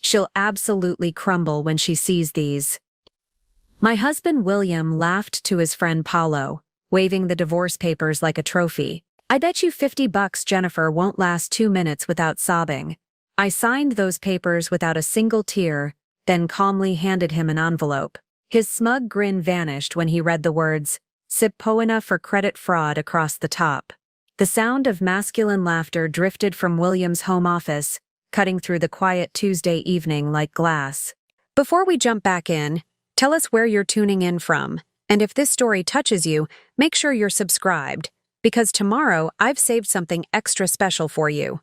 She'll absolutely crumble when she sees these. My husband William laughed to his friend Paulo, waving the divorce papers like a trophy. I bet you $50 Jennifer won't last 2 minutes without sobbing. I signed those papers without a single tear, then calmly handed him an envelope. His smug grin vanished when he read the words, "Sippoina for credit fraud" across the top. The sound of masculine laughter drifted from William's home office, cutting through the quiet Tuesday evening like glass. Before we jump back in, tell us where you're tuning in from, and if this story touches you, make sure you're subscribed, because tomorrow I've saved something extra special for you.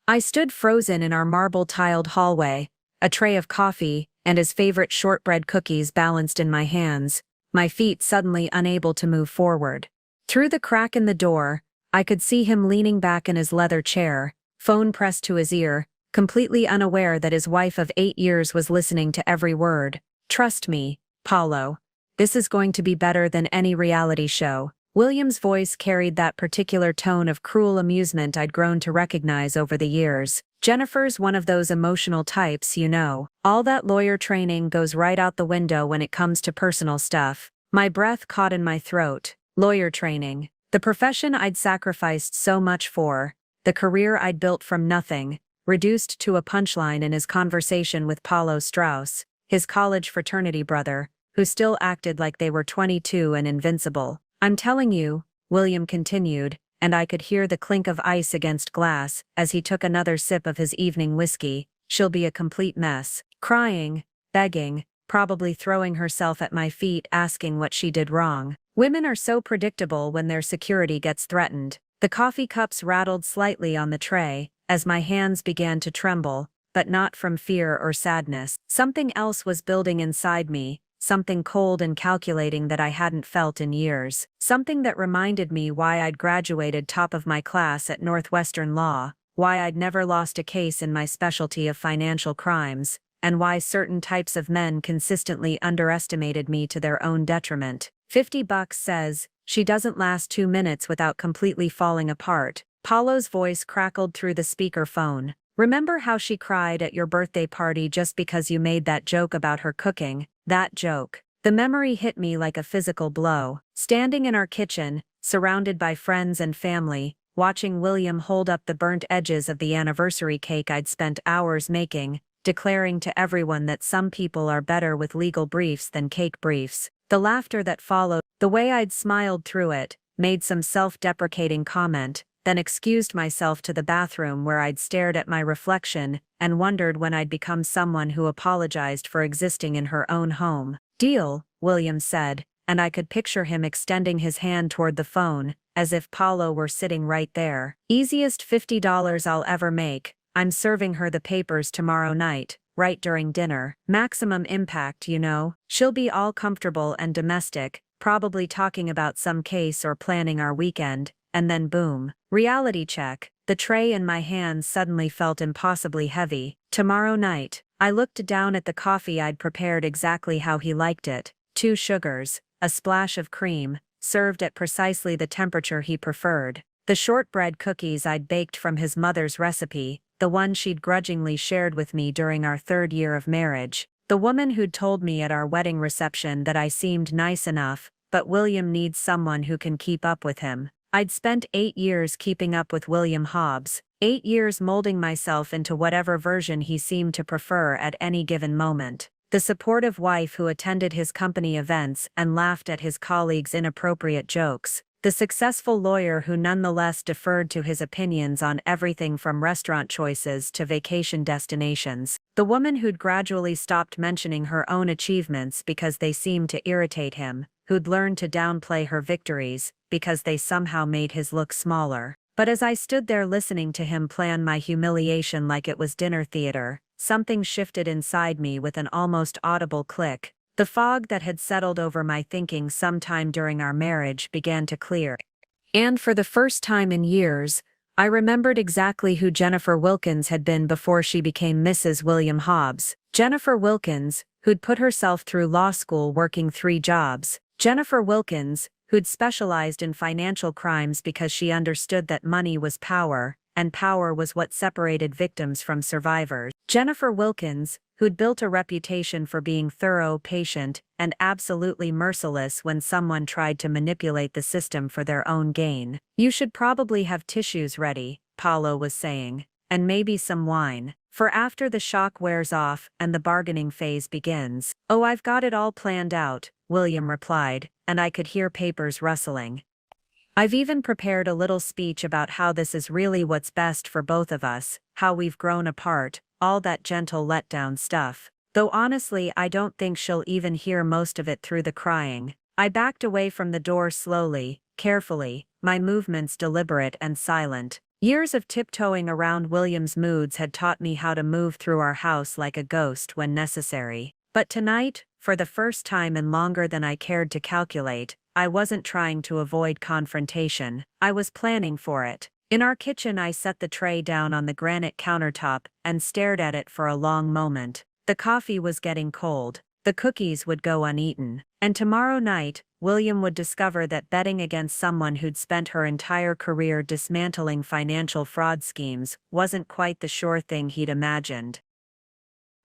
I stood frozen in our marble-tiled hallway, a tray of coffee and his favorite shortbread cookies balanced in my hands, my feet suddenly unable to move forward. Through the crack in the door, I could see him leaning back in his leather chair, phone pressed to his ear, completely unaware that his wife of 8 years was listening to every word. "Trust me, Paulo. This is going to be better than any reality show." William's voice carried that particular tone of cruel amusement I'd grown to recognize over the years. "Jennifer's one of those emotional types, you know. All that lawyer training goes right out the window when it comes to personal stuff." My breath caught in my throat. Lawyer training. The profession I'd sacrificed so much for, the career I'd built from nothing, reduced to a punchline in his conversation with Paulo Strauss, his college fraternity brother, who still acted like they were 22 and invincible. "I'm telling you," William continued, and I could hear the clink of ice against glass as he took another sip of his evening whiskey, "she'll be a complete mess. Crying, begging, probably throwing herself at my feet asking what she did wrong. Women are so predictable when their security gets threatened." The coffee cups rattled slightly on the tray as my hands began to tremble, but not from fear or sadness. Something else was building inside me, something cold and calculating that I hadn't felt in years. Something that reminded me why I'd graduated top of my class at Northwestern Law, why I'd never lost a case in my specialty of financial crimes, and why certain types of men consistently underestimated me to their own detriment. $50 says, "She doesn't last 2 minutes without completely falling apart." Paulo's voice crackled through the speakerphone. "Remember how she cried at your birthday party just because you made that joke about her cooking? That joke." The memory hit me like a physical blow. Standing in our kitchen, surrounded by friends and family, watching William hold up the burnt edges of the anniversary cake I'd spent hours making, declaring to everyone that some people are better with legal briefs than cake briefs. The laughter that followed, the way I'd smiled through it, made some self-deprecating comment, then excused myself to the bathroom where I'd stared at my reflection and wondered when I'd become someone who apologized for existing in her own home. "Deal," William said, and I could picture him extending his hand toward the phone, as if Paulo were sitting right there. "Easiest $50 I'll ever make. I'm serving her the papers tomorrow night, right during dinner. Maximum impact, you know. She'll be all comfortable and domestic, probably talking about some case or planning our weekend, and then boom. Reality check." The tray in my hands suddenly felt impossibly heavy. "Tomorrow night." I looked down at the coffee I'd prepared exactly how he liked it. 2 sugars, a splash of cream, served at precisely the temperature he preferred. The shortbread cookies I'd baked from his mother's recipe, the one she'd grudgingly shared with me during our 3rd year of marriage. The woman who'd told me at our wedding reception that I seemed nice enough, but William needs someone who can keep up with him. I'd spent 8 years keeping up with William Hobbs, 8 years molding myself into whatever version he seemed to prefer at any given moment. The supportive wife who attended his company events and laughed at his colleagues' inappropriate jokes. The successful lawyer who nonetheless deferred to his opinions on everything from restaurant choices to vacation destinations. The woman who'd gradually stopped mentioning her own achievements because they seemed to irritate him, who'd learned to downplay her victories because they somehow made his look smaller. But as I stood there listening to him plan my humiliation like it was dinner theater, something shifted inside me with an almost audible click. The fog that had settled over my thinking sometime during our marriage began to clear. And for the first time in years, I remembered exactly who Jennifer Wilkins had been before she became Mrs. William Hobbs. Jennifer Wilkins, who'd put herself through law school working 3 jobs. Jennifer Wilkins, who'd specialized in financial crimes because she understood that money was power, and power was what separated victims from survivors. Jennifer Wilkins, who'd built a reputation for being thorough, patient, and absolutely merciless when someone tried to manipulate the system for their own gain. "You should probably have tissues ready," Paulo was saying, "and maybe some wine, for after the shock wears off and the bargaining phase begins." "Oh, I've got it all planned out," William replied, and I could hear papers rustling. "I've even prepared a little speech about how this is really what's best for both of us, how we've grown apart, all that gentle letdown stuff. Though honestly, I don't think she'll even hear most of it through the crying." I backed away from the door slowly, carefully, my movements deliberate and silent. Years of tiptoeing around William's moods had taught me how to move through our house like a ghost when necessary. But tonight, for the first time in longer than I cared to calculate, I wasn't trying to avoid confrontation. I was planning for it. In our kitchen, I set the tray down on the granite countertop and stared at it for a long moment. The coffee was getting cold. The cookies would go uneaten. And tomorrow night, William would discover that betting against someone who'd spent her entire career dismantling financial fraud schemes wasn't quite the sure thing he'd imagined.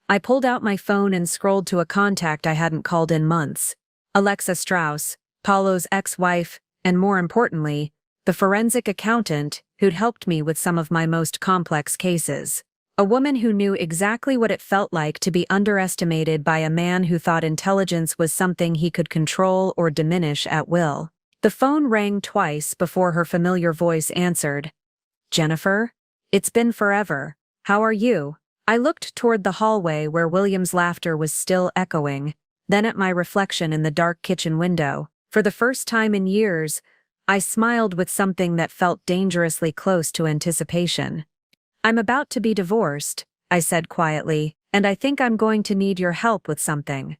I pulled out my phone and scrolled to a contact I hadn't called in months. Alexa Strauss, Paulo's ex-wife, and more importantly, the forensic accountant who'd helped me with some of my most complex cases. A woman who knew exactly what it felt like to be underestimated by a man who thought intelligence was something he could control or diminish at will. The phone rang twice before her familiar voice answered. "Jennifer? It's been forever. How are you?" I looked toward the hallway where William's laughter was still echoing, then at my reflection in the dark kitchen window. For the first time in years, I smiled with something that felt dangerously close to anticipation. "I'm about to be divorced," I said quietly, "and I think I'm going to need your help with something."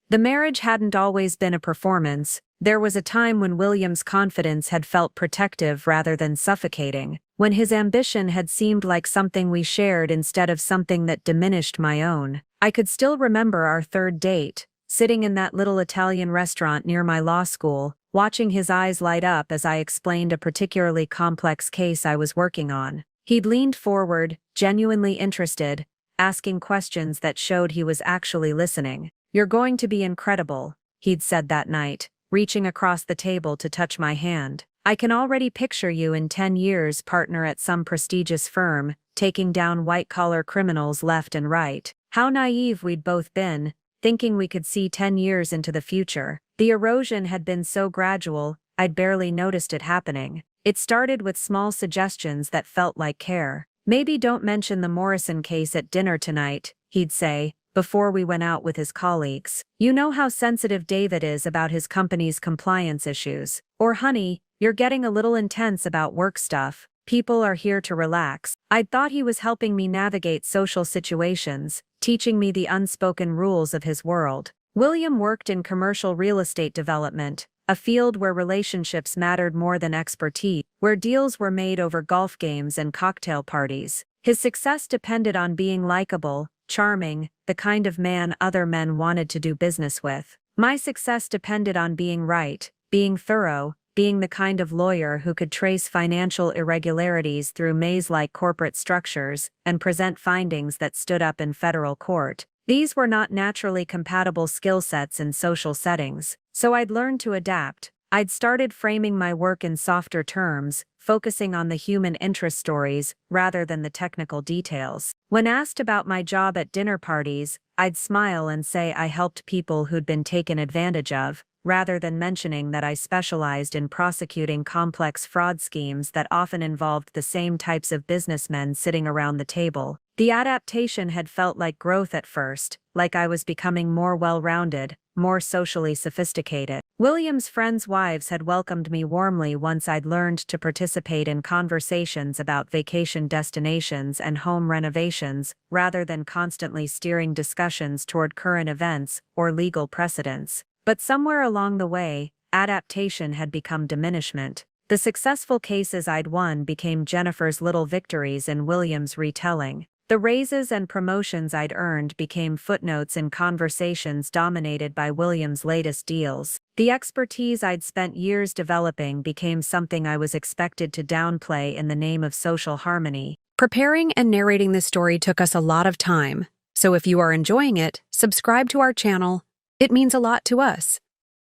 The marriage hadn't always been a performance. There was a time when William's confidence had felt protective rather than suffocating, when his ambition had seemed like something we shared instead of something that diminished my own. I could still remember our third date, sitting in that little Italian restaurant near my law school, watching his eyes light up as I explained a particularly complex case I was working on. He'd leaned forward, genuinely interested, asking questions that showed he was actually listening. "You're going to be incredible," he'd said that night, reaching across the table to touch my hand. "I can already picture you in 10 years partner at some prestigious firm, taking down white-collar criminals left and right." How naive we'd both been, thinking we could see 10 years into the future. The erosion had been so gradual, I'd barely noticed it happening. It started with small suggestions that felt like care. "Maybe don't mention the Morrison case at dinner tonight," he'd say, before we went out with his colleagues. "You know how sensitive David is about his company's compliance issues." Or, "Honey, you're getting a little intense about work stuff. People are here to relax." I'd thought he was helping me navigate social situations, teaching me the unspoken rules of his world. William worked in commercial real estate development, a field where relationships mattered more than expertise, where deals were made over golf games and cocktail parties. His success depended on being likable, charming, the kind of man other men wanted to do business with. My success depended on being right, being thorough, being the kind of lawyer who could trace financial irregularities through maze-like corporate structures and present findings that stood up in federal court. These were not naturally compatible skill sets in social settings, so I'd learned to adapt. I'd started framing my work in softer terms, focusing on the human interest stories rather than the technical details. When asked about my job at dinner parties, I'd smile and say I helped people who'd been taken advantage of, rather than mentioning that I specialized in prosecuting complex fraud schemes that often involved the same types of businessmen sitting around the table. The adaptation had felt like growth at first, like I was becoming more well-rounded, more socially sophisticated. William's friends' wives had welcomed me warmly once I'd learned to participate in conversations about vacation destinations and home renovations, rather than constantly steering discussions toward current events or legal precedents. But somewhere along the way, adaptation had become diminishment. The successful cases I'd won became Jennifer's little victories in William's retelling. The raises and promotions I'd earned became footnotes in conversations dominated by William's latest deals. The expertise I'd spent years developing became something I was expected to downplay in the name of social harmony. Preparing and narrating this story took us a lot of time, so if you are enjoying it, subscribe to our channel. It means a lot to us.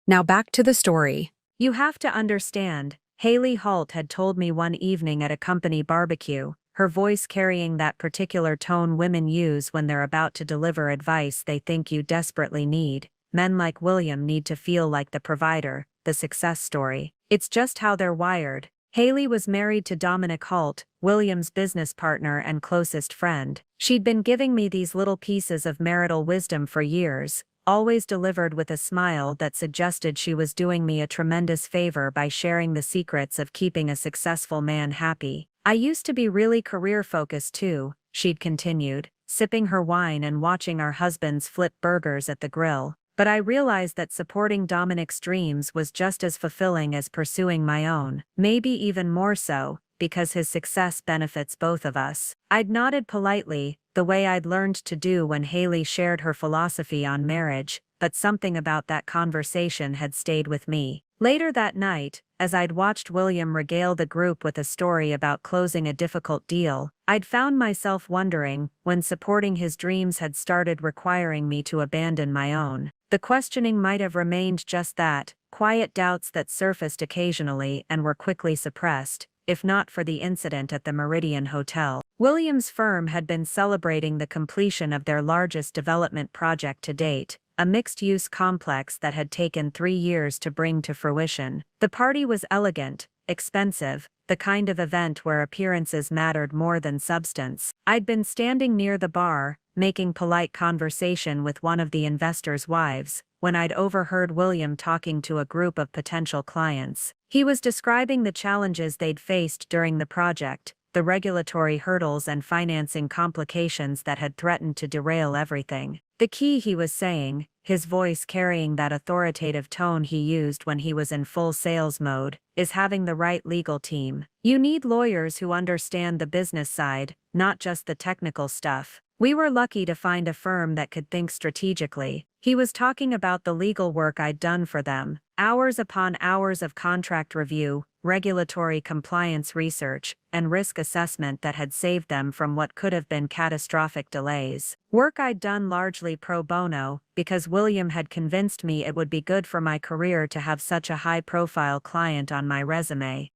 Now back to the story. You have to understand, Haley Halt had told me one evening at a company barbecue, her voice carrying that particular tone women use when they're about to deliver advice they think you desperately need. Men like William need to feel like the provider, the success story. It's just how they're wired. Haley was married to Dominic Halt, William's business partner and closest friend. She'd been giving me these little pieces of marital wisdom for years, always delivered with a smile that suggested she was doing me a tremendous favor by sharing the secrets of keeping a successful man happy. I used to be really career-focused too, she'd continued, sipping her wine and watching our husbands flip burgers at the grill. But I realized that supporting Dominic's dreams was just as fulfilling as pursuing my own, maybe even more so, because his success benefits both of us. I'd nodded politely, the way I'd learned to do when Haley shared her philosophy on marriage, but something about that conversation had stayed with me. Later that night, as I'd watched William regale the group with a story about closing a difficult deal, I'd found myself wondering when supporting his dreams had started requiring me to abandon my own. The questioning might have remained just that, quiet doubts that surfaced occasionally and were quickly suppressed, if not for the incident at the Meridian Hotel. William's firm had been celebrating the completion of their largest development project to date, a mixed-use complex that had taken 3 years to bring to fruition. The party was elegant, expensive, the kind of event where appearances mattered more than substance. I'd been standing near the bar, making polite conversation with one of the investors' wives, when I'd overheard William talking to a group of potential clients. He was describing the challenges they'd faced during the project, the regulatory hurdles and financing complications that had threatened to derail everything. The key, he was saying, his voice carrying that authoritative tone he used when he was in full sales mode, is having the right legal team. You need lawyers who understand the business side, not just the technical stuff. We were lucky to find a firm that could think strategically. He was talking about the legal work I'd done for them, hours upon hours of contract review, regulatory compliance research, and risk assessment that had saved them from what could have been catastrophic delays. Work I'd done largely pro bono, because William had convinced me it would be good for my career to have such a high-profile client on my resume.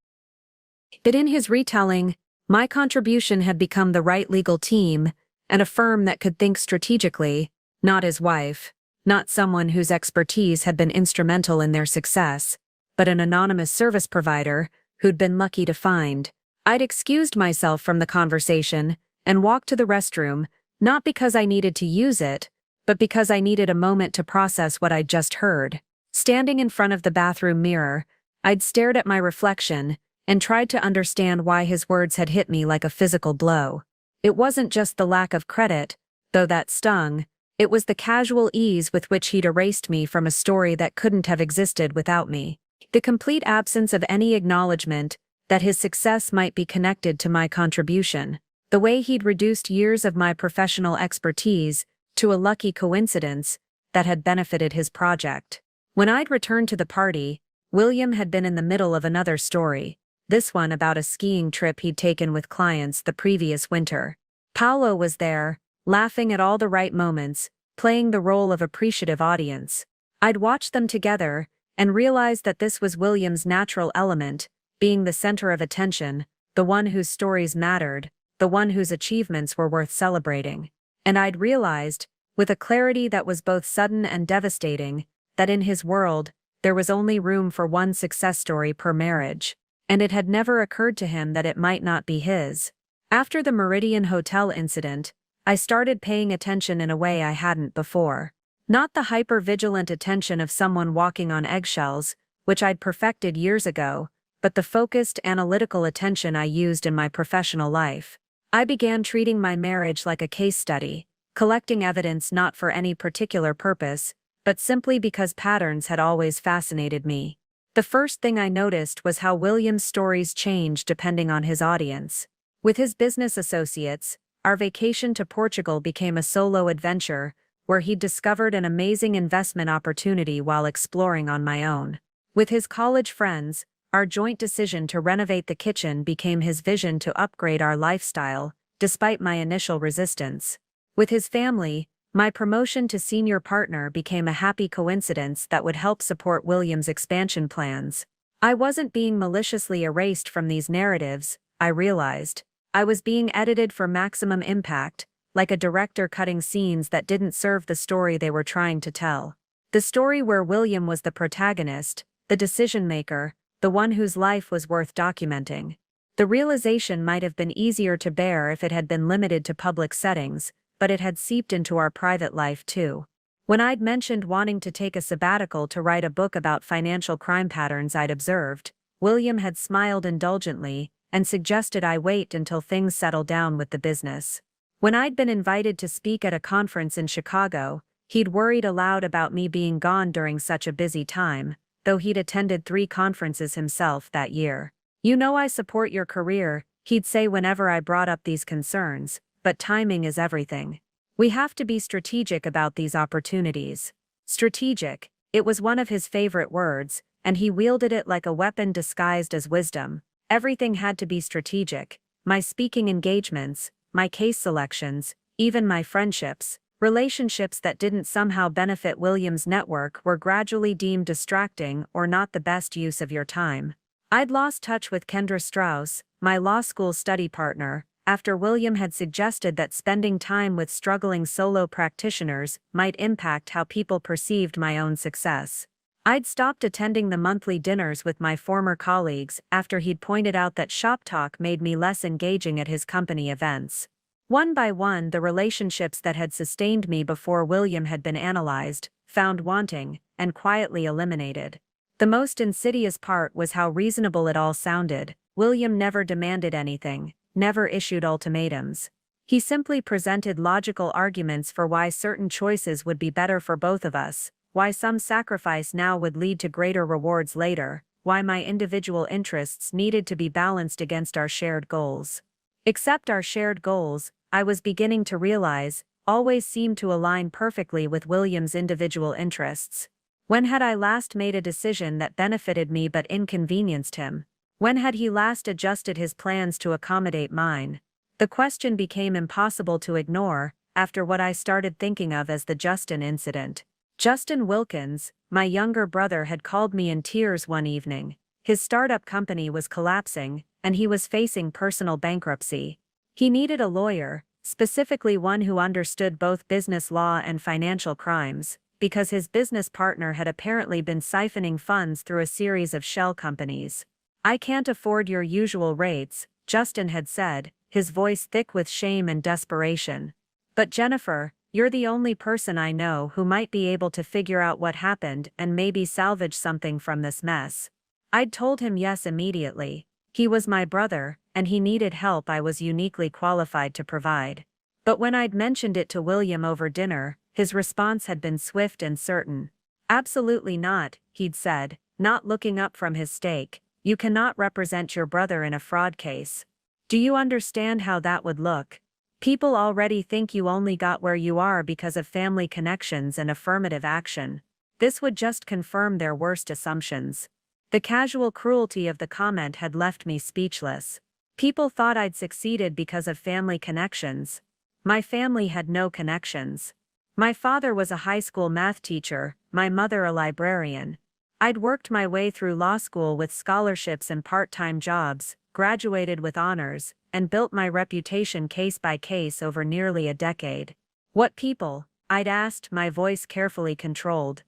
But in his retelling, my contribution had become the right legal team, and a firm that could think strategically, not his wife, not someone whose expertise had been instrumental in their success, but an anonymous service provider who'd been lucky to find. I'd excused myself from the conversation and walked to the restroom, not because I needed to use it, but because I needed a moment to process what I'd just heard. Standing in front of the bathroom mirror, I'd stared at my reflection and tried to understand why his words had hit me like a physical blow. It wasn't just the lack of credit, though that stung. It was the casual ease with which he'd erased me from a story that couldn't have existed without me. The complete absence of any acknowledgement that his success might be connected to my contribution. The way he'd reduced years of my professional expertise to a lucky coincidence that had benefited his project. When I'd returned to the party, William had been in the middle of another story, this one about a skiing trip he'd taken with clients the previous winter. Paolo was there, laughing at all the right moments, playing the role of appreciative audience. I'd watched them together, and realized that this was William's natural element, being the center of attention, the one whose stories mattered, the one whose achievements were worth celebrating. And I'd realized, with a clarity that was both sudden and devastating, that in his world, there was only room for one success story per marriage, and it had never occurred to him that it might not be his. After the Meridian Hotel incident, I started paying attention in a way I hadn't before. Not the hyper-vigilant attention of someone walking on eggshells, which I'd perfected years ago, but the focused, analytical attention I used in my professional life. I began treating my marriage like a case study, collecting evidence not for any particular purpose, but simply because patterns had always fascinated me. The first thing I noticed was how William's stories changed depending on his audience. With his business associates, our vacation to Portugal became a solo adventure, where he discovered an amazing investment opportunity while exploring on my own. With his college friends, our joint decision to renovate the kitchen became his vision to upgrade our lifestyle, despite my initial resistance. With his family, my promotion to senior partner became a happy coincidence that would help support William's expansion plans. I wasn't being maliciously erased from these narratives, I realized. I was being edited for maximum impact, like a director cutting scenes that didn't serve the story they were trying to tell. The story where William was the protagonist, the decision-maker, the one whose life was worth documenting. The realization might have been easier to bear if it had been limited to public settings, but it had seeped into our private life too. When I'd mentioned wanting to take a sabbatical to write a book about financial crime patterns I'd observed, William had smiled indulgently and suggested I wait until things settled down with the business. When I'd been invited to speak at a conference in Chicago, he'd worried aloud about me being gone during such a busy time, though he'd attended 3 conferences himself that year. "You know I support your career," he'd say whenever I brought up these concerns, "but timing is everything. We have to be strategic about these opportunities." Strategic, it was one of his favorite words, and he wielded it like a weapon disguised as wisdom. Everything had to be strategic. My speaking engagements, my case selections, even my friendships. Relationships that didn't somehow benefit William's network were gradually deemed distracting or not the best use of your time. I'd lost touch with Kendra Strauss, my law school study partner, after William had suggested that spending time with struggling solo practitioners might impact how people perceived my own success. I'd stopped attending the monthly dinners with my former colleagues after he'd pointed out that shop talk made me less engaging at his company events. One by one, the relationships that had sustained me before William had been analyzed, found wanting, and quietly eliminated. The most insidious part was how reasonable it all sounded. William never demanded anything, never issued ultimatums. He simply presented logical arguments for why certain choices would be better for both of us, why some sacrifice now would lead to greater rewards later, why my individual interests needed to be balanced against our shared goals. Except our shared goals, I was beginning to realize, always seemed to align perfectly with William's individual interests. When had I last made a decision that benefited me but inconvenienced him? When had he last adjusted his plans to accommodate mine? The question became impossible to ignore, after what I started thinking of as the Justin incident. Justin Wilkins, my younger brother, had called me in tears one evening. His startup company was collapsing, and he was facing personal bankruptcy. He needed a lawyer, specifically one who understood both business law and financial crimes, because his business partner had apparently been siphoning funds through a series of shell companies. "I can't afford your usual rates," Justin had said, his voice thick with shame and desperation. "But Jennifer, you're the only person I know who might be able to figure out what happened and maybe salvage something from this mess." I'd told him yes immediately. He was my brother, and he needed help I was uniquely qualified to provide. But when I'd mentioned it to William over dinner, his response had been swift and certain. "Absolutely not," he'd said, not looking up from his steak. "You cannot represent your brother in a fraud case. Do you understand how that would look? People already think you only got where you are because of family connections and affirmative action. This would just confirm their worst assumptions." The casual cruelty of the comment had left me speechless. People thought I'd succeeded because of family connections. My family had no connections. My father was a high school math teacher, my mother a librarian. I'd worked my way through law school with scholarships and part-time jobs, graduated with honors, and built my reputation case by case over nearly a decade. "What people?" I'd asked, my voice carefully controlled.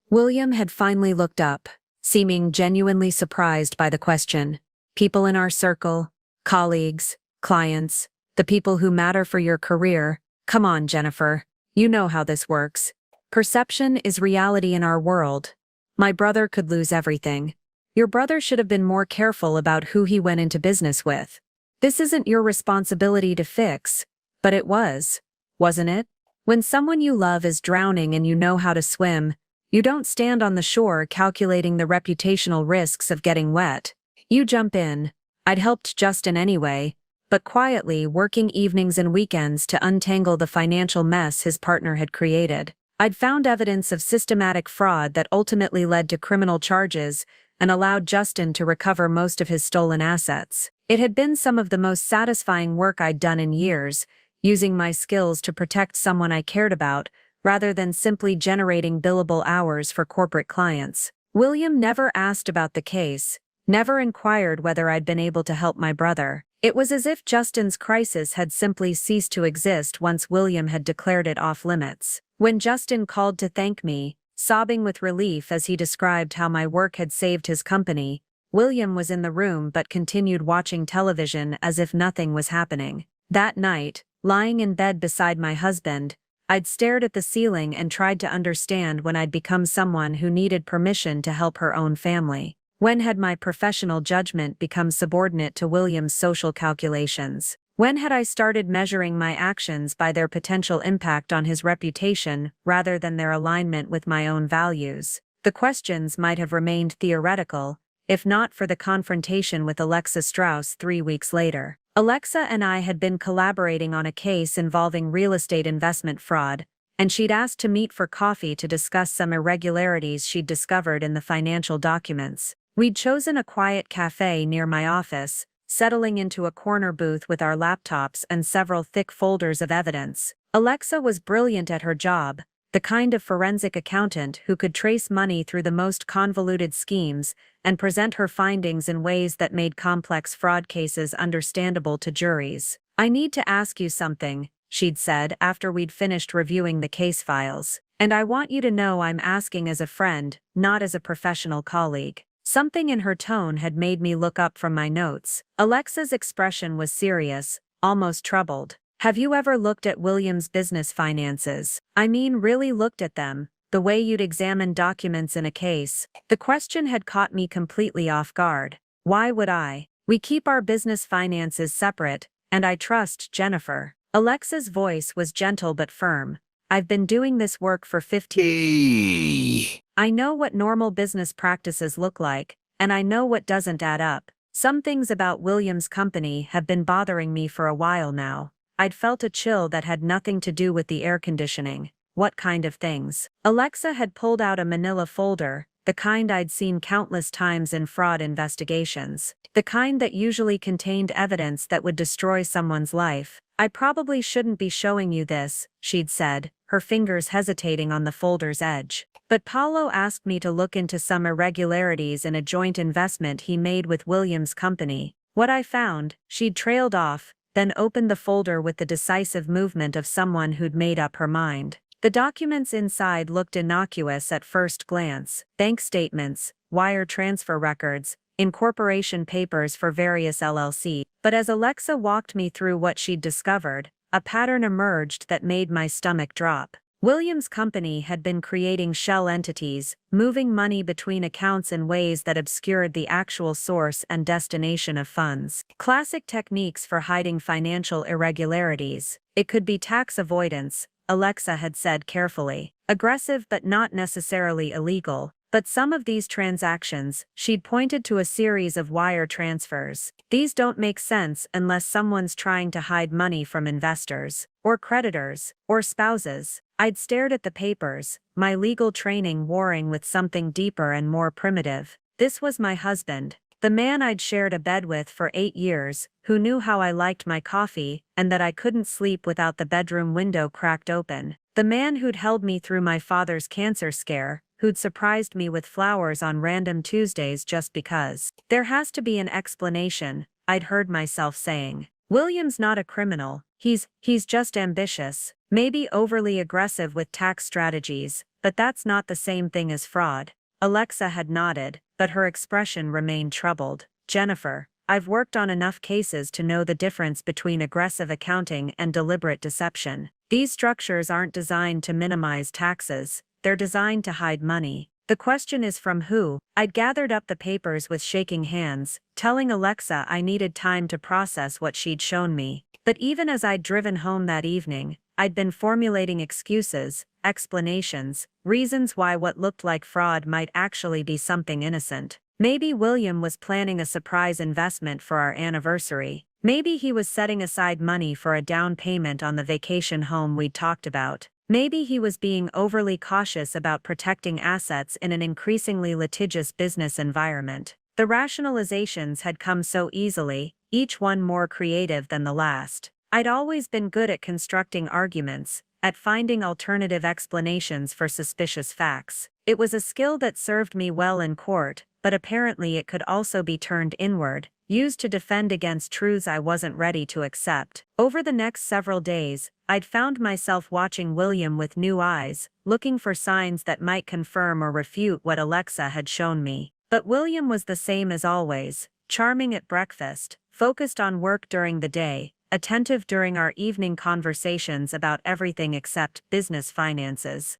William had finally looked up, seeming genuinely surprised by the question. "People in our circle, colleagues, clients, the people who matter for your career. Come on, Jennifer. You know how this works. Perception is reality in our world. My brother could lose everything. Your brother should have been more careful about who he went into business with. This isn't your responsibility to fix, but it was, wasn't it? When someone you love is drowning and you know how to swim, you don't stand on the shore calculating the reputational risks of getting wet. You jump in." I'd helped Justin anyway, but quietly working evenings and weekends to untangle the financial mess his partner had created. I'd found evidence of systematic fraud that ultimately led to criminal charges and allowed Justin to recover most of his stolen assets. It had been some of the most satisfying work I'd done in years, using my skills to protect someone I cared about, rather than simply generating billable hours for corporate clients. William never asked about the case, never inquired whether I'd been able to help my brother. It was as if Justin's crisis had simply ceased to exist once William had declared it off limits. When Justin called to thank me, sobbing with relief as he described how my work had saved his company, William was in the room but continued watching television as if nothing was happening. That night, lying in bed beside my husband, I'd stared at the ceiling and tried to understand when I'd become someone who needed permission to help her own family. When had my professional judgment become subordinate to William's social calculations? When had I started measuring my actions by their potential impact on his reputation rather than their alignment with my own values? The questions might have remained theoretical, if not for the confrontation with Alexa Strauss 3 weeks later. Alexa and I had been collaborating on a case involving real estate investment fraud, and she'd asked to meet for coffee to discuss some irregularities she'd discovered in the financial documents. We'd chosen a quiet cafe near my office, settling into a corner booth with our laptops and several thick folders of evidence. Alexa was brilliant at her job, the kind of forensic accountant who could trace money through the most convoluted schemes and present her findings in ways that made complex fraud cases understandable to juries. "I need to ask you something," she'd said after we'd finished reviewing the case files. "And I want you to know I'm asking as a friend, not as a professional colleague." Something in her tone had made me look up from my notes. Alexa's expression was serious, almost troubled. "Have you ever looked at William's business finances? I mean, really looked at them, the way you'd examine documents in a case?" The question had caught me completely off guard. Why would I? "We keep our business finances separate, and I trust Jennifer." Alexa's voice was gentle but firm. "I've been doing this work for 15 I know what normal business practices look like, and I know what doesn't add up. Some things about William's company have been bothering me for a while now." I'd felt a chill that had nothing to do with the air conditioning. What kind of things? Alexa had pulled out a manila folder, the kind I'd seen countless times in fraud investigations. The kind that usually contained evidence that would destroy someone's life. "I probably shouldn't be showing you this," she'd said, her fingers hesitating on the folder's edge. "But Paulo asked me to look into some irregularities in a joint investment he made with William's company. What I found," she'd trailed off, then opened the folder with the decisive movement of someone who'd made up her mind. The documents inside looked innocuous at first glance: bank statements, wire transfer records, incorporation papers for various LLCs. But as Alexa walked me through what she'd discovered, a pattern emerged that made my stomach drop. William's company had been creating shell entities, moving money between accounts in ways that obscured the actual source and destination of funds. Classic techniques for hiding financial irregularities. It could be tax avoidance, Alexa had said carefully. Aggressive but not necessarily illegal. But some of these transactions, she'd pointed to a series of wire transfers. These don't make sense unless someone's trying to hide money from investors, or creditors, or spouses. I'd stared at the papers, my legal training warring with something deeper and more primitive. This was my husband, the man I'd shared a bed with for 8 years, who knew how I liked my coffee, and that I couldn't sleep without the bedroom window cracked open. The man who'd held me through my father's cancer scare, who'd surprised me with flowers on random Tuesdays just because. "There has to be an explanation," I'd heard myself saying. "William's not a criminal, he's just ambitious, maybe overly aggressive with tax strategies, but that's not the same thing as fraud." Alexa had nodded, but her expression remained troubled. "Jennifer, I've worked on enough cases to know the difference between aggressive accounting and deliberate deception. These structures aren't designed to minimize taxes. They're designed to hide money. The question is from who?" I'd gathered up the papers with shaking hands, telling Alexa I needed time to process what she'd shown me. But even as I'd driven home that evening, I'd been formulating excuses, explanations, reasons why what looked like fraud might actually be something innocent. Maybe William was planning a surprise investment for our anniversary. Maybe he was setting aside money for a down payment on the vacation home we'd talked about. Maybe he was being overly cautious about protecting assets in an increasingly litigious business environment. The rationalizations had come so easily, each one more creative than the last. I'd always been good at constructing arguments, at finding alternative explanations for suspicious facts. It was a skill that served me well in court, but apparently it could also be turned inward, used to defend against truths I wasn't ready to accept. Over the next several days, I'd found myself watching William with new eyes, looking for signs that might confirm or refute what Alexa had shown me. But William was the same as always, charming at breakfast, focused on work during the day, attentive during our evening conversations about everything except business finances.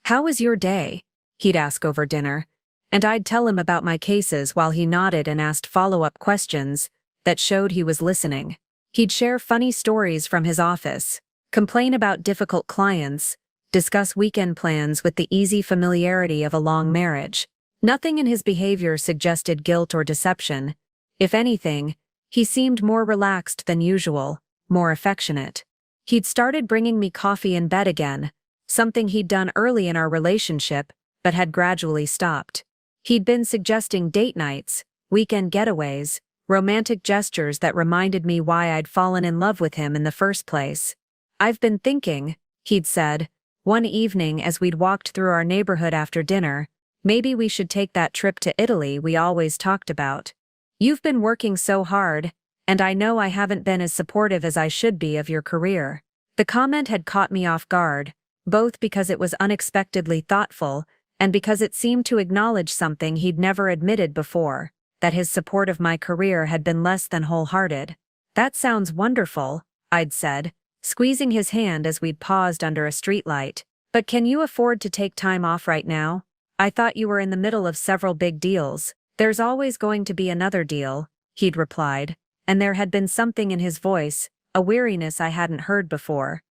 "How was your day?" he'd ask over dinner, and I'd tell him about my cases while he nodded and asked follow-up questions that showed he was listening. He'd share funny stories from his office, complain about difficult clients, discuss weekend plans with the easy familiarity of a long marriage. Nothing in his behavior suggested guilt or deception. If anything, he seemed more relaxed than usual, more affectionate. He'd started bringing me coffee in bed again, something he'd done early in our relationship, but had gradually stopped. He'd been suggesting date nights, weekend getaways, romantic gestures that reminded me why I'd fallen in love with him in the first place. "I've been thinking," he'd said, one evening as we'd walked through our neighborhood after dinner, "maybe we should take that trip to Italy we always talked about. You've been working so hard, and I know I haven't been as supportive as I should be of your career." The comment had caught me off guard, both because it was unexpectedly thoughtful and because it seemed to acknowledge something he'd never admitted before, that his support of my career had been less than wholehearted. "That sounds wonderful," I'd said, squeezing his hand as we'd paused under a streetlight. "But can you afford to take time off right now? I thought you were in the middle of several big deals." "There's always going to be another deal," he'd replied, and there had been something in his voice, a weariness I hadn't heard before.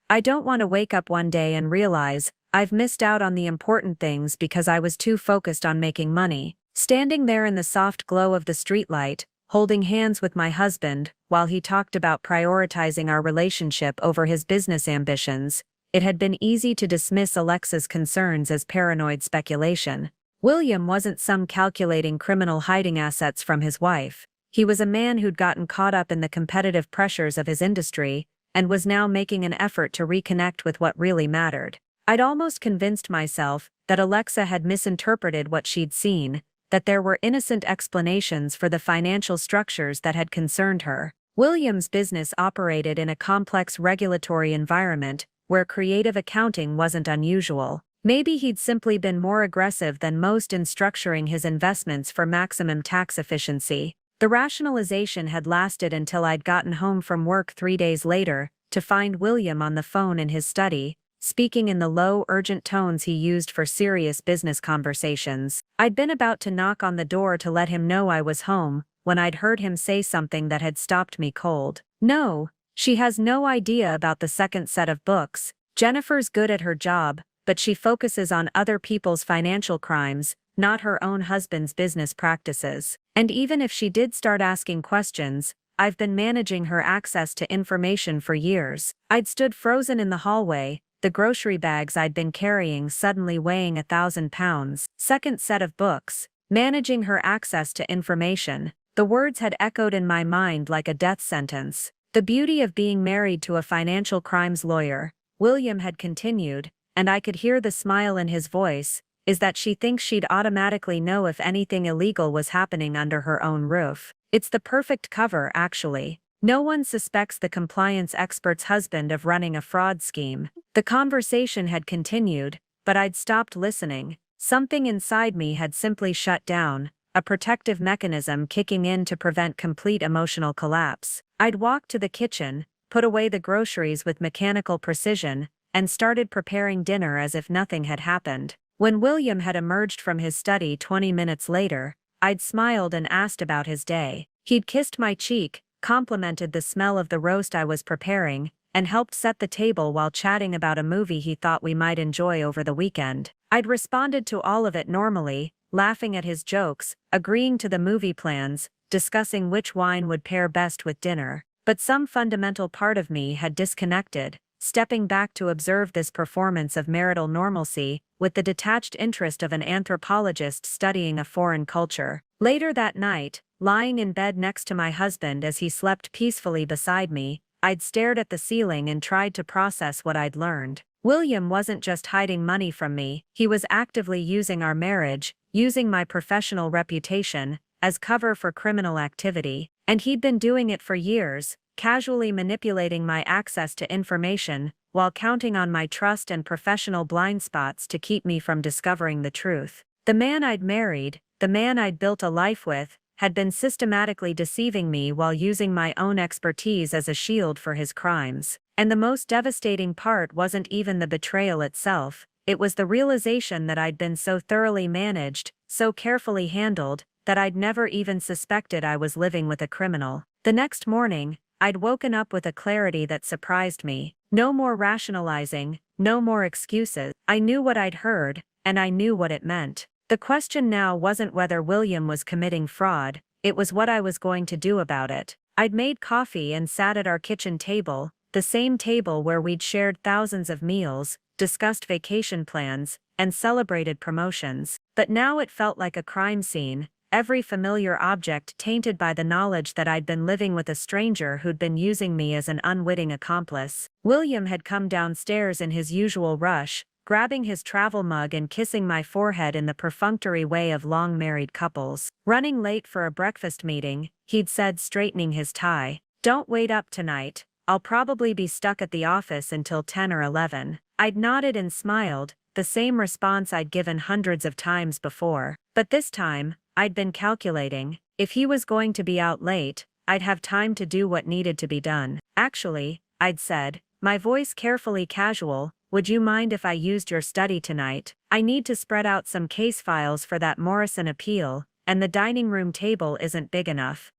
"I don't want to wake up one day and realize I've missed out on the important things because I was too focused on making money." Standing there in the soft glow of the streetlight, holding hands with my husband, while he talked about prioritizing our relationship over his business ambitions, it had been easy to dismiss Alexa's concerns as paranoid speculation. William wasn't some calculating criminal hiding assets from his wife. He was a man who'd gotten caught up in the competitive pressures of his industry, and was now making an effort to reconnect with what really mattered. I'd almost convinced myself that Alexa had misinterpreted what she'd seen, that there were innocent explanations for the financial structures that had concerned her. William's business operated in a complex regulatory environment where creative accounting wasn't unusual. Maybe he'd simply been more aggressive than most in structuring his investments for maximum tax efficiency. The rationalization had lasted until I'd gotten home from work 3 days later, to find William on the phone in his study, speaking in the low, urgent tones he used for serious business conversations. I'd been about to knock on the door to let him know I was home, when I'd heard him say something that had stopped me cold. "No, she has no idea about the second set of books. Jennifer's good at her job, but she focuses on other people's financial crimes, not her own husband's business practices. And even if she did start asking questions, I've been managing her access to information for years." I'd stood frozen in the hallway, the grocery bags I'd been carrying suddenly weighing 1,000 pounds. Second set of books, managing her access to information. The words had echoed in my mind like a death sentence. "The beauty of being married to a financial crimes lawyer," William had continued, and I could hear the smile in his voice, "is that she thinks she'd automatically know if anything illegal was happening under her own roof. It's the perfect cover, actually. No one suspects the compliance expert's husband of running a fraud scheme." The conversation had continued, but I'd stopped listening. Something inside me had simply shut down, a protective mechanism kicking in to prevent complete emotional collapse. I'd walked to the kitchen, put away the groceries with mechanical precision, and started preparing dinner as if nothing had happened. When William had emerged from his study 20 minutes later, I'd smiled and asked about his day. He'd kissed my cheek, complimented the smell of the roast I was preparing, and helped set the table while chatting about a movie he thought we might enjoy over the weekend. I'd responded to all of it normally, laughing at his jokes, agreeing to the movie plans, discussing which wine would pair best with dinner. But some fundamental part of me had disconnected, stepping back to observe this performance of marital normalcy with the detached interest of an anthropologist studying a foreign culture. Later that night, lying in bed next to my husband as he slept peacefully beside me, I'd stared at the ceiling and tried to process what I'd learned. William wasn't just hiding money from me, he was actively using our marriage, using my professional reputation, as cover for criminal activity, and he'd been doing it for years, casually manipulating my access to information, while counting on my trust and professional blind spots to keep me from discovering the truth. The man I'd married, the man I'd built a life with, had been systematically deceiving me while using my own expertise as a shield for his crimes. And the most devastating part wasn't even the betrayal itself, it was the realization that I'd been so thoroughly managed, so carefully handled, that I'd never even suspected I was living with a criminal. The next morning, I'd woken up with a clarity that surprised me. No more rationalizing, no more excuses. I knew what I'd heard, and I knew what it meant. The question now wasn't whether William was committing fraud, it was what I was going to do about it. I'd made coffee and sat at our kitchen table, the same table where we'd shared thousands of meals, discussed vacation plans, and celebrated promotions. But now it felt like a crime scene, every familiar object tainted by the knowledge that I'd been living with a stranger who'd been using me as an unwitting accomplice. William had come downstairs in his usual rush, grabbing his travel mug and kissing my forehead in the perfunctory way of long-married couples. Running late for a breakfast meeting, he'd said, straightening his tie, "Don't wait up tonight. I'll probably be stuck at the office until 10 or 11. I'd nodded and smiled, the same response I'd given hundreds of times before. But this time, I'd been calculating. If he was going to be out late, I'd have time to do what needed to be done. Actually, I'd said, my voice carefully casual, would you mind if I used your study tonight? I need to spread out some case files for that Morrison appeal, and the dining room table isn't big enough.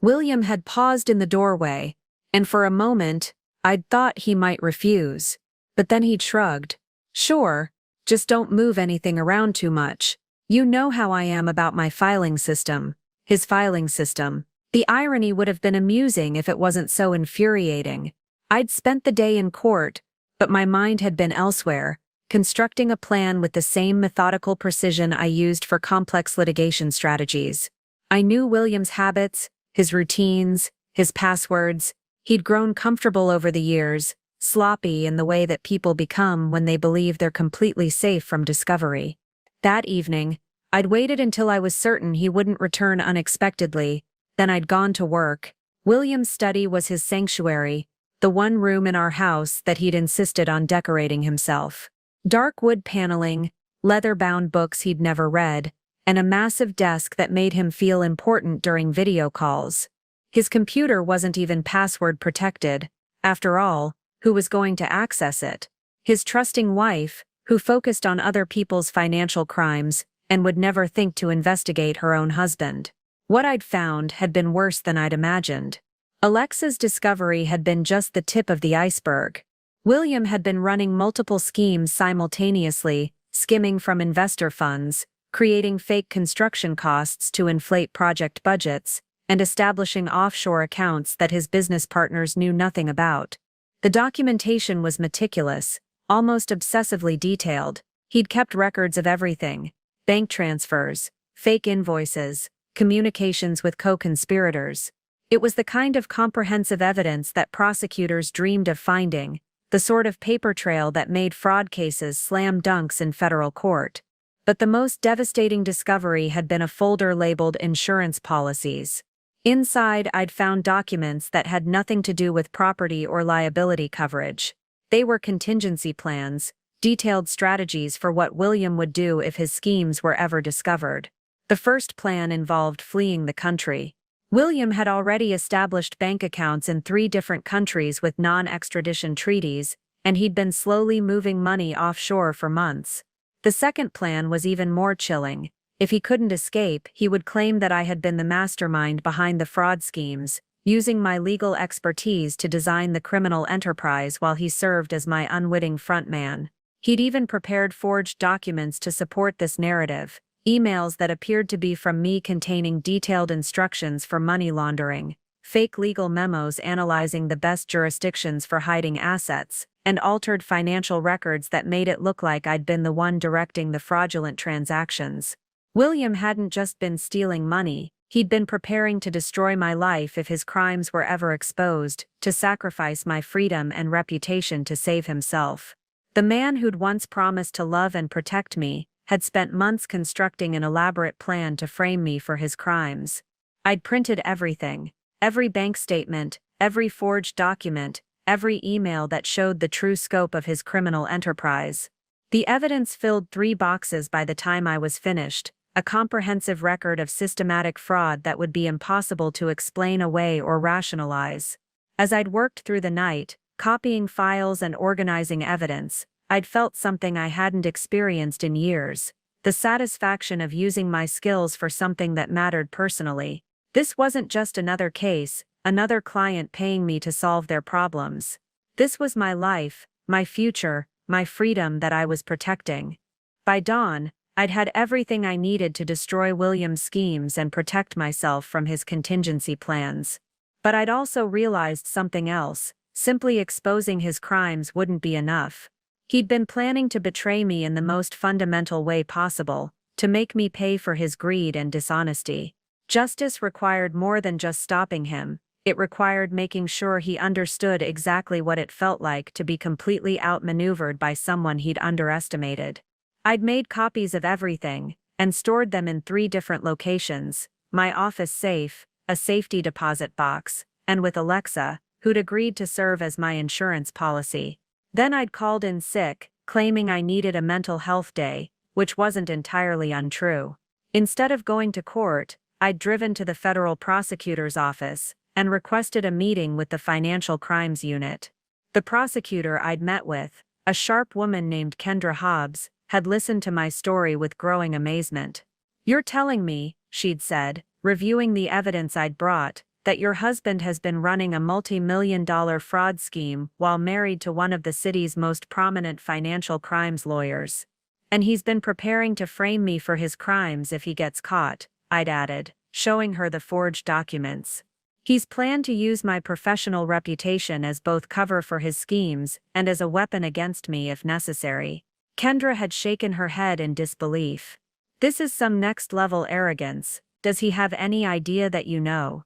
William had paused in the doorway, and for a moment, I'd thought he might refuse. But then he'd shrugged. Sure, just don't move anything around too much. You know how I am about my filing system. His filing system. The irony would have been amusing if it wasn't so infuriating. I'd spent the day in court, but my mind had been elsewhere, constructing a plan with the same methodical precision I used for complex litigation strategies. I knew William's habits, his routines, his passwords. He'd grown comfortable over the years, sloppy in the way that people become when they believe they're completely safe from discovery. That evening, I'd waited until I was certain he wouldn't return unexpectedly, then I'd gone to work. William's study was his sanctuary, the one room in our house that he'd insisted on decorating himself. Dark wood paneling, leather-bound books he'd never read, and a massive desk that made him feel important during video calls. His computer wasn't even password protected. After all, who was going to access it? His trusting wife, who focused on other people's financial crimes and would never think to investigate her own husband. What I'd found had been worse than I'd imagined. Alexa's discovery had been just the tip of the iceberg. William had been running multiple schemes simultaneously, skimming from investor funds, creating fake construction costs to inflate project budgets, and establishing offshore accounts that his business partners knew nothing about. The documentation was meticulous, almost obsessively detailed. He'd kept records of everything: bank transfers, fake invoices, communications with co-conspirators. It was the kind of comprehensive evidence that prosecutors dreamed of finding, the sort of paper trail that made fraud cases slam dunks in federal court. But the most devastating discovery had been a folder labeled insurance policies. Inside, I'd found documents that had nothing to do with property or liability coverage. They were contingency plans, detailed strategies for what William would do if his schemes were ever discovered. The first plan involved fleeing the country. William had already established bank accounts in 3 different countries with non-extradition treaties, and he'd been slowly moving money offshore for months. The second plan was even more chilling. If he couldn't escape, he would claim that I had been the mastermind behind the fraud schemes, using my legal expertise to design the criminal enterprise while he served as my unwitting frontman. He'd even prepared forged documents to support this narrative, Emails that appeared to be from me containing detailed instructions for money laundering, fake legal memos analyzing the best jurisdictions for hiding assets, and altered financial records that made it look like I'd been the one directing the fraudulent transactions. William hadn't just been stealing money, he'd been preparing to destroy my life if his crimes were ever exposed, to sacrifice my freedom and reputation to save himself. The man who'd once promised to love and protect me had spent months constructing an elaborate plan to frame me for his crimes. I'd printed everything, every bank statement, every forged document, every email that showed the true scope of his criminal enterprise. The evidence filled 3 boxes by the time I was finished, a comprehensive record of systematic fraud that would be impossible to explain away or rationalize. As I'd worked through the night, copying files and organizing evidence, I'd felt something I hadn't experienced in years, the satisfaction of using my skills for something that mattered personally. This wasn't just another case, another client paying me to solve their problems. This was my life, my future, my freedom that I was protecting. By dawn, I'd had everything I needed to destroy William's schemes and protect myself from his contingency plans. But I'd also realized something else: simply exposing his crimes wouldn't be enough. He'd been planning to betray me in the most fundamental way possible, to make me pay for his greed and dishonesty. Justice required more than just stopping him, it required making sure he understood exactly what it felt like to be completely outmaneuvered by someone he'd underestimated. I'd made copies of everything, and stored them in 3 different locations: my office safe, a safety deposit box, and with Alexa, who'd agreed to serve as my insurance policy. Then I'd called in sick, claiming I needed a mental health day, which wasn't entirely untrue. Instead of going to court, I'd driven to the federal prosecutor's office and requested a meeting with the Financial Crimes Unit. The prosecutor I'd met with, a sharp woman named Kendra Hobbs, had listened to my story with growing amazement. "You're telling me," she'd said, reviewing the evidence I'd brought, "that your husband has been running a multi-million-dollar fraud scheme while married to one of the city's most prominent financial crimes lawyers. And he's been preparing to frame me for his crimes if he gets caught," I'd added, showing her the forged documents. "He's planned to use my professional reputation as both cover for his schemes and as a weapon against me if necessary." Kendra had shaken her head in disbelief. "This is some next-level arrogance. Does he have any idea that you know?"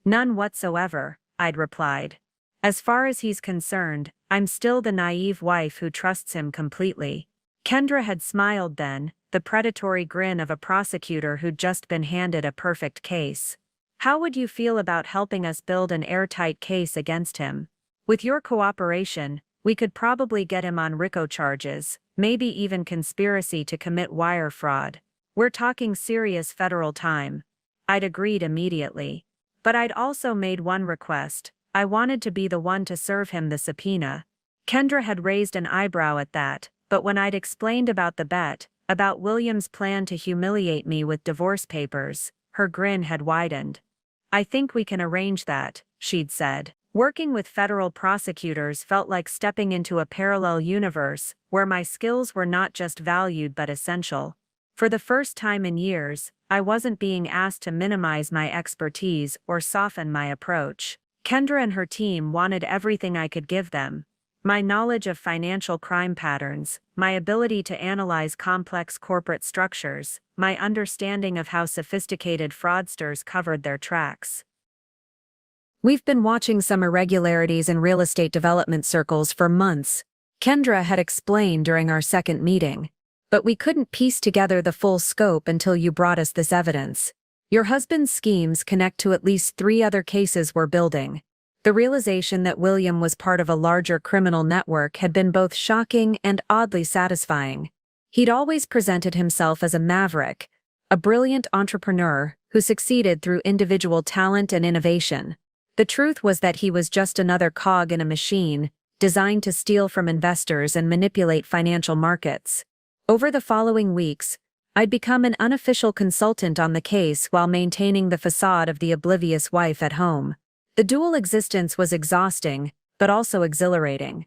"None whatsoever," I'd replied. "As far as he's concerned, I'm still the naive wife who trusts him completely." Kendra had smiled then, the predatory grin of a prosecutor who'd just been handed a perfect case. "How would you feel about helping us build an airtight case against him? With your cooperation, we could probably get him on RICO charges, maybe even conspiracy to commit wire fraud. We're talking serious federal time." I'd agreed immediately. But I'd also made one request: I wanted to be the one to serve him the subpoena. Kendra had raised an eyebrow at that, but when I'd explained about the bet, about William's plan to humiliate me with divorce papers, her grin had widened. "I think we can arrange that," she'd said. Working with federal prosecutors felt like stepping into a parallel universe, where my skills were not just valued but essential. For the first time in years, I wasn't being asked to minimize my expertise or soften my approach. Kendra and her team wanted everything I could give them: my knowledge of financial crime patterns, my ability to analyze complex corporate structures, my understanding of how sophisticated fraudsters covered their tracks. "We've been watching some irregularities in real estate development circles for months," Kendra had explained during our second meeting. "But we couldn't piece together the full scope until you brought us this evidence. Your husband's schemes connect to at least 3 other cases we're building." The realization that William was part of a larger criminal network had been both shocking and oddly satisfying. He'd always presented himself as a maverick, a brilliant entrepreneur who succeeded through individual talent and innovation. The truth was that he was just another cog in a machine, designed to steal from investors and manipulate financial markets. Over the following weeks, I'd become an unofficial consultant on the case while maintaining the facade of the oblivious wife at home. The dual existence was exhausting, but also exhilarating.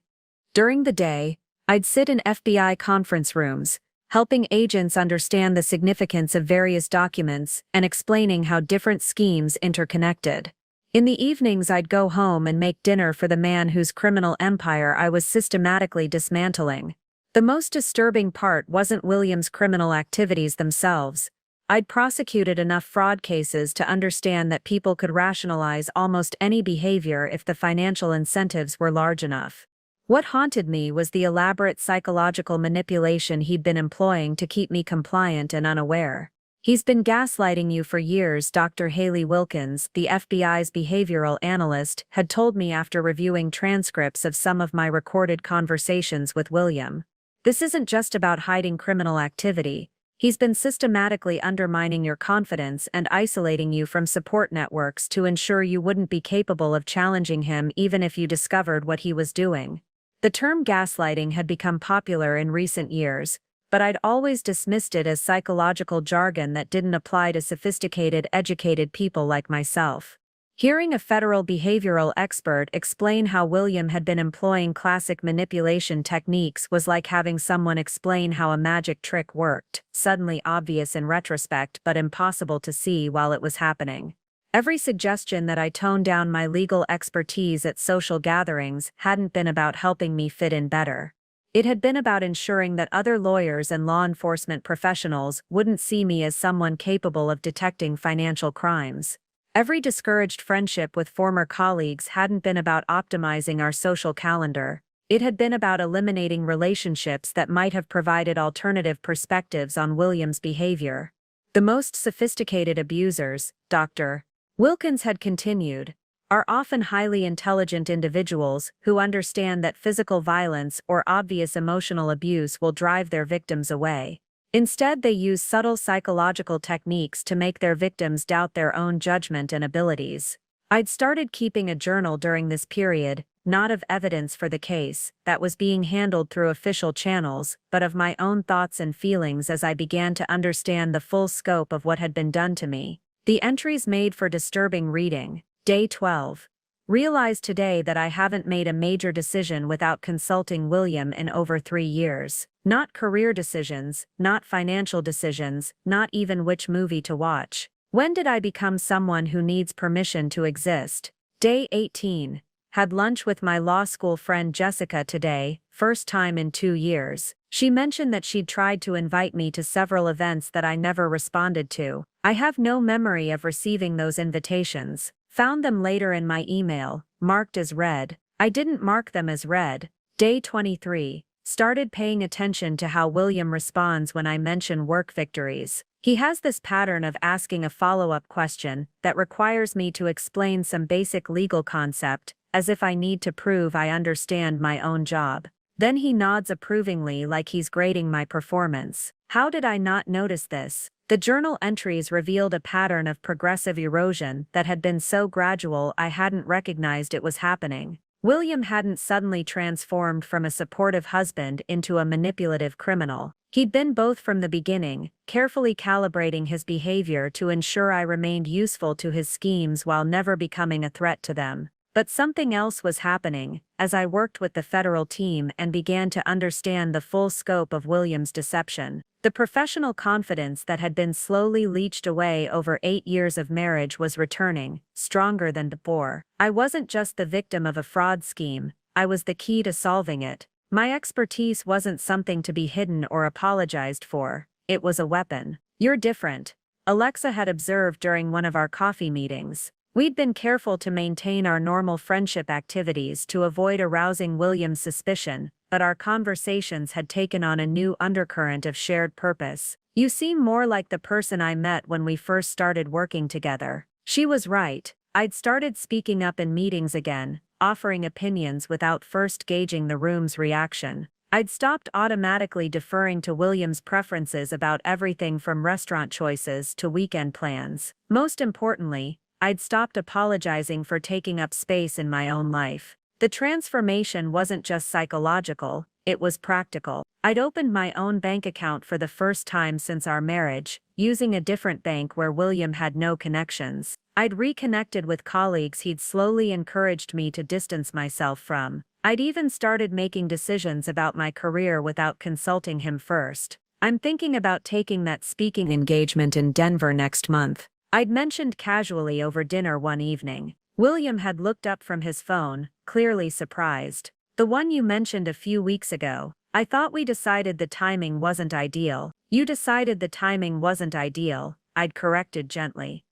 During the day, I'd sit in FBI conference rooms, helping agents understand the significance of various documents and explaining how different schemes interconnected. In the evenings, I'd go home and make dinner for the man whose criminal empire I was systematically dismantling. The most disturbing part wasn't William's criminal activities themselves. I'd prosecuted enough fraud cases to understand that people could rationalize almost any behavior if the financial incentives were large enough. What haunted me was the elaborate psychological manipulation he'd been employing to keep me compliant and unaware. "He's been gaslighting you for years," Dr. Haley Wilkins, the FBI's behavioral analyst, had told me after reviewing transcripts of some of my recorded conversations with William. "This isn't just about hiding criminal activity. He's been systematically undermining your confidence and isolating you from support networks to ensure you wouldn't be capable of challenging him even if you discovered what he was doing." The term gaslighting had become popular in recent years, but I'd always dismissed it as psychological jargon that didn't apply to sophisticated, educated people like myself. Hearing a federal behavioral expert explain how William had been employing classic manipulation techniques was like having someone explain how a magic trick worked, suddenly obvious in retrospect but impossible to see while it was happening. Every suggestion that I toned down my legal expertise at social gatherings hadn't been about helping me fit in better. It had been about ensuring that other lawyers and law enforcement professionals wouldn't see me as someone capable of detecting financial crimes. Every discouraged friendship with former colleagues hadn't been about optimizing our social calendar. It had been about eliminating relationships that might have provided alternative perspectives on William's behavior. The most sophisticated abusers, Dr. Wilkins had continued, are often highly intelligent individuals who understand that physical violence or obvious emotional abuse will drive their victims away. Instead, they use subtle psychological techniques to make their victims doubt their own judgment and abilities. I'd started keeping a journal during this period, not of evidence for the case that was being handled through official channels, but of my own thoughts and feelings as I began to understand the full scope of what had been done to me. The entries made for disturbing reading. Day 12. Realized today that I haven't made a major decision without consulting William in over 3 years. Not career decisions, not financial decisions, not even which movie to watch. When did I become someone who needs permission to exist? Day 18. Had lunch with my law school friend Jessica today, first time in 2 years. She mentioned that she'd tried to invite me to several events that I never responded to. I have no memory of receiving those invitations. Found them later in my email, marked as read. I didn't mark them as read. Day 23. Started paying attention to how William responds when I mention work victories. He has this pattern of asking a follow-up question that requires me to explain some basic legal concept, as if I need to prove I understand my own job. Then he nods approvingly like he's grading my performance. How did I not notice this? The journal entries revealed a pattern of progressive erosion that had been so gradual I hadn't recognized it was happening. William hadn't suddenly transformed from a supportive husband into a manipulative criminal. He'd been both from the beginning, carefully calibrating his behavior to ensure I remained useful to his schemes while never becoming a threat to them. But something else was happening, as I worked with the federal team and began to understand the full scope of William's deception. The professional confidence that had been slowly leached away over 8 years of marriage was returning, stronger than before. I wasn't just the victim of a fraud scheme, I was the key to solving it. My expertise wasn't something to be hidden or apologized for, it was a weapon. "You're different," Alexa had observed during one of our coffee meetings. We'd been careful to maintain our normal friendship activities to avoid arousing William's suspicion, but our conversations had taken on a new undercurrent of shared purpose. "You seem more like the person I met when we first started working together." She was right. I'd started speaking up in meetings again, offering opinions without first gauging the room's reaction. I'd stopped automatically deferring to William's preferences about everything from restaurant choices to weekend plans. Most importantly, I'd stopped apologizing for taking up space in my own life. The transformation wasn't just psychological, it was practical. I'd opened my own bank account for the first time since our marriage, using a different bank where William had no connections. I'd reconnected with colleagues he'd slowly encouraged me to distance myself from. I'd even started making decisions about my career without consulting him first. I'm thinking about taking that speaking engagement in Denver next month. I'd mentioned casually over dinner one evening. William had looked up from his phone, clearly surprised. The one you mentioned a few weeks ago. I thought we decided the timing wasn't ideal. You decided the timing wasn't ideal, I'd corrected gently.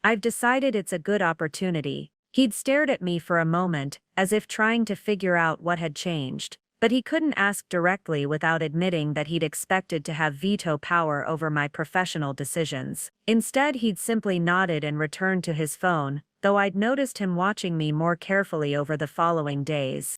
I've decided it's a good opportunity. He'd stared at me for a moment, as if trying to figure out what had changed. But he couldn't ask directly without admitting that he'd expected to have veto power over my professional decisions. Instead, he'd simply nodded and returned to his phone, though I'd noticed him watching me more carefully over the following days.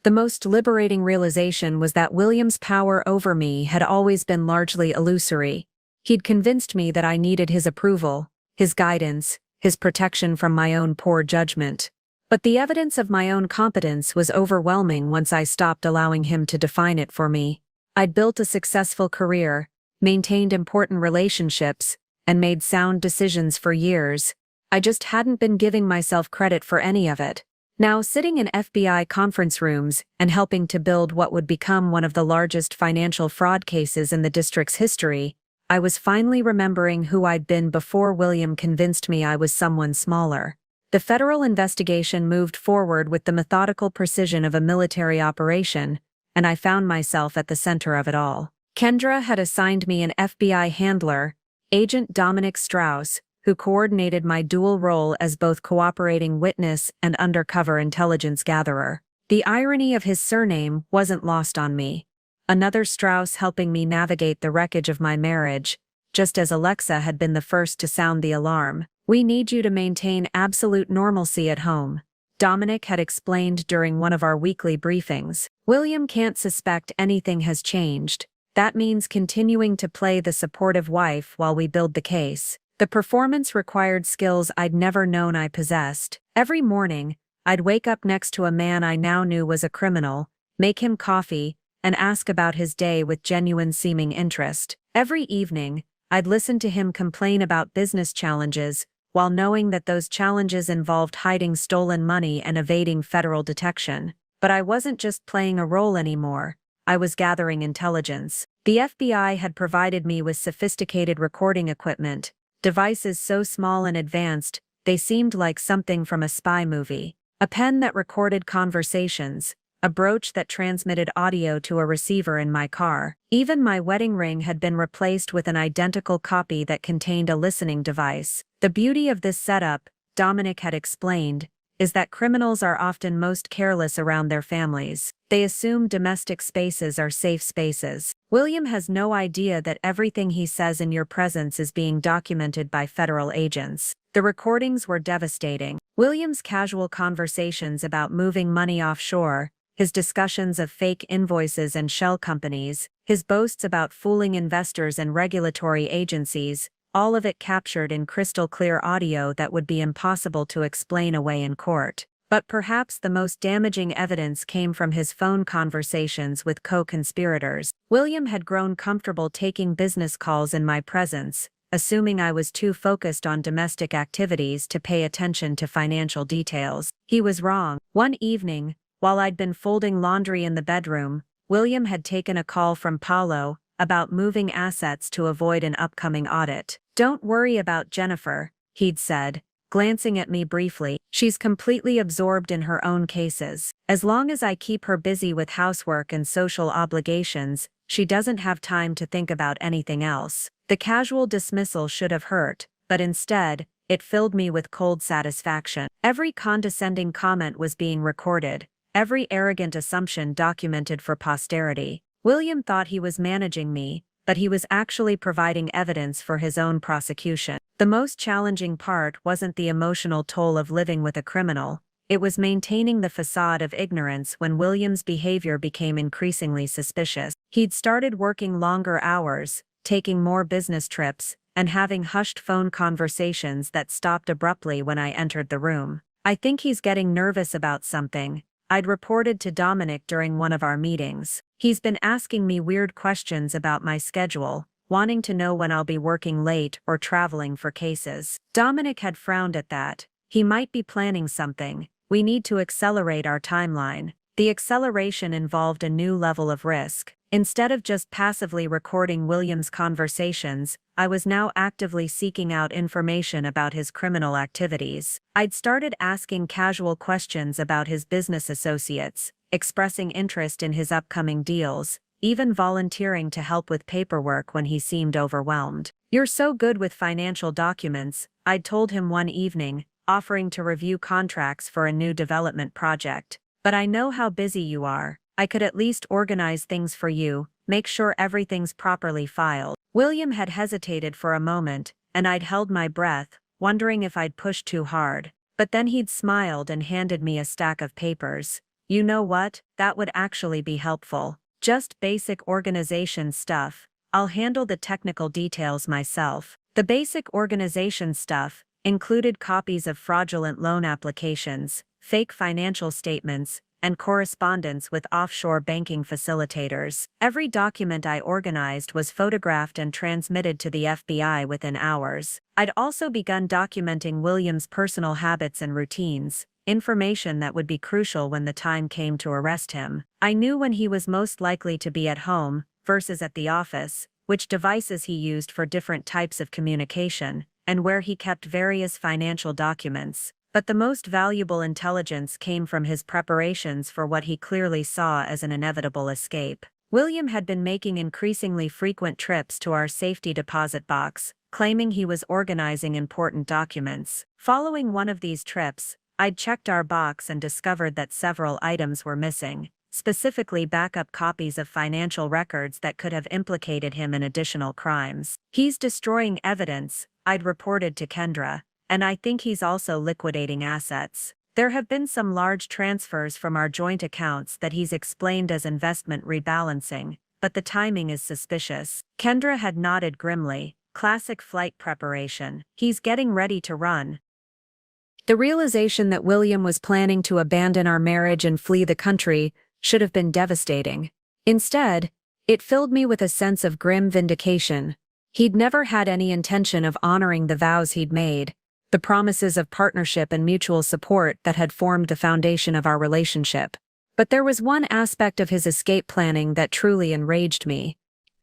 The most liberating realization was that William's power over me had always been largely illusory. He'd convinced me that I needed his approval, his guidance, his protection from my own poor judgment. But the evidence of my own competence was overwhelming once I stopped allowing him to define it for me. I'd built a successful career, maintained important relationships, and made sound decisions for years. I just hadn't been giving myself credit for any of it. Now, sitting in FBI conference rooms and helping to build what would become one of the largest financial fraud cases in the district's history, I was finally remembering who I'd been before William convinced me I was someone smaller. The federal investigation moved forward with the methodical precision of a military operation, and I found myself at the center of it all. Kendra had assigned me an FBI handler, Agent Dominic Strauss, who coordinated my dual role as both cooperating witness and undercover intelligence gatherer. The irony of his surname wasn't lost on me. Another Strauss helping me navigate the wreckage of my marriage, just as Alexa had been the first to sound the alarm. "We need you to maintain absolute normalcy at home," Dominic had explained during one of our weekly briefings. "William can't suspect anything has changed. That means continuing to play the supportive wife while we build the case." The performance required skills I'd never known I possessed. Every morning, I'd wake up next to a man I now knew was a criminal, make him coffee, and ask about his day with genuine-seeming interest. Every evening, I'd listen to him complain about business challenges, while knowing that those challenges involved hiding stolen money and evading federal detection. But I wasn't just playing a role anymore. I was gathering intelligence. The FBI had provided me with sophisticated recording equipment, devices so small and advanced, they seemed like something from a spy movie. A pen that recorded conversations, a brooch that transmitted audio to a receiver in my car. Even my wedding ring had been replaced with an identical copy that contained a listening device. The beauty of this setup, Dominic had explained, is that criminals are often most careless around their families. They assume domestic spaces are safe spaces. William has no idea that everything he says in your presence is being documented by federal agents. The recordings were devastating. William's casual conversations about moving money offshore, his discussions of fake invoices and shell companies, his boasts about fooling investors and regulatory agencies, all of it captured in crystal-clear audio that would be impossible to explain away in court. But perhaps the most damaging evidence came from his phone conversations with co-conspirators. William had grown comfortable taking business calls in my presence, assuming I was too focused on domestic activities to pay attention to financial details. He was wrong. One evening, while I'd been folding laundry in the bedroom, William had taken a call from Paulo about moving assets to avoid an upcoming audit. "Don't worry about Jennifer," he'd said, glancing at me briefly. "She's completely absorbed in her own cases. As long as I keep her busy with housework and social obligations, she doesn't have time to think about anything else." The casual dismissal should have hurt, but instead, it filled me with cold satisfaction. Every condescending comment was being recorded, every arrogant assumption documented for posterity. William thought he was managing me, but he was actually providing evidence for his own prosecution. The most challenging part wasn't the emotional toll of living with a criminal, it was maintaining the facade of ignorance when William's behavior became increasingly suspicious. He'd started working longer hours, taking more business trips, and having hushed phone conversations that stopped abruptly when I entered the room. "I think he's getting nervous about something," I'd reported to Dominic during one of our meetings. "He's been asking me weird questions about my schedule, wanting to know when I'll be working late or traveling for cases." Dominic had frowned at that. "He might be planning something. We need to accelerate our timeline." The acceleration involved a new level of risk. Instead of just passively recording William's conversations, I was now actively seeking out information about his criminal activities. I'd started asking casual questions about his business associates, expressing interest in his upcoming deals, even volunteering to help with paperwork when he seemed overwhelmed. "You're so good with financial documents," I'd told him one evening, offering to review contracts for a new development project. "But I know how busy you are. I could at least organize things for you, make sure everything's properly filed." William had hesitated for a moment, and I'd held my breath, wondering if I'd pushed too hard. But then he'd smiled and handed me a stack of papers. "You know what? That would actually be helpful. Just basic organization stuff. I'll handle the technical details myself." The basic organization stuff included copies of fraudulent loan applications, fake financial statements, and correspondence with offshore banking facilitators. Every document I organized was photographed and transmitted to the FBI within hours. I'd also begun documenting William's personal habits and routines, information that would be crucial when the time came to arrest him. I knew when he was most likely to be at home versus at the office, which devices he used for different types of communication, and where he kept various financial documents. But the most valuable intelligence came from his preparations for what he clearly saw as an inevitable escape. William had been making increasingly frequent trips to our safety deposit box, claiming he was organizing important documents. Following one of these trips, I'd checked our box and discovered that several items were missing, specifically backup copies of financial records that could have implicated him in additional crimes. "He's destroying evidence," I'd reported to Kendra, "and I think he's also liquidating assets. There have been some large transfers from our joint accounts that he's explained as investment rebalancing, but the timing is suspicious." Kendra had nodded grimly. "Classic flight preparation. He's getting ready to run." The realization that William was planning to abandon our marriage and flee the country should have been devastating. Instead, it filled me with a sense of grim vindication. He'd never had any intention of honoring the vows he'd made, the promises of partnership and mutual support that had formed the foundation of our relationship. But there was one aspect of his escape planning that truly enraged me: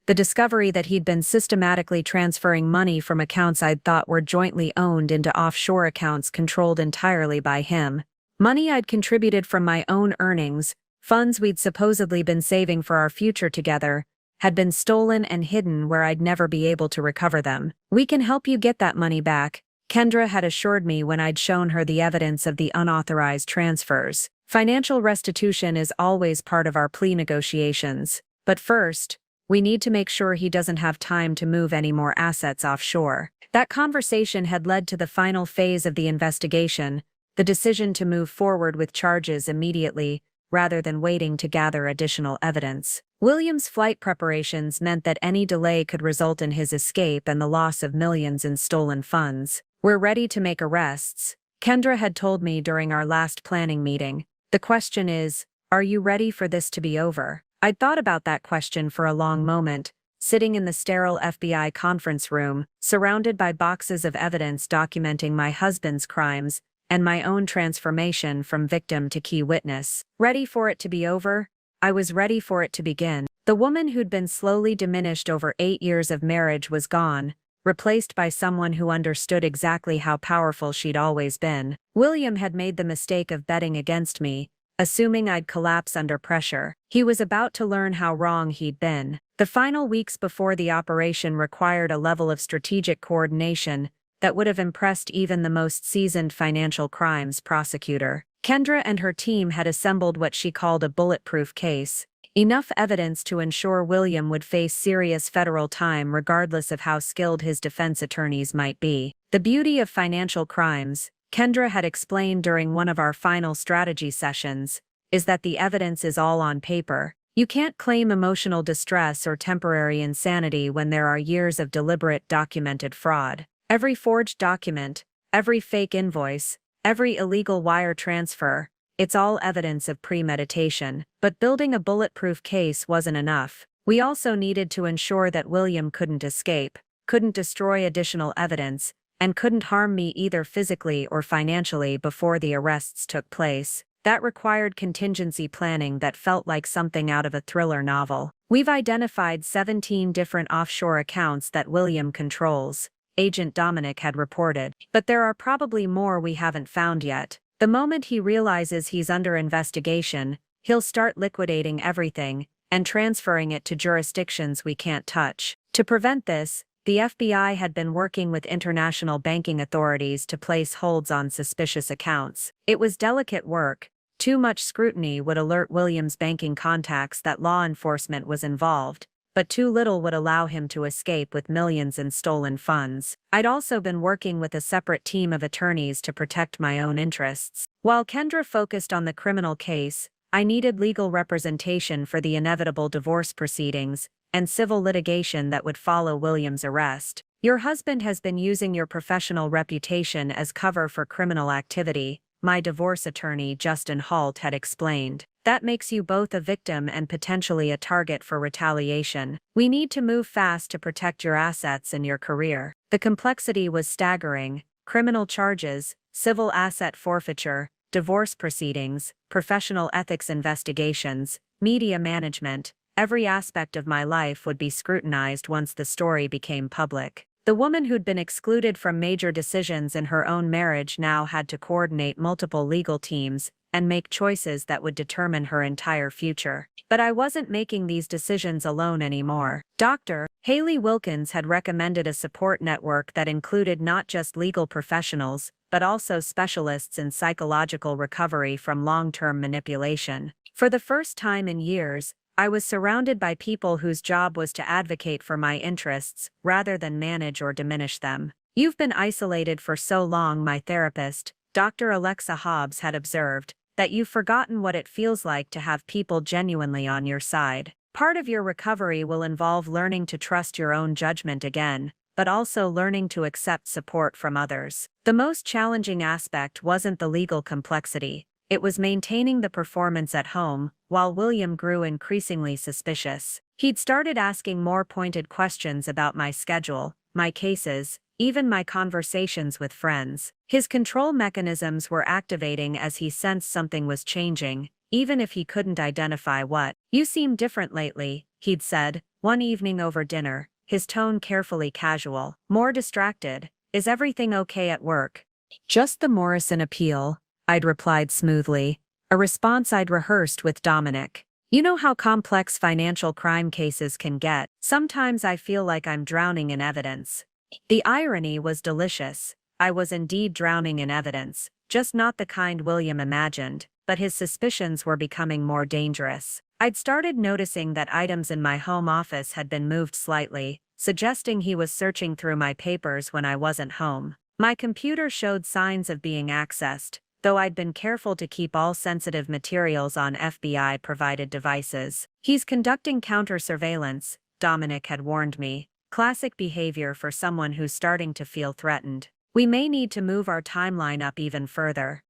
the discovery that he'd been systematically transferring money from accounts I'd thought were jointly owned into offshore accounts controlled entirely by him. Money I'd contributed from my own earnings, funds we'd supposedly been saving for our future together, had been stolen and hidden where I'd never be able to recover them. "We can help you get that money back," Kendra had assured me when I'd shown her the evidence of the unauthorized transfers. "Financial restitution is always part of our plea negotiations. But first, we need to make sure he doesn't have time to move any more assets offshore." That conversation had led to the final phase of the investigation, the decision to move forward with charges immediately, rather than waiting to gather additional evidence. William's flight preparations meant that any delay could result in his escape and the loss of millions in stolen funds. "We're ready to make arrests," Kendra had told me during our last planning meeting. "The question is, are you ready for this to be over?" I'd thought about that question for a long moment, sitting in the sterile FBI conference room, surrounded by boxes of evidence documenting my husband's crimes and my own transformation from victim to key witness. Ready for it to be over? I was ready for it to begin. The woman who'd been slowly diminished over 8 years of marriage was gone, replaced by someone who understood exactly how powerful she'd always been. William had made the mistake of betting against me, assuming I'd collapse under pressure. He was about to learn how wrong he'd been. The final weeks before the operation required a level of strategic coordination that would have impressed even the most seasoned financial crimes prosecutor. Kendra and her team had assembled what she called a bulletproof case, enough evidence to ensure William would face serious federal time regardless of how skilled his defense attorneys might be. The beauty of financial crimes, Kendra had explained during one of our final strategy sessions, is that the evidence is all on paper. You can't claim emotional distress or temporary insanity when there are years of deliberate documented fraud. Every forged document, every fake invoice, every illegal wire transfer, it's all evidence of premeditation. But building a bulletproof case wasn't enough. We also needed to ensure that William couldn't escape, couldn't destroy additional evidence, and couldn't harm me either physically or financially before the arrests took place. That required contingency planning that felt like something out of a thriller novel. We've identified 17 different offshore accounts that William controls, Agent Dominic had reported. But there are probably more we haven't found yet. The moment he realizes he's under investigation, he'll start liquidating everything and transferring it to jurisdictions we can't touch. To prevent this, the FBI had been working with international banking authorities to place holds on suspicious accounts. It was delicate work. Too much scrutiny would alert William's banking contacts that law enforcement was involved, but too little would allow him to escape with millions in stolen funds. I'd also been working with a separate team of attorneys to protect my own interests. While Kendra focused on the criminal case, I needed legal representation for the inevitable divorce proceedings and civil litigation that would follow William's arrest. Your husband has been using your professional reputation as cover for criminal activity, my divorce attorney Justin Halt had explained. That makes you both a victim and potentially a target for retaliation. We need to move fast to protect your assets and your career. The complexity was staggering: criminal charges, civil asset forfeiture, divorce proceedings, professional ethics investigations, media management. Every aspect of my life would be scrutinized once the story became public. The woman who'd been excluded from major decisions in her own marriage now had to coordinate multiple legal teams and make choices that would determine her entire future. But I wasn't making these decisions alone anymore. Dr. Haley Wilkins had recommended a support network that included not just legal professionals, but also specialists in psychological recovery from long-term manipulation. For the first time in years, I was surrounded by people whose job was to advocate for my interests, rather than manage or diminish them. You've been isolated for so long, my therapist, Dr. Alexa Hobbs, had observed, that you've forgotten what it feels like to have people genuinely on your side. Part of your recovery will involve learning to trust your own judgment again, but also learning to accept support from others. The most challenging aspect wasn't the legal complexity. It was maintaining the performance at home, while William grew increasingly suspicious. He'd started asking more pointed questions about my schedule, my cases, even my conversations with friends. His control mechanisms were activating as he sensed something was changing, even if he couldn't identify what. "You seem different lately," he'd said, one evening over dinner, his tone carefully casual. "More distracted. Is everything okay at work?" "Just the Morrison appeal," I'd replied smoothly, a response I'd rehearsed with Dominic. "You know how complex financial crime cases can get. Sometimes I feel like I'm drowning in evidence." The irony was delicious. I was indeed drowning in evidence, just not the kind William imagined, but his suspicions were becoming more dangerous. I'd started noticing that items in my home office had been moved slightly, suggesting he was searching through my papers when I wasn't home. My computer showed signs of being accessed, though I'd been careful to keep all sensitive materials on FBI-provided devices. "He's conducting counter-surveillance," Dominic had warned me. "Classic behavior for someone who's starting to feel threatened. We may need to move our timeline up even further."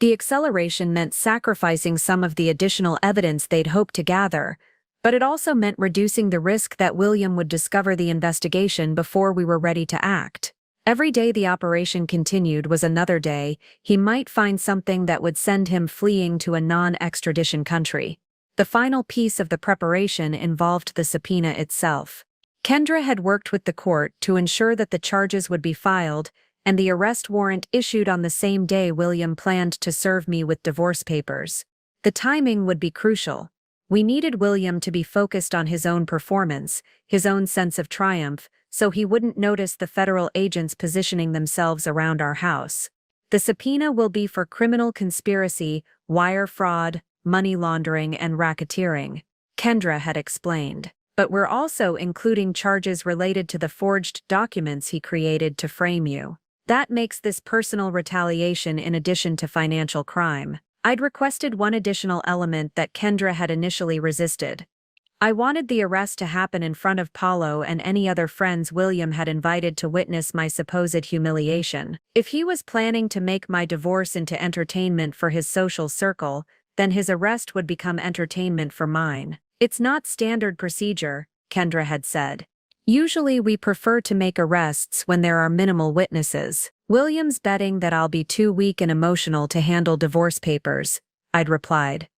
The acceleration meant sacrificing some of the additional evidence they'd hoped to gather, but it also meant reducing the risk that William would discover the investigation before we were ready to act. Every day the operation continued was another day he might find something that would send him fleeing to a non-extradition country. The final piece of the preparation involved the subpoena itself. Kendra had worked with the court to ensure that the charges would be filed, and the arrest warrant issued on the same day William planned to serve me with divorce papers. The timing would be crucial. We needed William to be focused on his own performance, his own sense of triumph, so he wouldn't notice the federal agents positioning themselves around our house. "The subpoena will be for criminal conspiracy, wire fraud, money laundering, and racketeering," Kendra had explained. "But we're also including charges related to the forged documents he created to frame you. That makes this personal retaliation in addition to financial crime." I'd requested one additional element that Kendra had initially resisted. I wanted the arrest to happen in front of Paulo and any other friends William had invited to witness my supposed humiliation. If he was planning to make my divorce into entertainment for his social circle, then his arrest would become entertainment for mine. "It's not standard procedure," Kendra had said. Usually we prefer to make arrests when there are minimal witnesses. William's betting that I'll be too weak and emotional to handle divorce papers, I'd replied.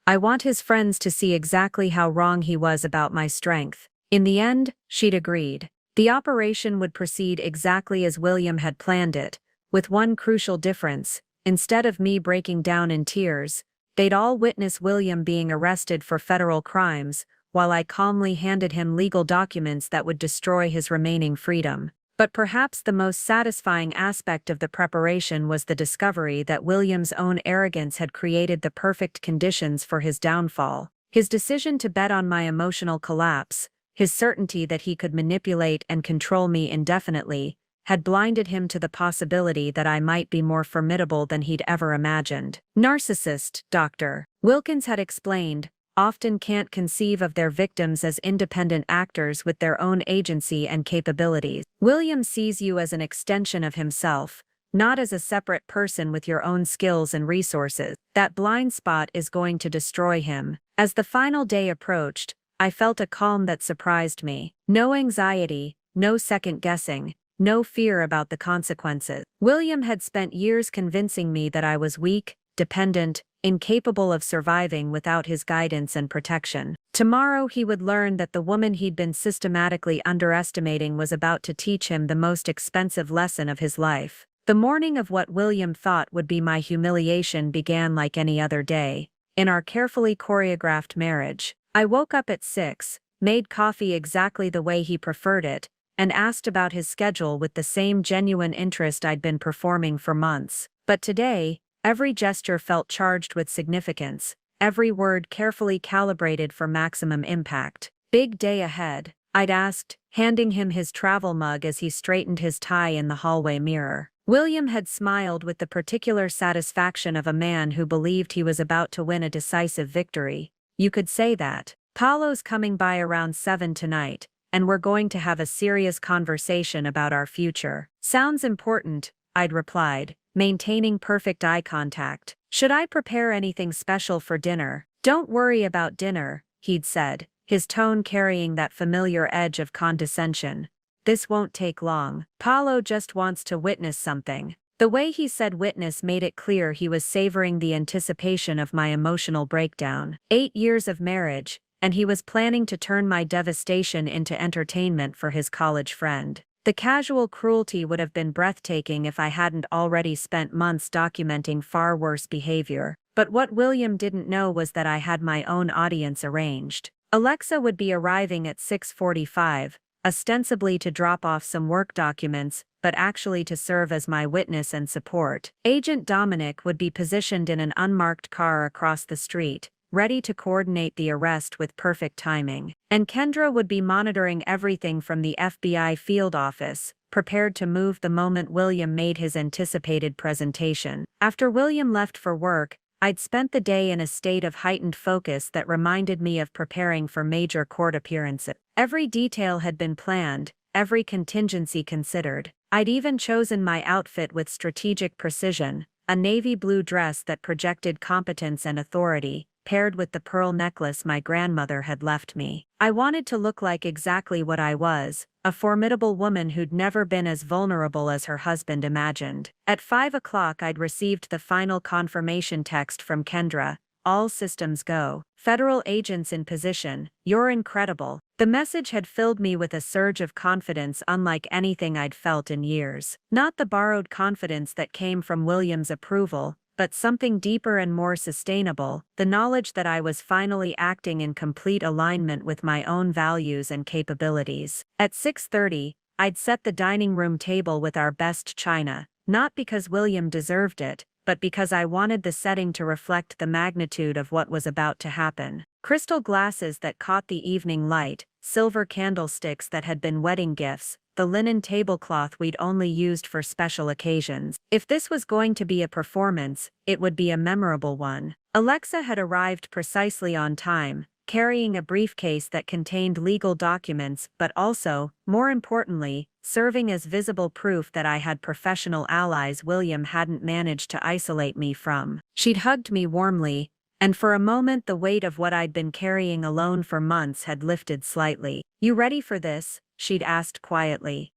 I want his friends to see exactly how wrong he was about my strength. In the end, she'd agreed. The operation would proceed exactly as William had planned it, with one crucial difference. Instead of me breaking down in tears, they'd all witness William being arrested for federal crimes, while I calmly handed him legal documents that would destroy his remaining freedom. But perhaps the most satisfying aspect of the preparation was the discovery that William's own arrogance had created the perfect conditions for his downfall. His decision to bet on my emotional collapse, his certainty that he could manipulate and control me indefinitely, had blinded him to the possibility that I might be more formidable than he'd ever imagined. Narcissist, Dr. Wilkins had explained, often can't conceive of their victims as independent actors with their own agency and capabilities. William sees you as an extension of himself, not as a separate person with your own skills and resources. That blind spot is going to destroy him. As the final day approached, I felt a calm that surprised me. No anxiety, no second guessing, no fear about the consequences. William had spent years convincing me that I was weak, dependent, incapable of surviving without his guidance and protection. Tomorrow he would learn that the woman he'd been systematically underestimating was about to teach him the most expensive lesson of his life. The morning of what William thought would be my humiliation began like any other day, in our carefully choreographed marriage. I woke up at 6, made coffee exactly the way he preferred it, and asked about his schedule with the same genuine interest I'd been performing for months. But today, every gesture felt charged with significance, every word carefully calibrated for maximum impact. Big day ahead, I'd asked, handing him his travel mug as he straightened his tie in the hallway mirror. William had smiled with the particular satisfaction of a man who believed he was about to win a decisive victory. You could say that. Paolo's coming by around 7 tonight, and we're going to have a serious conversation about our future. Sounds important, I'd replied, maintaining perfect eye contact. Should I prepare anything special for dinner? Don't worry about dinner, he'd said, his tone carrying that familiar edge of condescension. This won't take long. Paolo just wants to witness something. The way he said witness made it clear he was savoring the anticipation of my emotional breakdown. 8 years of marriage, and he was planning to turn my devastation into entertainment for his college friend. The casual cruelty would have been breathtaking if I hadn't already spent months documenting far worse behavior. But what William didn't know was that I had my own audience arranged. Alexa would be arriving at 6:45, ostensibly to drop off some work documents, but actually to serve as my witness and support. Agent Dominic would be positioned in an unmarked car across the street, ready to coordinate the arrest with perfect timing. And Kendra would be monitoring everything from the FBI field office, prepared to move the moment William made his anticipated presentation. After William left for work, I'd spent the day in a state of heightened focus that reminded me of preparing for major court appearances. Every detail had been planned, every contingency considered. I'd even chosen my outfit with strategic precision, a navy blue dress that projected competence and authority, paired with the pearl necklace my grandmother had left me. I wanted to look like exactly what I was, a formidable woman who'd never been as vulnerable as her husband imagined. At 5 o'clock I'd received the final confirmation text from Kendra, all systems go. Federal agents in position, you're incredible. The message had filled me with a surge of confidence unlike anything I'd felt in years. Not the borrowed confidence that came from William's approval, but something deeper and more sustainable, the knowledge that I was finally acting in complete alignment with my own values and capabilities. At 6:30, I'd set the dining room table with our best china, not because William deserved it, but because I wanted the setting to reflect the magnitude of what was about to happen. Crystal glasses that caught the evening light, silver candlesticks that had been wedding gifts, the linen tablecloth we'd only used for special occasions. If this was going to be a performance, it would be a memorable one. Alexa had arrived precisely on time, carrying a briefcase that contained legal documents but also, more importantly, serving as visible proof that I had professional allies William hadn't managed to isolate me from. She'd hugged me warmly, and for a moment the weight of what I'd been carrying alone for months had lifted slightly. "You ready for this?" she'd asked quietly.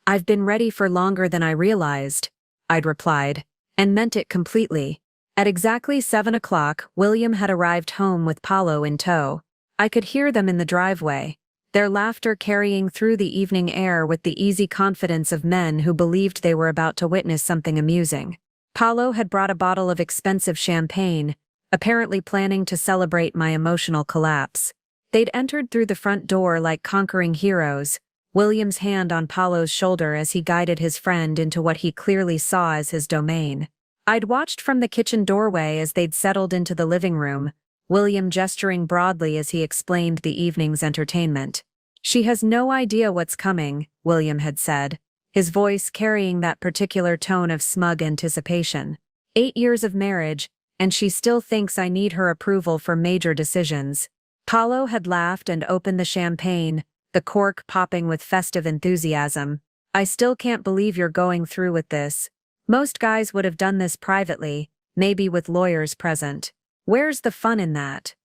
"I've been ready for longer than I realized," I'd replied, and meant it completely. At exactly 7 o'clock, William had arrived home with Paulo in tow. I could hear them in the driveway, their laughter carrying through the evening air with the easy confidence of men who believed they were about to witness something amusing. Paulo had brought a bottle of expensive champagne, apparently planning to celebrate my emotional collapse. They'd entered through the front door like conquering heroes, William's hand on Paulo's shoulder as he guided his friend into what he clearly saw as his domain. I'd watched from the kitchen doorway as they'd settled into the living room, William gesturing broadly as he explained the evening's entertainment. "She has no idea what's coming," William had said, his voice carrying that particular tone of smug anticipation. 8 years of marriage, and she still thinks I need her approval for major decisions. Paulo had laughed and opened the champagne, the cork popping with festive enthusiasm. "I still can't believe you're going through with this. Most guys would have done this privately, maybe with lawyers present. Where's the fun in that?"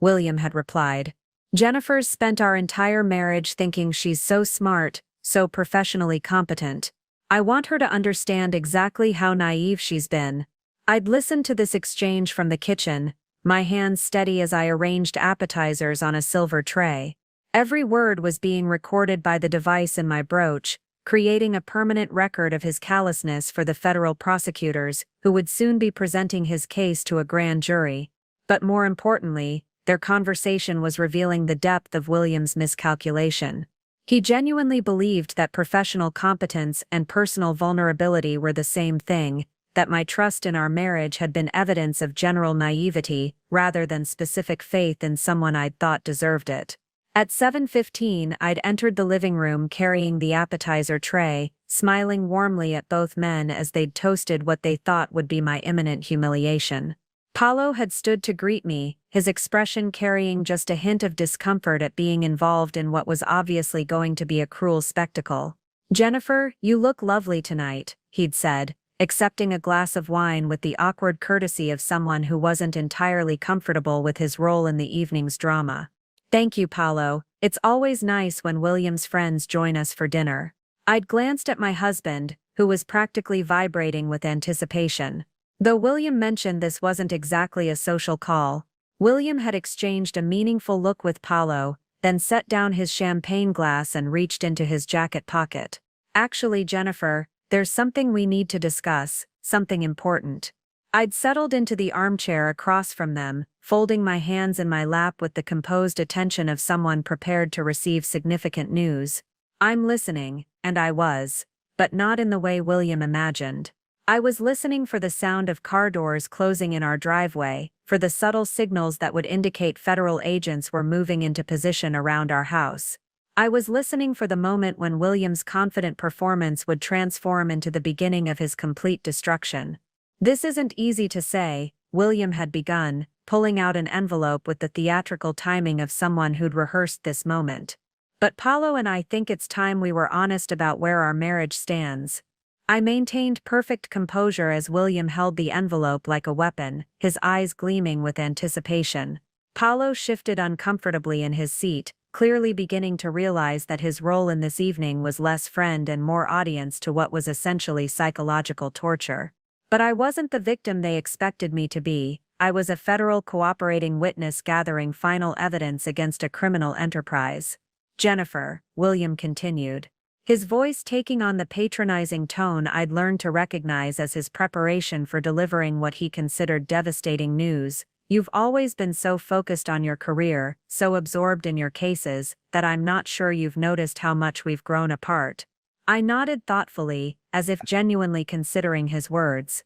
William had replied. "Jennifer's spent our entire marriage thinking she's so smart, so professionally competent. I want her to understand exactly how naive she's been." I'd listened to this exchange from the kitchen, my hands steady as I arranged appetizers on a silver tray. Every word was being recorded by the device in my brooch, creating a permanent record of his callousness for the federal prosecutors, who would soon be presenting his case to a grand jury. But more importantly, their conversation was revealing the depth of William's miscalculation. He genuinely believed that professional competence and personal vulnerability were the same thing, that my trust in our marriage had been evidence of general naivety rather than specific faith in someone I'd thought deserved it. At 7:15, I'd entered the living room carrying the appetizer tray, smiling warmly at both men as they'd toasted what they thought would be my imminent humiliation. Paulo had stood to greet me, his expression carrying just a hint of discomfort at being involved in what was obviously going to be a cruel spectacle. "Jennifer, you look lovely tonight," he'd said, accepting a glass of wine with the awkward courtesy of someone who wasn't entirely comfortable with his role in the evening's drama. "Thank you, Paulo. It's always nice when William's friends join us for dinner." I'd glanced at my husband, who was practically vibrating with anticipation. Though William mentioned this wasn't exactly a social call, William had exchanged a meaningful look with Paulo, then set down his champagne glass and reached into his jacket pocket. "Actually, Jennifer, there's something we need to discuss, something important." I'd settled into the armchair across from them, folding my hands in my lap with the composed attention of someone prepared to receive significant news. "I'm listening," and I was. But not in the way William imagined. I was listening for the sound of car doors closing in our driveway, for the subtle signals that would indicate federal agents were moving into position around our house. I was listening for the moment when William's confident performance would transform into the beginning of his complete destruction. "This isn't easy to say," William had begun, pulling out an envelope with the theatrical timing of someone who'd rehearsed this moment. "But Paulo and I think it's time we were honest about where our marriage stands." I maintained perfect composure as William held the envelope like a weapon, his eyes gleaming with anticipation. Paulo shifted uncomfortably in his seat, clearly beginning to realize that his role in this evening was less friend and more audience to what was essentially psychological torture. But I wasn't the victim they expected me to be. I was a federal cooperating witness gathering final evidence against a criminal enterprise. "Jennifer," William continued, his voice taking on the patronizing tone I'd learned to recognize as his preparation for delivering what he considered devastating news, "you've always been so focused on your career, so absorbed in your cases, that I'm not sure you've noticed how much we've grown apart." I nodded thoughtfully, as if genuinely considering his words.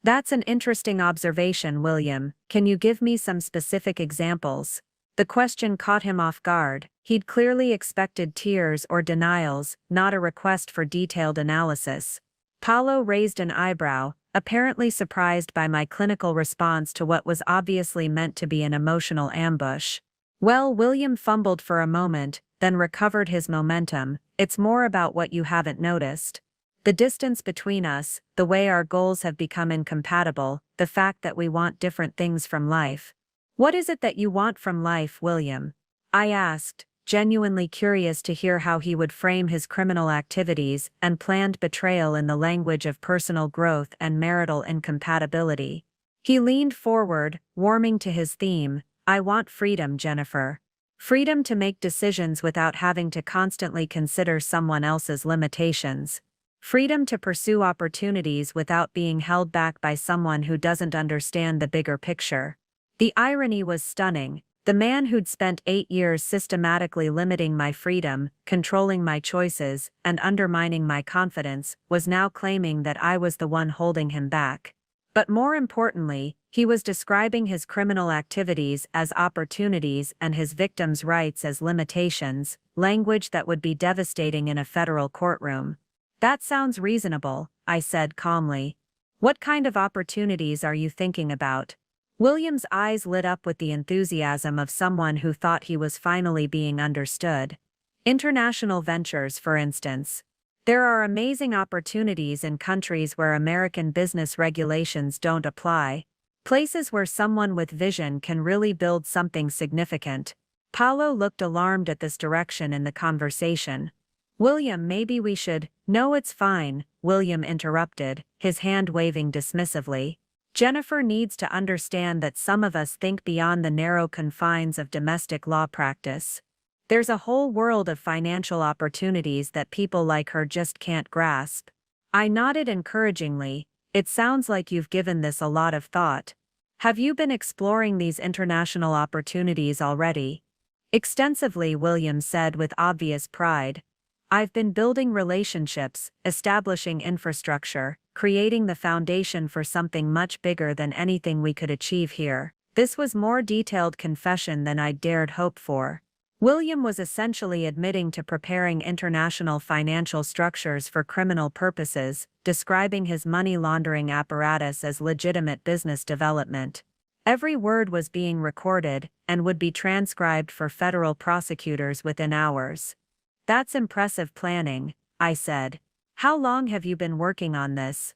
"That's an interesting observation, William. Can you give me some specific examples?" The question caught him off guard. He'd clearly expected tears or denials, not a request for detailed analysis. Paulo raised an eyebrow, apparently surprised by my clinical response to what was obviously meant to be an emotional ambush. "Well," William fumbled for a moment, then recovered his momentum, "it's more about what you haven't noticed. The distance between us, the way our goals have become incompatible, the fact that we want different things from life." "What is it that you want from life, William?" I asked, genuinely curious to hear how he would frame his criminal activities and planned betrayal in the language of personal growth and marital incompatibility. He leaned forward, warming to his theme, "I want freedom, Jennifer. Freedom to make decisions without having to constantly consider someone else's limitations. Freedom to pursue opportunities without being held back by someone who doesn't understand the bigger picture." The irony was stunning. The man who'd spent 8 years systematically limiting my freedom, controlling my choices, and undermining my confidence, was now claiming that I was the one holding him back. But more importantly, he was describing his criminal activities as opportunities and his victims' rights as limitations, language that would be devastating in a federal courtroom. "That sounds reasonable," I said calmly. "What kind of opportunities are you thinking about?" William's eyes lit up with the enthusiasm of someone who thought he was finally being understood. "International ventures, for instance. There are amazing opportunities in countries where American business regulations don't apply. Places where someone with vision can really build something significant." Paolo looked alarmed at this direction in the conversation. "William, maybe we should—" "No, it's fine," William interrupted, his hand waving dismissively. "Jennifer needs to understand that some of us think beyond the narrow confines of domestic law practice. There's a whole world of financial opportunities that people like her just can't grasp." I nodded encouragingly. "It sounds like you've given this a lot of thought. Have you been exploring these international opportunities already?" "Extensively," William said with obvious pride. "I've been building relationships, establishing infrastructure, creating the foundation for something much bigger than anything we could achieve here." This was more detailed confession than I'd dared hope for. William was essentially admitting to preparing international financial structures for criminal purposes, describing his money laundering apparatus as legitimate business development. Every word was being recorded and would be transcribed for federal prosecutors within hours. "That's impressive planning," I said. "How long have you been working on this?"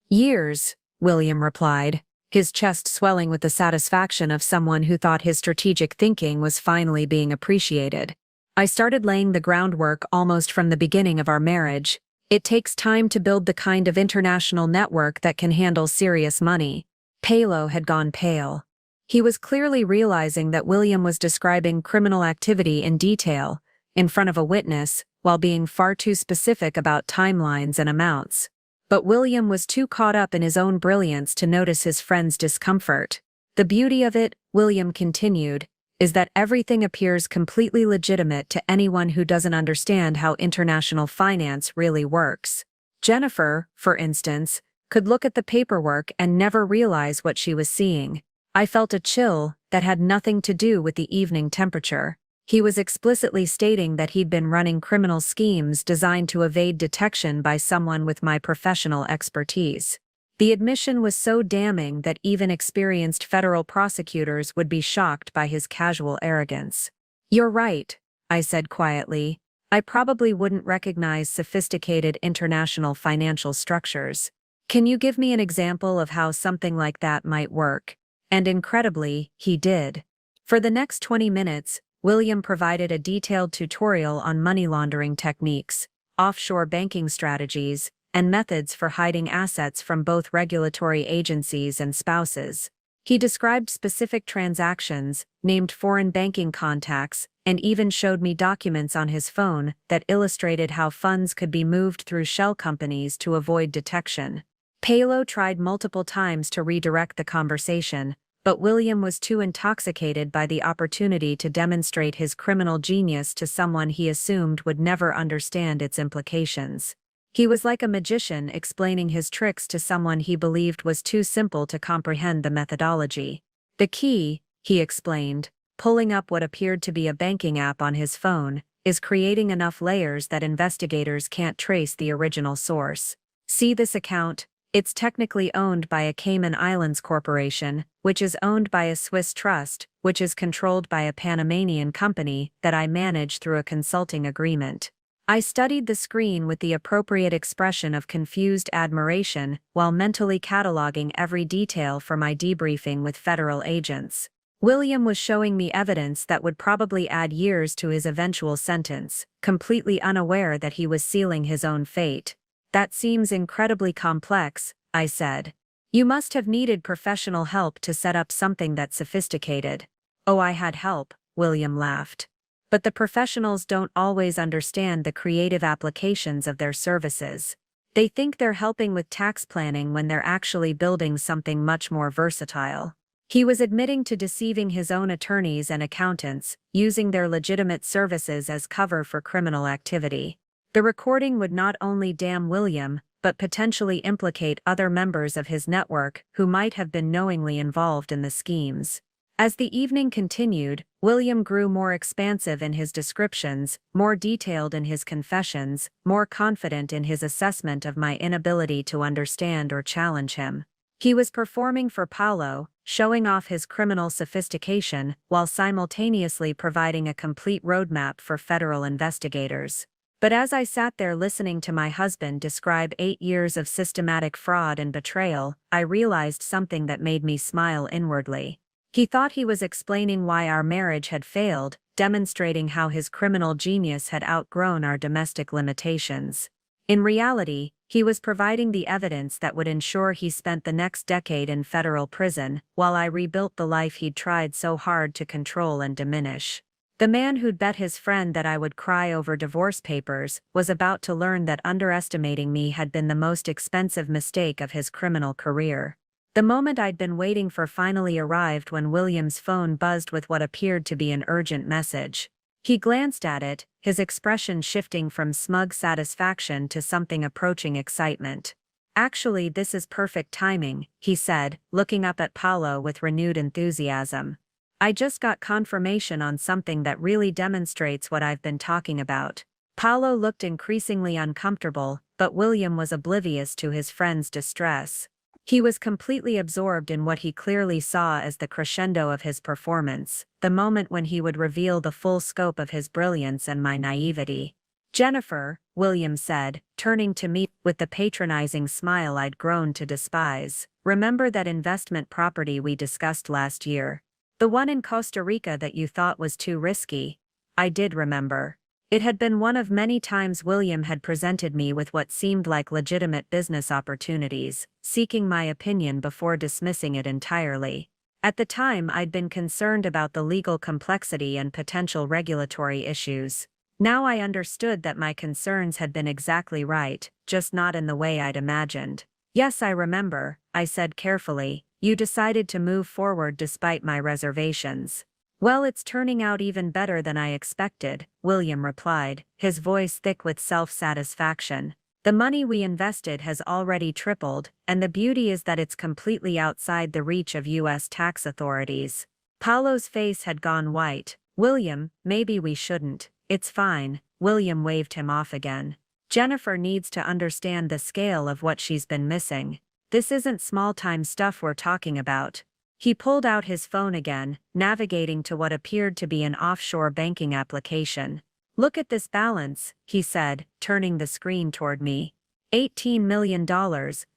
"Years," William replied, his chest swelling with the satisfaction of someone who thought his strategic thinking was finally being appreciated. "I started laying the groundwork almost from the beginning of our marriage. It takes time to build the kind of international network that can handle serious money." Paolo had gone pale. He was clearly realizing that William was describing criminal activity in detail, in front of a witness, while being far too specific about timelines and amounts. But William was too caught up in his own brilliance to notice his friend's discomfort. "The beauty of it," William continued, "is that everything appears completely legitimate to anyone who doesn't understand how international finance really works. Jennifer, for instance, could look at the paperwork and never realize what she was seeing." I felt a chill that had nothing to do with the evening temperature. He was explicitly stating that he'd been running criminal schemes designed to evade detection by someone with my professional expertise. The admission was so damning that even experienced federal prosecutors would be shocked by his casual arrogance. "You're right," I said quietly. "I probably wouldn't recognize sophisticated international financial structures. Can you give me an example of how something like that might work?" And incredibly, he did. For the next 20 minutes, William provided a detailed tutorial on money laundering techniques, offshore banking strategies, and methods for hiding assets from both regulatory agencies and spouses. He described specific transactions, named foreign banking contacts, and even showed me documents on his phone that illustrated how funds could be moved through shell companies to avoid detection. Paolo tried multiple times to redirect the conversation, but William was too intoxicated by the opportunity to demonstrate his criminal genius to someone he assumed would never understand its implications. He was like a magician explaining his tricks to someone he believed was too simple to comprehend the methodology. "The key," he explained, pulling up what appeared to be a banking app on his phone, "is creating enough layers that investigators can't trace the original source. See this account? It's technically owned by a Cayman Islands corporation, which is owned by a Swiss trust, which is controlled by a Panamanian company that I manage through a consulting agreement." I studied the screen with the appropriate expression of confused admiration while mentally cataloging every detail for my debriefing with federal agents. William was showing me evidence that would probably add years to his eventual sentence, completely unaware that he was sealing his own fate. That seems incredibly complex, I said. You must have needed professional help to set up something that sophisticated. Oh, I had help, William laughed. But the professionals don't always understand the creative applications of their services. They think they're helping with tax planning when they're actually building something much more versatile. He was admitting to deceiving his own attorneys and accountants, using their legitimate services as cover for criminal activity. The recording would not only damn William, but potentially implicate other members of his network who might have been knowingly involved in the schemes. As the evening continued, William grew more expansive in his descriptions, more detailed in his confessions, more confident in his assessment of my inability to understand or challenge him. He was performing for Paolo, showing off his criminal sophistication while simultaneously providing a complete roadmap for federal investigators. But as I sat there listening to my husband describe 8 years of systematic fraud and betrayal, I realized something that made me smile inwardly. He thought he was explaining why our marriage had failed, demonstrating how his criminal genius had outgrown our domestic limitations. In reality, he was providing the evidence that would ensure he spent the next decade in federal prison, while I rebuilt the life he'd tried so hard to control and diminish. The man who'd bet his friend that I would cry over divorce papers was about to learn that underestimating me had been the most expensive mistake of his criminal career. The moment I'd been waiting for finally arrived when William's phone buzzed with what appeared to be an urgent message. He glanced at it, his expression shifting from smug satisfaction to something approaching excitement. "Actually, this is perfect timing," he said, looking up at Paolo with renewed enthusiasm. "I just got confirmation on something that really demonstrates what I've been talking about." Paolo looked increasingly uncomfortable, but William was oblivious to his friend's distress. He was completely absorbed in what he clearly saw as the crescendo of his performance, the moment when he would reveal the full scope of his brilliance and my naivety. "Jennifer," William said, turning to me with the patronizing smile I'd grown to despise, "remember that investment property we discussed last year? The one in Costa Rica that you thought was too risky?" I did remember. It had been one of many times William had presented me with what seemed like legitimate business opportunities, seeking my opinion before dismissing it entirely. At the time, I'd been concerned about the legal complexity and potential regulatory issues. Now I understood that my concerns had been exactly right, just not in the way I'd imagined. "Yes, I remember," I said carefully. "You decided to move forward despite my reservations." "Well, it's turning out even better than I expected," William replied, his voice thick with self-satisfaction. "The money we invested has already tripled, and the beauty is that it's completely outside the reach of U.S. tax authorities." Paolo's face had gone white. "William, maybe we shouldn't." "It's fine," William waved him off again. "Jennifer needs to understand the scale of what she's been missing. This isn't small-time stuff we're talking about." He pulled out his phone again, navigating to what appeared to be an offshore banking application. "Look at this balance," he said, turning the screen toward me. $18 million,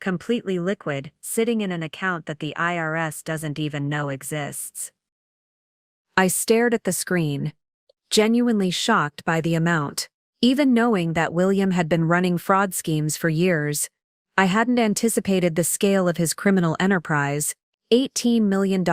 completely liquid, sitting in an account that the IRS doesn't even know exists. I stared at the screen, genuinely shocked by the amount. Even knowing that William had been running fraud schemes for years, I hadn't anticipated the scale of his criminal enterprise. $18 million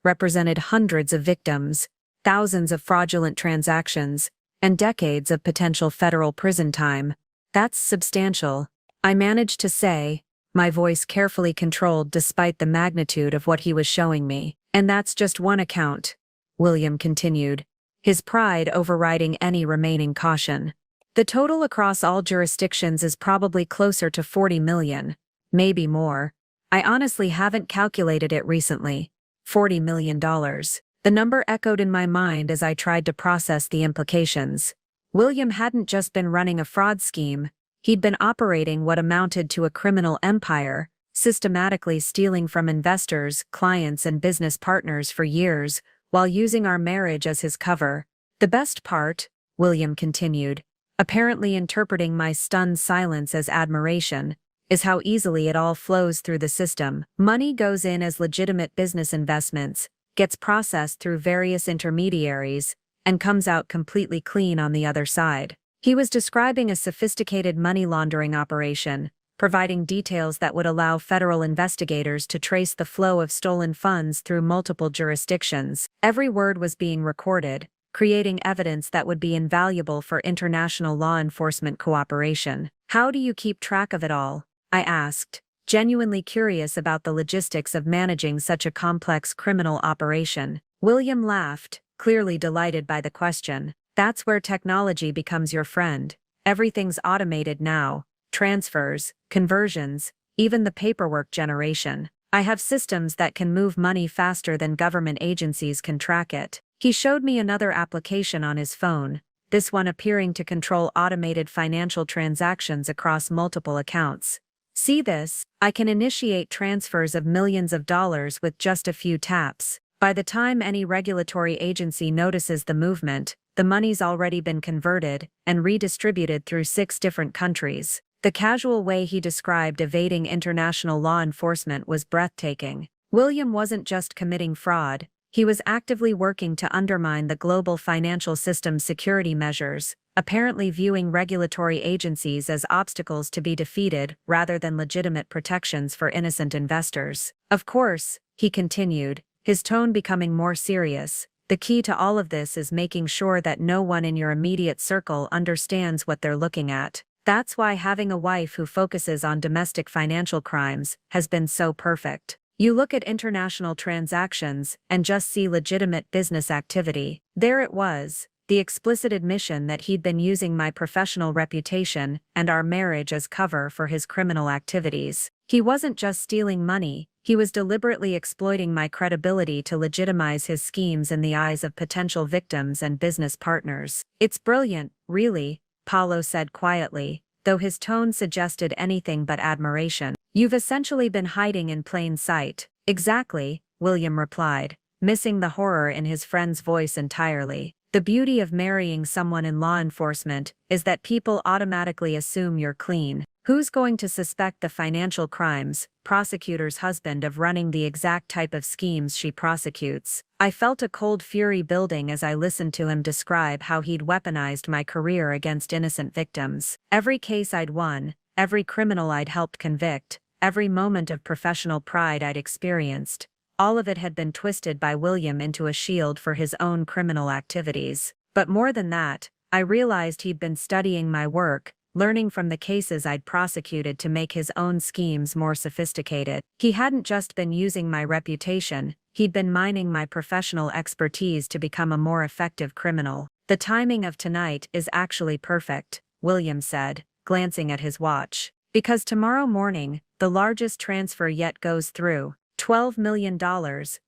represented hundreds of victims, thousands of fraudulent transactions, and decades of potential federal prison time. "That's substantial," I managed to say, my voice carefully controlled despite the magnitude of what he was showing me. "And that's just one account," William continued, his pride overriding any remaining caution. "The total across all jurisdictions is probably closer to 40 million, maybe more. I honestly haven't calculated it recently." $40 million. The number echoed in my mind as I tried to process the implications. William hadn't just been running a fraud scheme, he'd been operating what amounted to a criminal empire, systematically stealing from investors, clients, and business partners for years, while using our marriage as his cover. "The best part," William continued, apparently interpreting my stunned silence as admiration, "is how easily it all flows through the system. Money goes in as legitimate business investments, gets processed through various intermediaries, and comes out completely clean on the other side. He was describing a sophisticated money laundering operation, providing details that would allow federal investigators to trace the flow of stolen funds through multiple jurisdictions. Every word was being recorded, creating evidence that would be invaluable for international law enforcement cooperation. "How do you keep track of it all?" I asked, genuinely curious about the logistics of managing such a complex criminal operation. William laughed, clearly delighted by the question. "That's where technology becomes your friend. Everything's automated now. Transfers, conversions, even the paperwork generation. I have systems that can move money faster than government agencies can track it." He showed me another application on his phone, this one appearing to control automated financial transactions across multiple accounts. "See this? I can initiate transfers of millions of dollars with just a few taps. By the time any regulatory agency notices the movement, the money's already been converted and redistributed through 6 different countries." The casual way he described evading international law enforcement was breathtaking. William wasn't just committing fraud, he was actively working to undermine the global financial system's security measures, apparently viewing regulatory agencies as obstacles to be defeated rather than legitimate protections for innocent investors. "Of course," he continued, his tone becoming more serious, "the key to all of this is making sure that no one in your immediate circle understands what they're looking at. That's why having a wife who focuses on domestic financial crimes has been so perfect. You look at international transactions and just see legitimate business activity." There it was, the explicit admission that he'd been using my professional reputation and our marriage as cover for his criminal activities. He wasn't just stealing money, he was deliberately exploiting my credibility to legitimize his schemes in the eyes of potential victims and business partners. "It's brilliant, really," Paulo said quietly, though his tone suggested anything but admiration. "You've essentially been hiding in plain sight." "Exactly," William replied, missing the horror in his friend's voice entirely. "The beauty of marrying someone in law enforcement is that people automatically assume you're clean. Who's going to suspect the financial crimes prosecutor's husband of running the exact type of schemes she prosecutes?" I felt a cold fury building as I listened to him describe how he'd weaponized my career against innocent victims. Every case I'd won, every criminal I'd helped convict, every moment of professional pride I'd experienced, all of it had been twisted by William into a shield for his own criminal activities. But more than that, I realized he'd been studying my work, learning from the cases I'd prosecuted to make his own schemes more sophisticated. He hadn't just been using my reputation, he'd been mining my professional expertise to become a more effective criminal. "The timing of tonight is actually perfect," William said, glancing at his watch. "Because tomorrow morning, the largest transfer yet goes through. $12 million,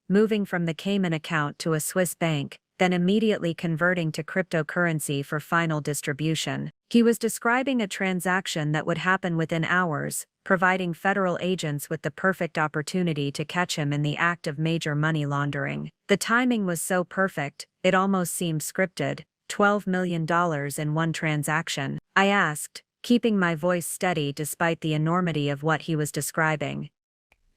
moving from the Cayman account to a Swiss bank, then immediately converting to cryptocurrency for final distribution." He was describing a transaction that would happen within hours, providing federal agents with the perfect opportunity to catch him in the act of major money laundering. The timing was so perfect, it almost seemed scripted. $12 million in one transaction? I asked, keeping my voice steady despite the enormity of what he was describing.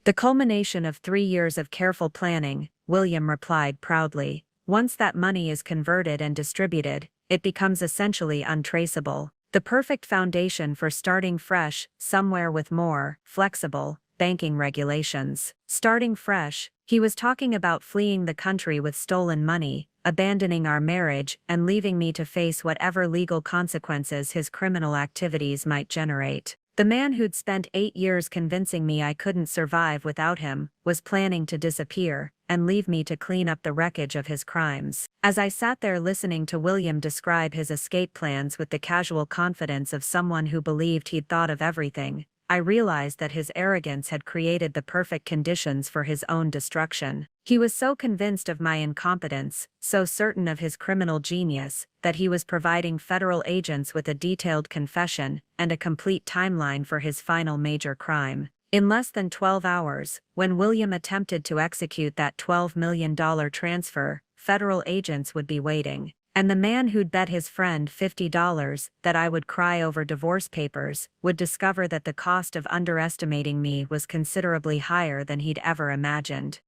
"The culmination of 3 years of careful planning," William replied proudly. "Once that money is converted and distributed, it becomes essentially untraceable. The perfect foundation for starting fresh, somewhere with more flexible banking regulations." Starting fresh, he was talking about fleeing the country with stolen money, abandoning our marriage, and leaving me to face whatever legal consequences his criminal activities might generate. The man who'd spent 8 years convincing me I couldn't survive without him was planning to disappear and leave me to clean up the wreckage of his crimes. As I sat there listening to William describe his escape plans with the casual confidence of someone who believed he'd thought of everything, I realized that his arrogance had created the perfect conditions for his own destruction. He was so convinced of my incompetence, so certain of his criminal genius, that he was providing federal agents with a detailed confession and a complete timeline for his final major crime. In less than 12 hours, when William attempted to execute that $12 million transfer, federal agents would be waiting. And the man who'd bet his friend $50 that I would cry over divorce papers would discover that the cost of underestimating me was considerably higher than he'd ever imagined.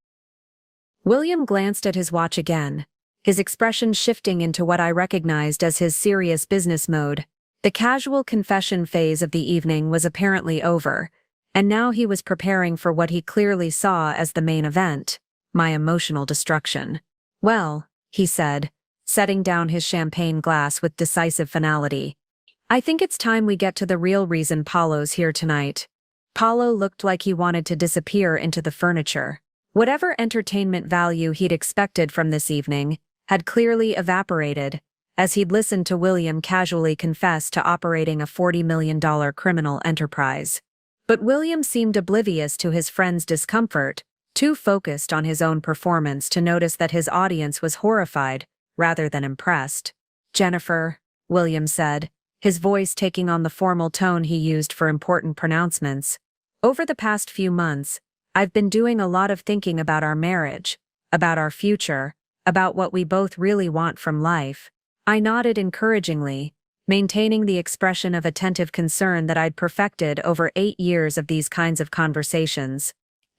William glanced at his watch again, his expression shifting into what I recognized as his serious business mode. The casual confession phase of the evening was apparently over, and now he was preparing for what he clearly saw as the main event, my emotional destruction. "Well," he said, setting down his champagne glass with decisive finality, "I think it's time we get to the real reason Paulo's here tonight." Paulo looked like he wanted to disappear into the furniture. Whatever entertainment value he'd expected from this evening had clearly evaporated, as he'd listened to William casually confess to operating a $40 million criminal enterprise. But William seemed oblivious to his friend's discomfort, too focused on his own performance to notice that his audience was horrified rather than impressed. "Jennifer," William said, his voice taking on the formal tone he used for important pronouncements, "over the past few months, I've been doing a lot of thinking about our marriage, about our future, about what we both really want from life." I nodded encouragingly, maintaining the expression of attentive concern that I'd perfected over 8 years of these kinds of conversations.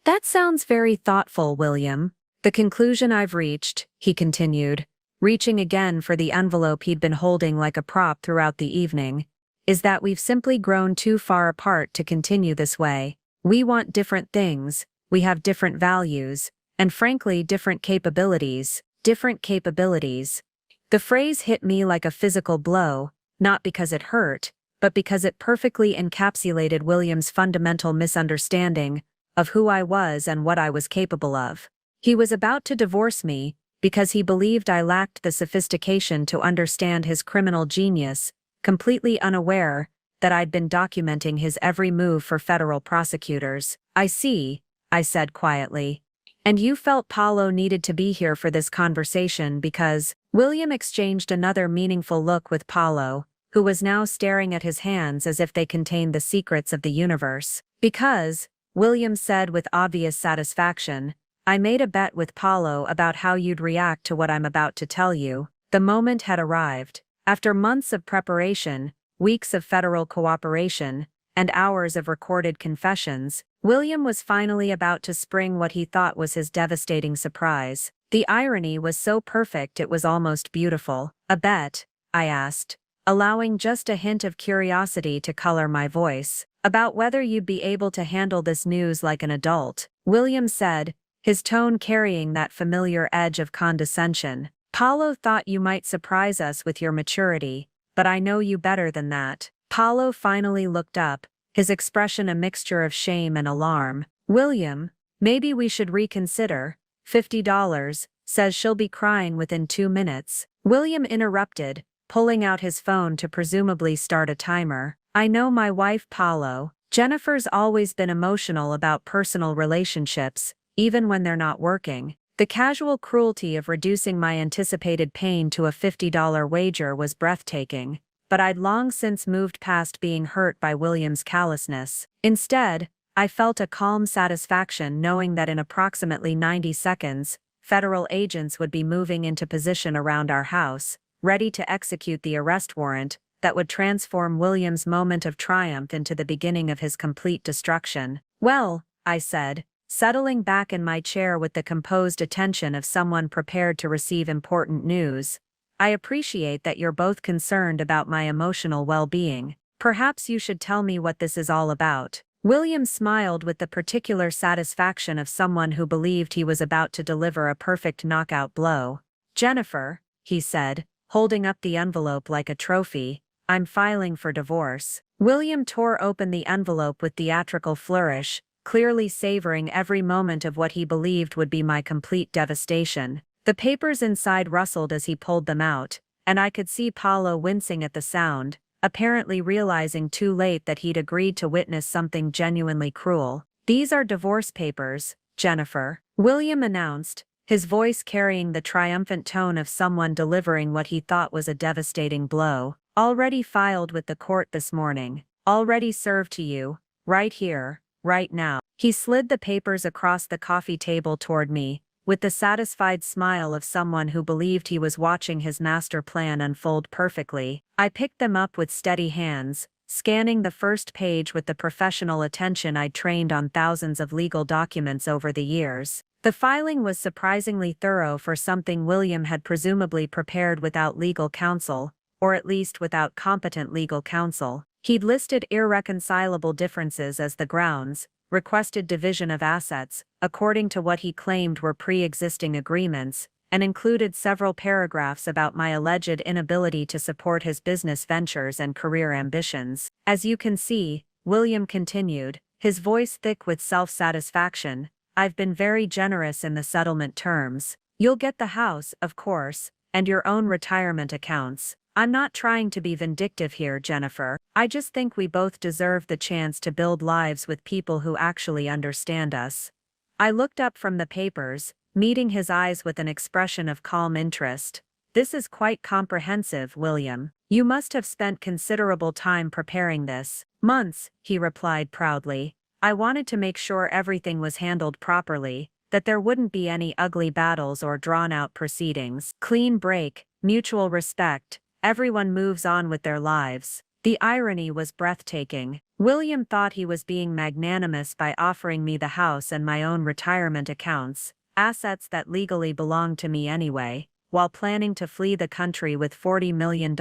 "That sounds very thoughtful, William. The conclusion I've reached," he continued, reaching again for the envelope he'd been holding like a prop throughout the evening, "is that we've simply grown too far apart to continue this way. We want different things, we have different values, and frankly different capabilities. The phrase hit me like a physical blow, not because it hurt, but because it perfectly encapsulated William's fundamental misunderstanding of who I was and what I was capable of. He was about to divorce me because he believed I lacked the sophistication to understand his criminal genius, completely unaware that I'd been documenting his every move for federal prosecutors. "I see," I said quietly. "And you felt Paulo needed to be here for this conversation because..." William exchanged another meaningful look with Paulo, who was now staring at his hands as if they contained the secrets of the universe. "Because," William said with obvious satisfaction, "I made a bet with Paulo about how you'd react to what I'm about to tell you." The moment had arrived. After months of preparation, weeks of federal cooperation, and hours of recorded confessions, William was finally about to spring what he thought was his devastating surprise. The irony was so perfect it was almost beautiful. "A bet?" I asked, allowing just a hint of curiosity to color my voice. "About whether you'd be able to handle this news like an adult," William said, his tone carrying that familiar edge of condescension. "Paulo thought you might surprise us with your maturity, but I know you better than that." Paulo finally looked up, his expression a mixture of shame and alarm. "William, maybe we should reconsider. $50, says she'll be crying within 2 minutes. William interrupted, pulling out his phone to presumably start a timer. "I know my wife Paulo. Jennifer's always been emotional about personal relationships, even when they're not working." The casual cruelty of reducing my anticipated pain to a $50 wager was breathtaking, but I'd long since moved past being hurt by William's callousness. Instead, I felt a calm satisfaction knowing that in approximately 90 seconds, federal agents would be moving into position around our house, ready to execute the arrest warrant that would transform William's moment of triumph into the beginning of his complete destruction. "Well," I said, settling back in my chair with the composed attention of someone prepared to receive important news, "I appreciate that you're both concerned about my emotional well-being. Perhaps you should tell me what this is all about." William smiled with the particular satisfaction of someone who believed he was about to deliver a perfect knockout blow. "Jennifer," he said, holding up the envelope like a trophy, "I'm filing for divorce." William tore open the envelope with theatrical flourish, clearly savoring every moment of what he believed would be my complete devastation. The papers inside rustled as he pulled them out, and I could see Paulo wincing at the sound, apparently realizing too late that he'd agreed to witness something genuinely cruel. "These are divorce papers, Jennifer," William announced, his voice carrying the triumphant tone of someone delivering what he thought was a devastating blow. "Already filed with the court this morning. Already served to you, right here, right now." He slid the papers across the coffee table toward me, with the satisfied smile of someone who believed he was watching his master plan unfold perfectly. I picked them up with steady hands, scanning the first page with the professional attention I'd trained on thousands of legal documents over the years. The filing was surprisingly thorough for something William had presumably prepared without legal counsel, or at least without competent legal counsel. He'd listed irreconcilable differences as the grounds, requested division of assets, according to what he claimed were pre-existing agreements, and included several paragraphs about my alleged inability to support his business ventures and career ambitions. As you can see, William continued, his voice thick with self-satisfaction, I've been very generous in the settlement terms. You'll get the house, of course, and your own retirement accounts. I'm not trying to be vindictive here, Jennifer. I just think we both deserve the chance to build lives with people who actually understand us. I looked up from the papers, meeting his eyes with an expression of calm interest. This is quite comprehensive, William. You must have spent considerable time preparing this. Months, he replied proudly. I wanted to make sure everything was handled properly, that there wouldn't be any ugly battles or drawn-out proceedings. Clean break, mutual respect, everyone moves on with their lives. The irony was breathtaking. William thought he was being magnanimous by offering me the house and my own retirement accounts, assets that legally belonged to me anyway, while planning to flee the country with $40 million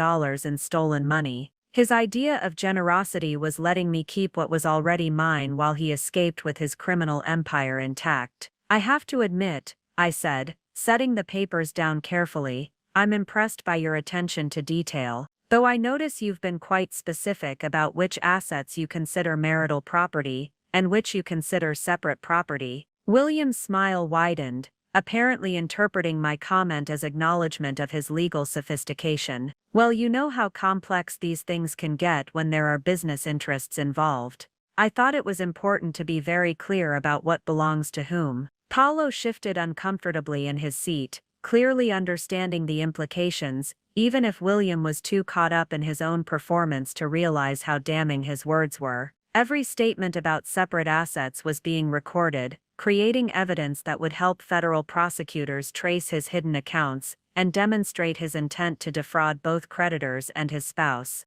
in stolen money. His idea of generosity was letting me keep what was already mine while he escaped with his criminal empire intact. I have to admit, I said, setting the papers down carefully, I'm impressed by your attention to detail, though I notice you've been quite specific about which assets you consider marital property, and which you consider separate property. William's smile widened, apparently interpreting my comment as acknowledgement of his legal sophistication. Well, you know how complex these things can get when there are business interests involved. I thought it was important to be very clear about what belongs to whom. Paulo shifted uncomfortably in his seat, clearly understanding the implications, even if William was too caught up in his own performance to realize how damning his words were. Every statement about separate assets was being recorded, creating evidence that would help federal prosecutors trace his hidden accounts and demonstrate his intent to defraud both creditors and his spouse.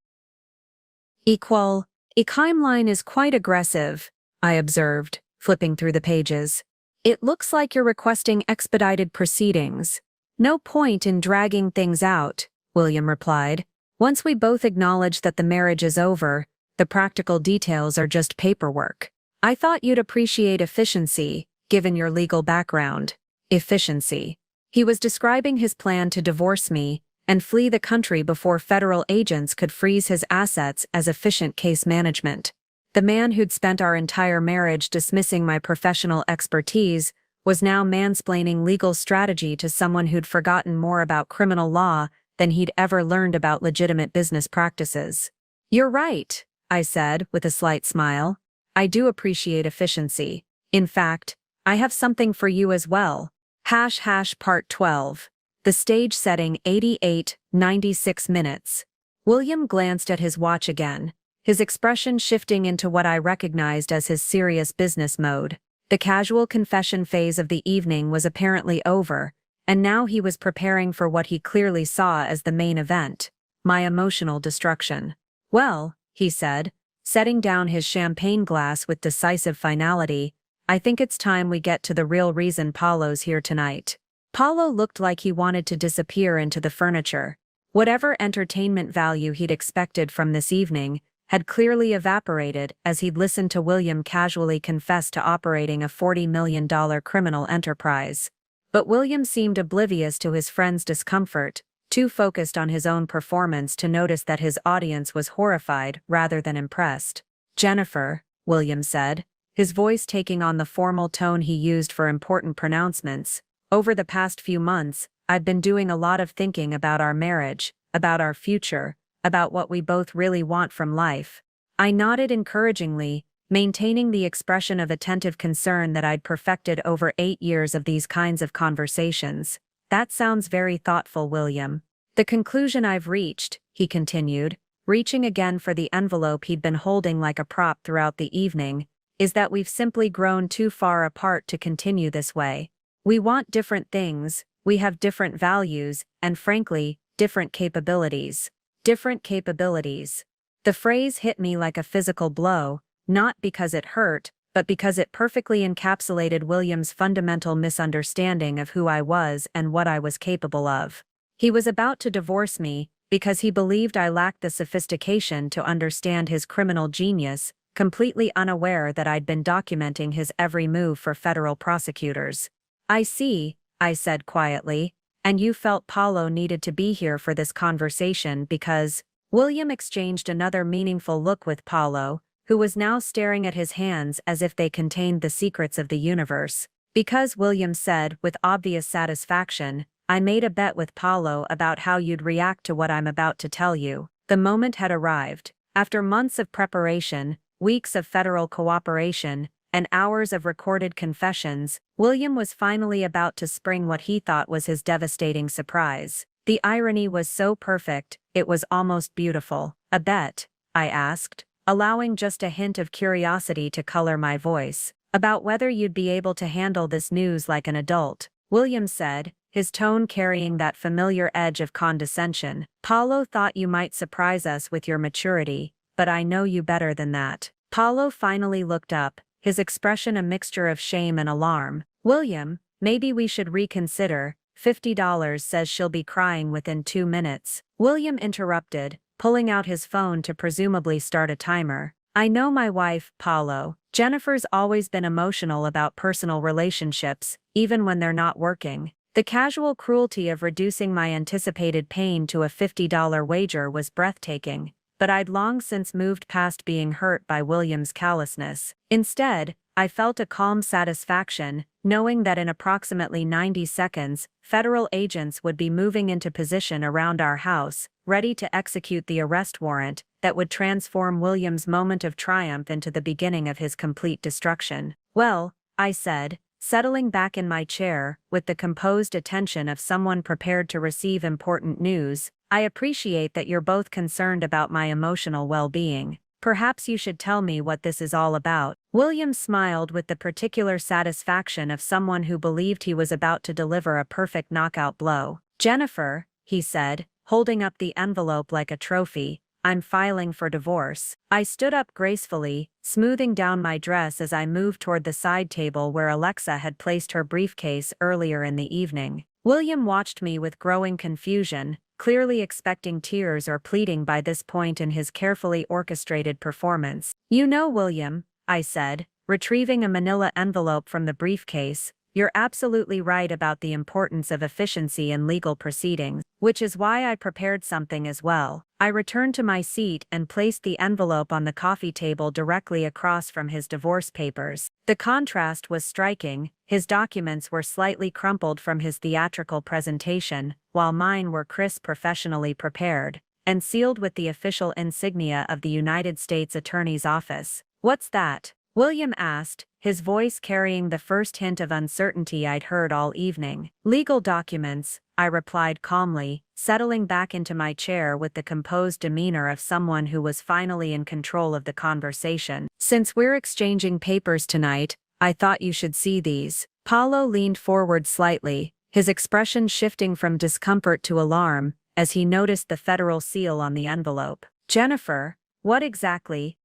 A timeline is quite aggressive, I observed, flipping through the pages. It looks like you're requesting expedited proceedings. No point in dragging things out, William replied. Once we both acknowledge that the marriage is over, the practical details are just paperwork. I thought you'd appreciate efficiency, given your legal background. Efficiency. He was describing his plan to divorce me and flee the country before federal agents could freeze his assets as efficient case management. The man who'd spent our entire marriage dismissing my professional expertise was now mansplaining legal strategy to someone who'd forgotten more about criminal law than he'd ever learned about legitimate business practices. You're right, I said with a slight smile. I do appreciate efficiency. In fact, I have something for you as well. Part 12. The stage setting 98:96 minutes. William glanced at his watch again, his expression shifting into what I recognized as his serious business mode. The casual confession phase of the evening was apparently over, and now he was preparing for what he clearly saw as the main event, my emotional destruction. Well, he said, setting down his champagne glass with decisive finality, I think it's time we get to the real reason Paulo's here tonight. Paulo looked like he wanted to disappear into the furniture. Whatever entertainment value he'd expected from this evening had clearly evaporated as he'd listened to William casually confess to operating a $40 million criminal enterprise. But William seemed oblivious to his friend's discomfort, too focused on his own performance to notice that his audience was horrified rather than impressed. Jennifer, William said, his voice taking on the formal tone he used for important pronouncements, over the past few months, I've been doing a lot of thinking about our marriage, about our future, about what we both really want from life. I nodded encouragingly, maintaining the expression of attentive concern that I'd perfected over 8 years of these kinds of conversations. That sounds very thoughtful, William. The conclusion I've reached, he continued, reaching again for the envelope he'd been holding like a prop throughout the evening, is that we've simply grown too far apart to continue this way. We want different things, we have different values, and frankly, different capabilities. Different capabilities. The phrase hit me like a physical blow, not because it hurt, but because it perfectly encapsulated William's fundamental misunderstanding of who I was and what I was capable of. He was about to divorce me because he believed I lacked the sophistication to understand his criminal genius, completely unaware that I'd been documenting his every move for federal prosecutors. "I see," I said quietly, "and you felt Paulo needed to be here for this conversation because—" William exchanged another meaningful look with Paulo, who was now staring at his hands as if they contained the secrets of the universe. "Because," William said with obvious satisfaction, "I made a bet with Paulo about how you'd react to what I'm about to tell you." The moment had arrived. After months of preparation, weeks of federal cooperation, and hours of recorded confessions, William was finally about to spring what he thought was his devastating surprise. The irony was so perfect, it was almost beautiful. "A bet?" I asked, allowing just a hint of curiosity to color my voice. "About whether you'd be able to handle this news like an adult," William said, his tone carrying that familiar edge of condescension. "Paulo thought you might surprise us with your maturity, but I know you better than that." Paulo finally looked up, his expression a mixture of shame and alarm. "William, maybe we should reconsider. $50 says she'll be crying within 2 minutes. William interrupted, pulling out his phone to presumably start a timer. "I know my wife, Paulo. Jennifer's always been emotional about personal relationships, even when they're not working." The casual cruelty of reducing my anticipated pain to a $50 wager was breathtaking, but I'd long since moved past being hurt by William's callousness. Instead, I felt a calm satisfaction, knowing that in approximately 90 seconds, federal agents would be moving into position around our house, ready to execute the arrest warrant that would transform William's moment of triumph into the beginning of his complete destruction. "Well," I said, settling back in my chair, with the composed attention of someone prepared to receive important news, "I appreciate that you're both concerned about my emotional well-being. Perhaps you should tell me what this is all about." William smiled with the particular satisfaction of someone who believed he was about to deliver a perfect knockout blow. "Jennifer," he said, holding up the envelope like a trophy, "I'm filing for divorce." I stood up gracefully, smoothing down my dress as I moved toward the side table where Alexa had placed her briefcase earlier in the evening. William watched me with growing confusion, clearly expecting tears or pleading by this point in his carefully orchestrated performance. "You know, William," I said, retrieving a manila envelope from the briefcase, "you're absolutely right about the importance of efficiency in legal proceedings, which is why I prepared something as well." I returned to my seat and placed the envelope on the coffee table directly across from his divorce papers. The contrast was striking. His documents were slightly crumpled from his theatrical presentation, while mine were crisp, professionally prepared, and sealed with the official insignia of the United States Attorney's Office. "What's that?" William asked, his voice carrying the first hint of uncertainty I'd heard all evening. "Legal documents," I replied calmly, settling back into my chair with the composed demeanor of someone who was finally in control of the conversation. "Since we're exchanging papers tonight, I thought you should see these." Paulo leaned forward slightly, his expression shifting from discomfort to alarm, as he noticed the federal seal on the envelope. "Jennifer, what exactly?"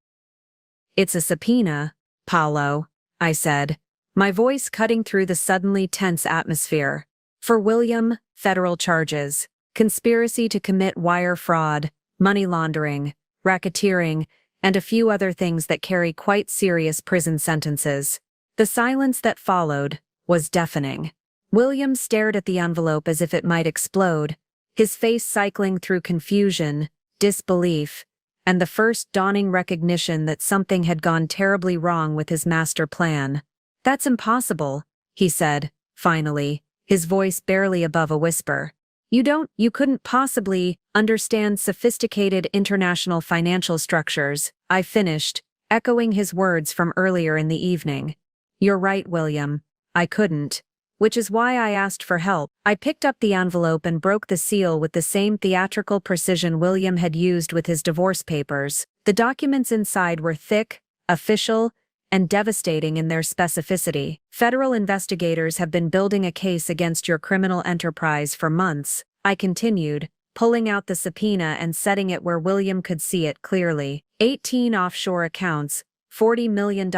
"It's a subpoena, Paulo," I said, my voice cutting through the suddenly tense atmosphere. "For William, federal charges, conspiracy to commit wire fraud, money laundering, racketeering, and a few other things that carry quite serious prison sentences." The silence that followed was deafening. William stared at the envelope as if it might explode, his face cycling through confusion, disbelief, and the first dawning recognition that something had gone terribly wrong with his master plan. "That's impossible," he said, finally, his voice barely above a whisper. You couldn't possibly understand sophisticated international financial structures," I finished, echoing his words from earlier in the evening. "You're right, William. I couldn't. Which is why I asked for help." I picked up the envelope and broke the seal with the same theatrical precision William had used with his divorce papers. The documents inside were thick, official, and devastating in their specificity. "Federal investigators have been building a case against your criminal enterprise for months," I continued, pulling out the subpoena and setting it where William could see it clearly. 18 offshore accounts, $40 million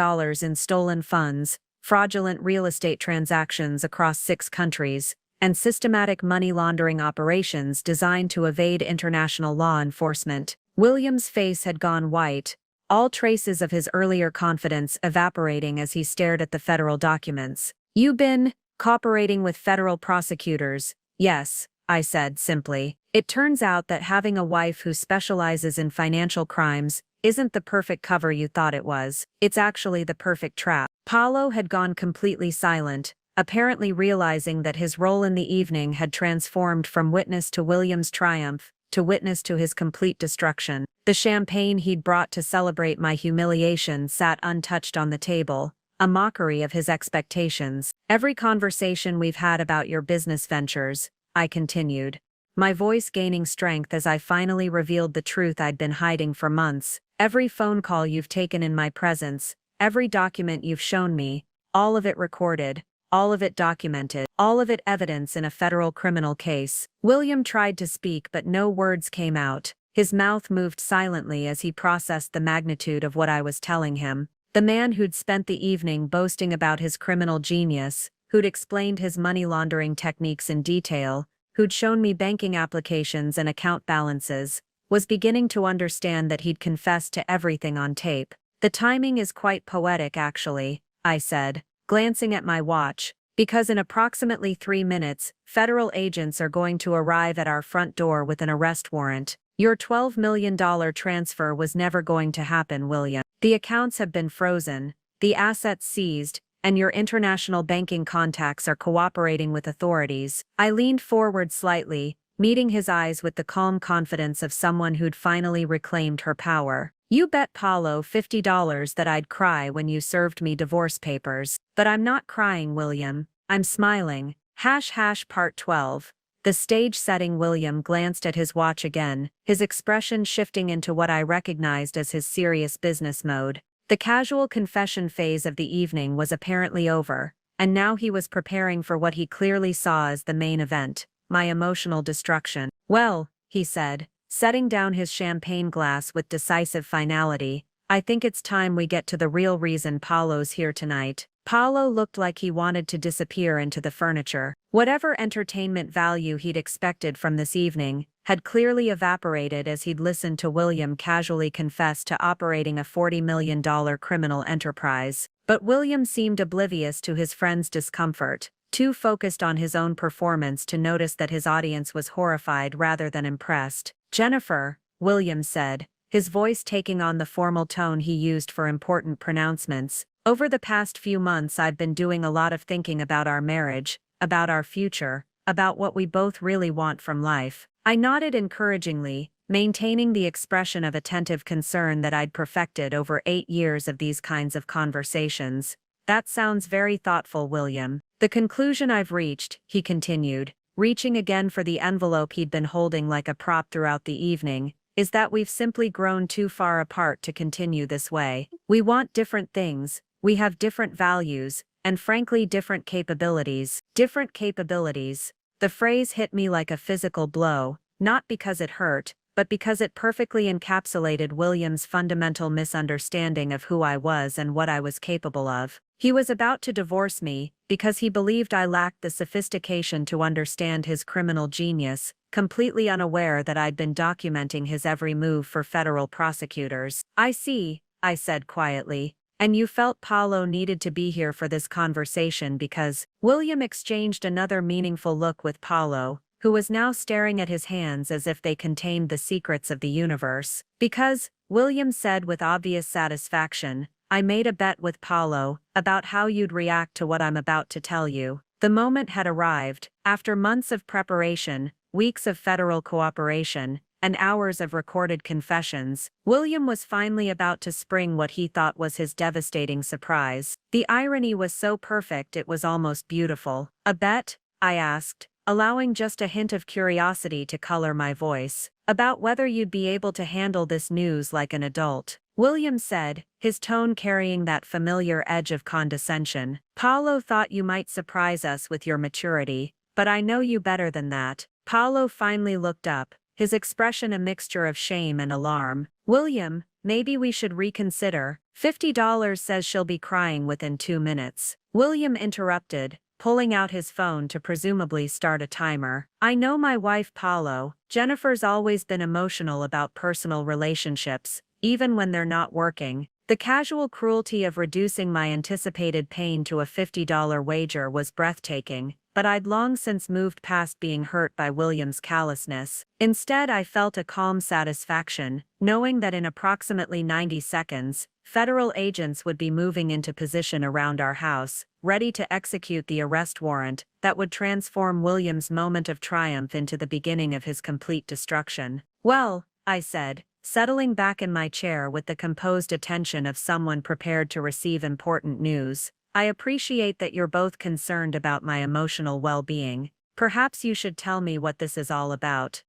in stolen funds, fraudulent real estate transactions across 6 countries, and systematic money laundering operations designed to evade international law enforcement. William's face had gone white, all traces of his earlier confidence evaporating as he stared at the federal documents. "You've been cooperating with federal prosecutors." "Yes," I said simply. "It turns out that having a wife who specializes in financial crimes isn't the perfect cover you thought it was. It's actually the perfect trap." Paulo had gone completely silent, apparently realizing that his role in the evening had transformed from witness to William's triumph to witness to his complete destruction. The champagne he'd brought to celebrate my humiliation sat untouched on the table, a mockery of his expectations. "Every conversation we've had about your business ventures," I continued, my voice gaining strength as I finally revealed the truth I'd been hiding for months. "Every phone call you've taken in my presence, every document you've shown me, all of it recorded, all of it documented, all of it evidence in a federal criminal case." William tried to speak but no words came out. His mouth moved silently as he processed the magnitude of what I was telling him. The man who'd spent the evening boasting about his criminal genius, who'd explained his money laundering techniques in detail, who'd shown me banking applications and account balances, was beginning to understand that he'd confessed to everything on tape. "The timing is quite poetic, actually," I said, glancing at my watch, "because in approximately 3 minutes, federal agents are going to arrive at our front door with an arrest warrant. Your $12 million transfer was never going to happen, William. The accounts have been frozen, the assets seized, and your international banking contacts are cooperating with authorities." I leaned forward slightly, meeting his eyes with the calm confidence of someone who'd finally reclaimed her power. "You bet Paulo $50 that I'd cry when you served me divorce papers. But I'm not crying, William. I'm smiling." Part 12. The stage setting. William glanced at his watch again, his expression shifting into what I recognized as his serious business mode. The casual confession phase of the evening was apparently over, and now he was preparing for what he clearly saw as the main event, my emotional destruction. "Well," he said, setting down his champagne glass with decisive finality, "I think it's time we get to the real reason Paulo's here tonight." Paulo looked like he wanted to disappear into the furniture. Whatever entertainment value he'd expected from this evening had clearly evaporated as he'd listened to William casually confess to operating a $40 million criminal enterprise. But William seemed oblivious to his friend's discomfort, too focused on his own performance to notice that his audience was horrified rather than impressed. "Jennifer," William said, his voice taking on the formal tone he used for important pronouncements, "over the past few months I've been doing a lot of thinking about our marriage, about our future, about what we both really want from life." I nodded encouragingly, maintaining the expression of attentive concern that I'd perfected over 8 years of these kinds of conversations. "That sounds very thoughtful, William. The conclusion I've reached," he continued, reaching again for the envelope he'd been holding like a prop throughout the evening, "is that we've simply grown too far apart to continue this way. We want different things, we have different values, and frankly different capabilities." Different capabilities. The phrase hit me like a physical blow, not because it hurt, but because it perfectly encapsulated William's fundamental misunderstanding of who I was and what I was capable of. He was about to divorce me because he believed I lacked the sophistication to understand his criminal genius, completely unaware that I'd been documenting his every move for federal prosecutors. "I see," I said quietly. "And you felt Paulo needed to be here for this conversation because..." William exchanged another meaningful look with Paulo, who was now staring at his hands as if they contained the secrets of the universe. "Because," William said with obvious satisfaction, "I made a bet with Paulo about how you'd react to what I'm about to tell you." The moment had arrived. After months of preparation, weeks of federal cooperation, and hours of recorded confessions, William was finally about to spring what he thought was his devastating surprise. The irony was so perfect it was almost beautiful. "A bet?" I asked, allowing just a hint of curiosity to color my voice. "About whether you'd be able to handle this news like an adult," William said, his tone carrying that familiar edge of condescension. "Paulo thought you might surprise us with your maturity, but I know you better than that." Paulo finally looked up, his expression a mixture of shame and alarm. "William, maybe we should reconsider. $50 says she'll be crying within 2 minutes." William interrupted, pulling out his phone to presumably start a timer. "I know my wife Paulo. Jennifer's always been emotional about personal relationships, even when they're not working. The casual cruelty of reducing my anticipated pain to a $50 wager was breathtaking, but I'd long since moved past being hurt by William's callousness. Instead, I felt a calm satisfaction, knowing that in approximately 90 seconds, federal agents would be moving into position around our house, ready to execute the arrest warrant that would transform William's moment of triumph into the beginning of his complete destruction. "Well," I said, settling back in my chair with the composed attention of someone prepared to receive important news, "I appreciate that you're both concerned about my emotional well-being. Perhaps you should tell me what this is all about."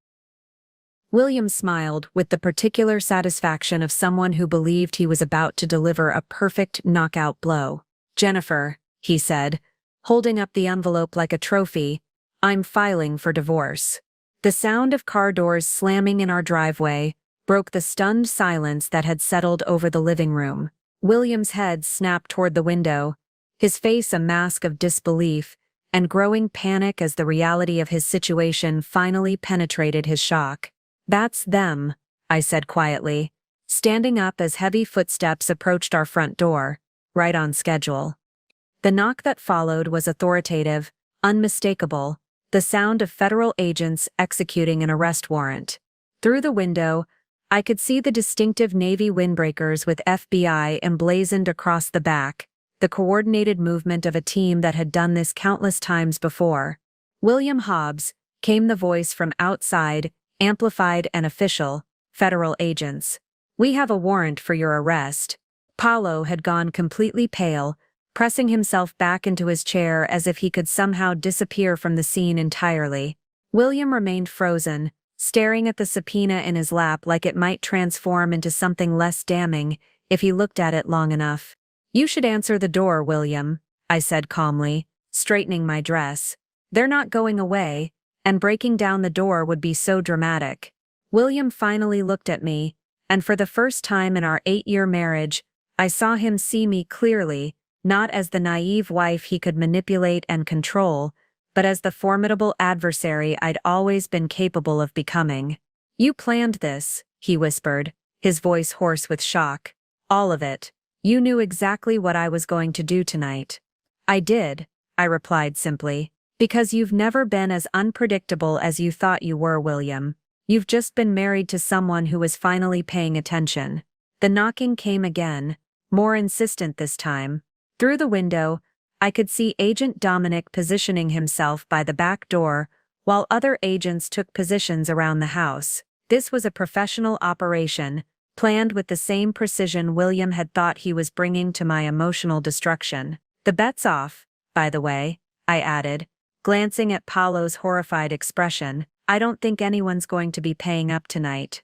William smiled with the particular satisfaction of someone who believed he was about to deliver a perfect knockout blow. "Jennifer," he said, holding up the envelope like a trophy, "I'm filing for divorce." The sound of car doors slamming in our driveway broke the stunned silence that had settled over the living room. William's head snapped toward the window, his face a mask of disbelief and growing panic as the reality of his situation finally penetrated his shock. "That's them," I said quietly, standing up as heavy footsteps approached our front door, right on schedule. The knock that followed was authoritative, unmistakable, the sound of federal agents executing an arrest warrant. Through the window, I could see the distinctive Navy windbreakers with FBI emblazoned across the back, the coordinated movement of a team that had done this countless times before. "William Hobbs," came the voice from outside, amplified and official, "federal agents. We have a warrant for your arrest." Paulo had gone completely pale, pressing himself back into his chair as if he could somehow disappear from the scene entirely. William remained frozen, staring at the subpoena in his lap like it might transform into something less damning if he looked at it long enough. "You should answer the door, William," I said calmly, straightening my dress. "They're not going away, and breaking down the door would be so dramatic." William finally looked at me, and for the first time in our 8-year marriage, I saw him see me clearly, not as the naive wife he could manipulate and control, but as the formidable adversary I'd always been capable of becoming. "You planned this," he whispered, his voice hoarse with shock. "All of it. You knew exactly what I was going to do tonight." "I did," I replied simply, "because you've never been as unpredictable as you thought you were, William. You've just been married to someone who was finally paying attention." The knocking came again, more insistent this time. Through the window, I could see Agent Dominic positioning himself by the back door, while other agents took positions around the house. This was a professional operation, planned with the same precision William had thought he was bringing to my emotional destruction. "The bet's off, by the way," I added, glancing at Paulo's horrified expression. "I don't think anyone's going to be paying up tonight."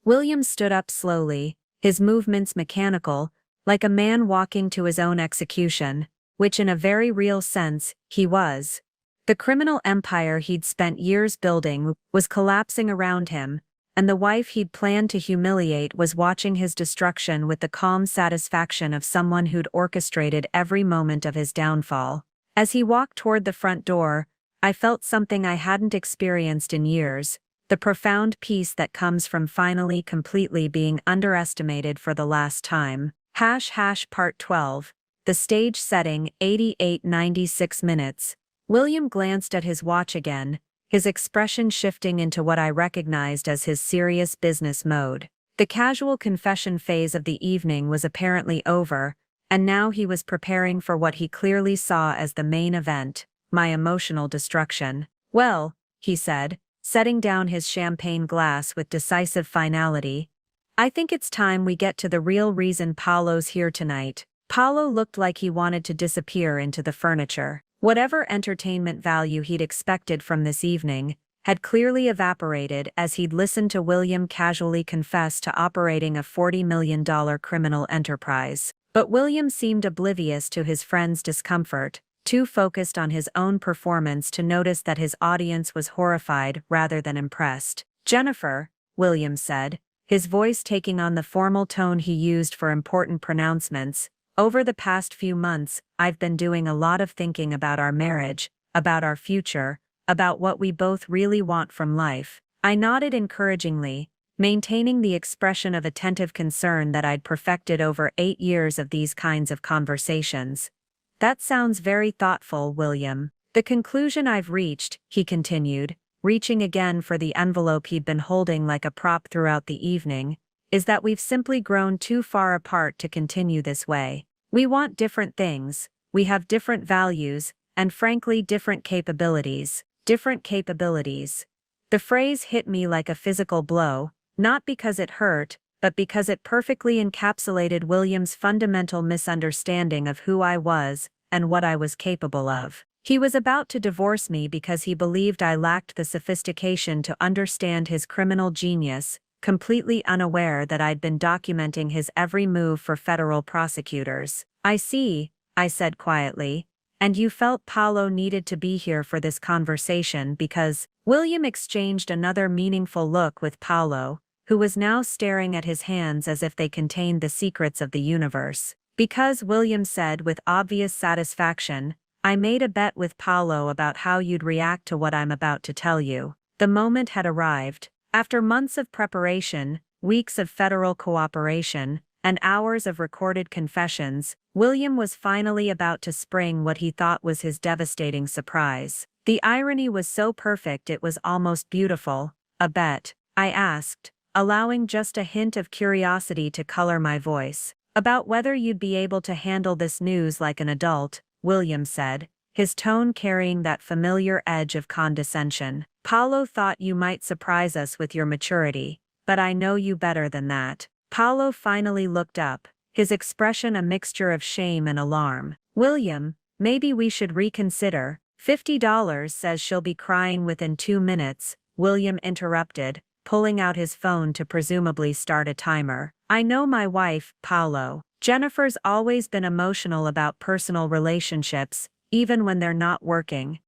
William stood up slowly, his movements mechanical, like a man walking to his own execution, which in a very real sense, he was. The criminal empire he'd spent years building was collapsing around him, and the wife he'd planned to humiliate was watching his destruction with the calm satisfaction of someone who'd orchestrated every moment of his downfall. As he walked toward the front door, I felt something I hadn't experienced in years, the profound peace that comes from finally completely being underestimated for the last time. Part 12. The stage setting, 88-96 minutes. William glanced at his watch again, his expression shifting into what I recognized as his serious business mode. The casual confession phase of the evening was apparently over, and now he was preparing for what he clearly saw as the main event, my emotional destruction. "Well," he said, setting down his champagne glass with decisive finality, "I think it's time we get to the real reason Paulo's here tonight." Paulo looked like he wanted to disappear into the furniture. Whatever entertainment value he'd expected from this evening had clearly evaporated as he'd listened to William casually confess to operating a $40 million criminal enterprise. But William seemed oblivious to his friend's discomfort, too focused on his own performance to notice that his audience was horrified rather than impressed. Jennifer, William said, his voice taking on the formal tone he used for important pronouncements, over the past few months, I've been doing a lot of thinking about our marriage, about our future, about what we both really want from life. I nodded encouragingly, maintaining the expression of attentive concern that I'd perfected over 8 years of these kinds of conversations. That sounds very thoughtful, William. The conclusion I've reached, he continued, reaching again for the envelope he'd been holding like a prop throughout the evening, is that we've simply grown too far apart to continue this way. We want different things, we have different values, and frankly different capabilities. Different capabilities. The phrase hit me like a physical blow, not because it hurt, but because it perfectly encapsulated William's fundamental misunderstanding of who I was and what I was capable of. He was about to divorce me because he believed I lacked the sophistication to understand his criminal genius, completely unaware that I'd been documenting his every move for federal prosecutors. I see, I said quietly, and you felt Paolo needed to be here for this conversation because William exchanged another meaningful look with Paolo, who was now staring at his hands as if they contained the secrets of the universe. Because, William said with obvious satisfaction, I made a bet with Paolo about how you'd react to what I'm about to tell you. The moment had arrived. After months of preparation, weeks of federal cooperation, and hours of recorded confessions, William was finally about to spring what he thought was his devastating surprise. The irony was so perfect it was almost beautiful. A bet, I asked, allowing just a hint of curiosity to color my voice. About whether you'd be able to handle this news like an adult, William said, his tone carrying that familiar edge of condescension. Paolo thought you might surprise us with your maturity, but I know you better than that. Paolo finally looked up, his expression a mixture of shame and alarm. William, maybe we should reconsider. $50 says she'll be crying within 2 minutes, William interrupted, pulling out his phone to presumably start a timer. I know my wife, Paolo. Jennifer's always been emotional about personal relationships, even when they're not working.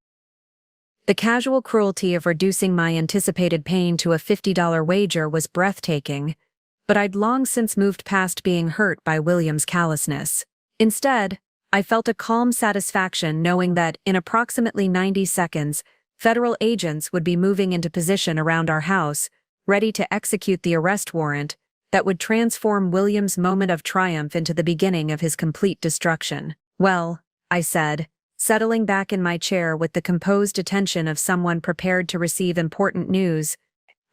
The casual cruelty of reducing my anticipated pain to a $50 wager was breathtaking, but I'd long since moved past being hurt by William's callousness. Instead, I felt a calm satisfaction knowing that, in approximately 90 seconds, federal agents would be moving into position around our house, ready to execute the arrest warrant that would transform William's moment of triumph into the beginning of his complete destruction. Well, I said, settling back in my chair with the composed attention of someone prepared to receive important news,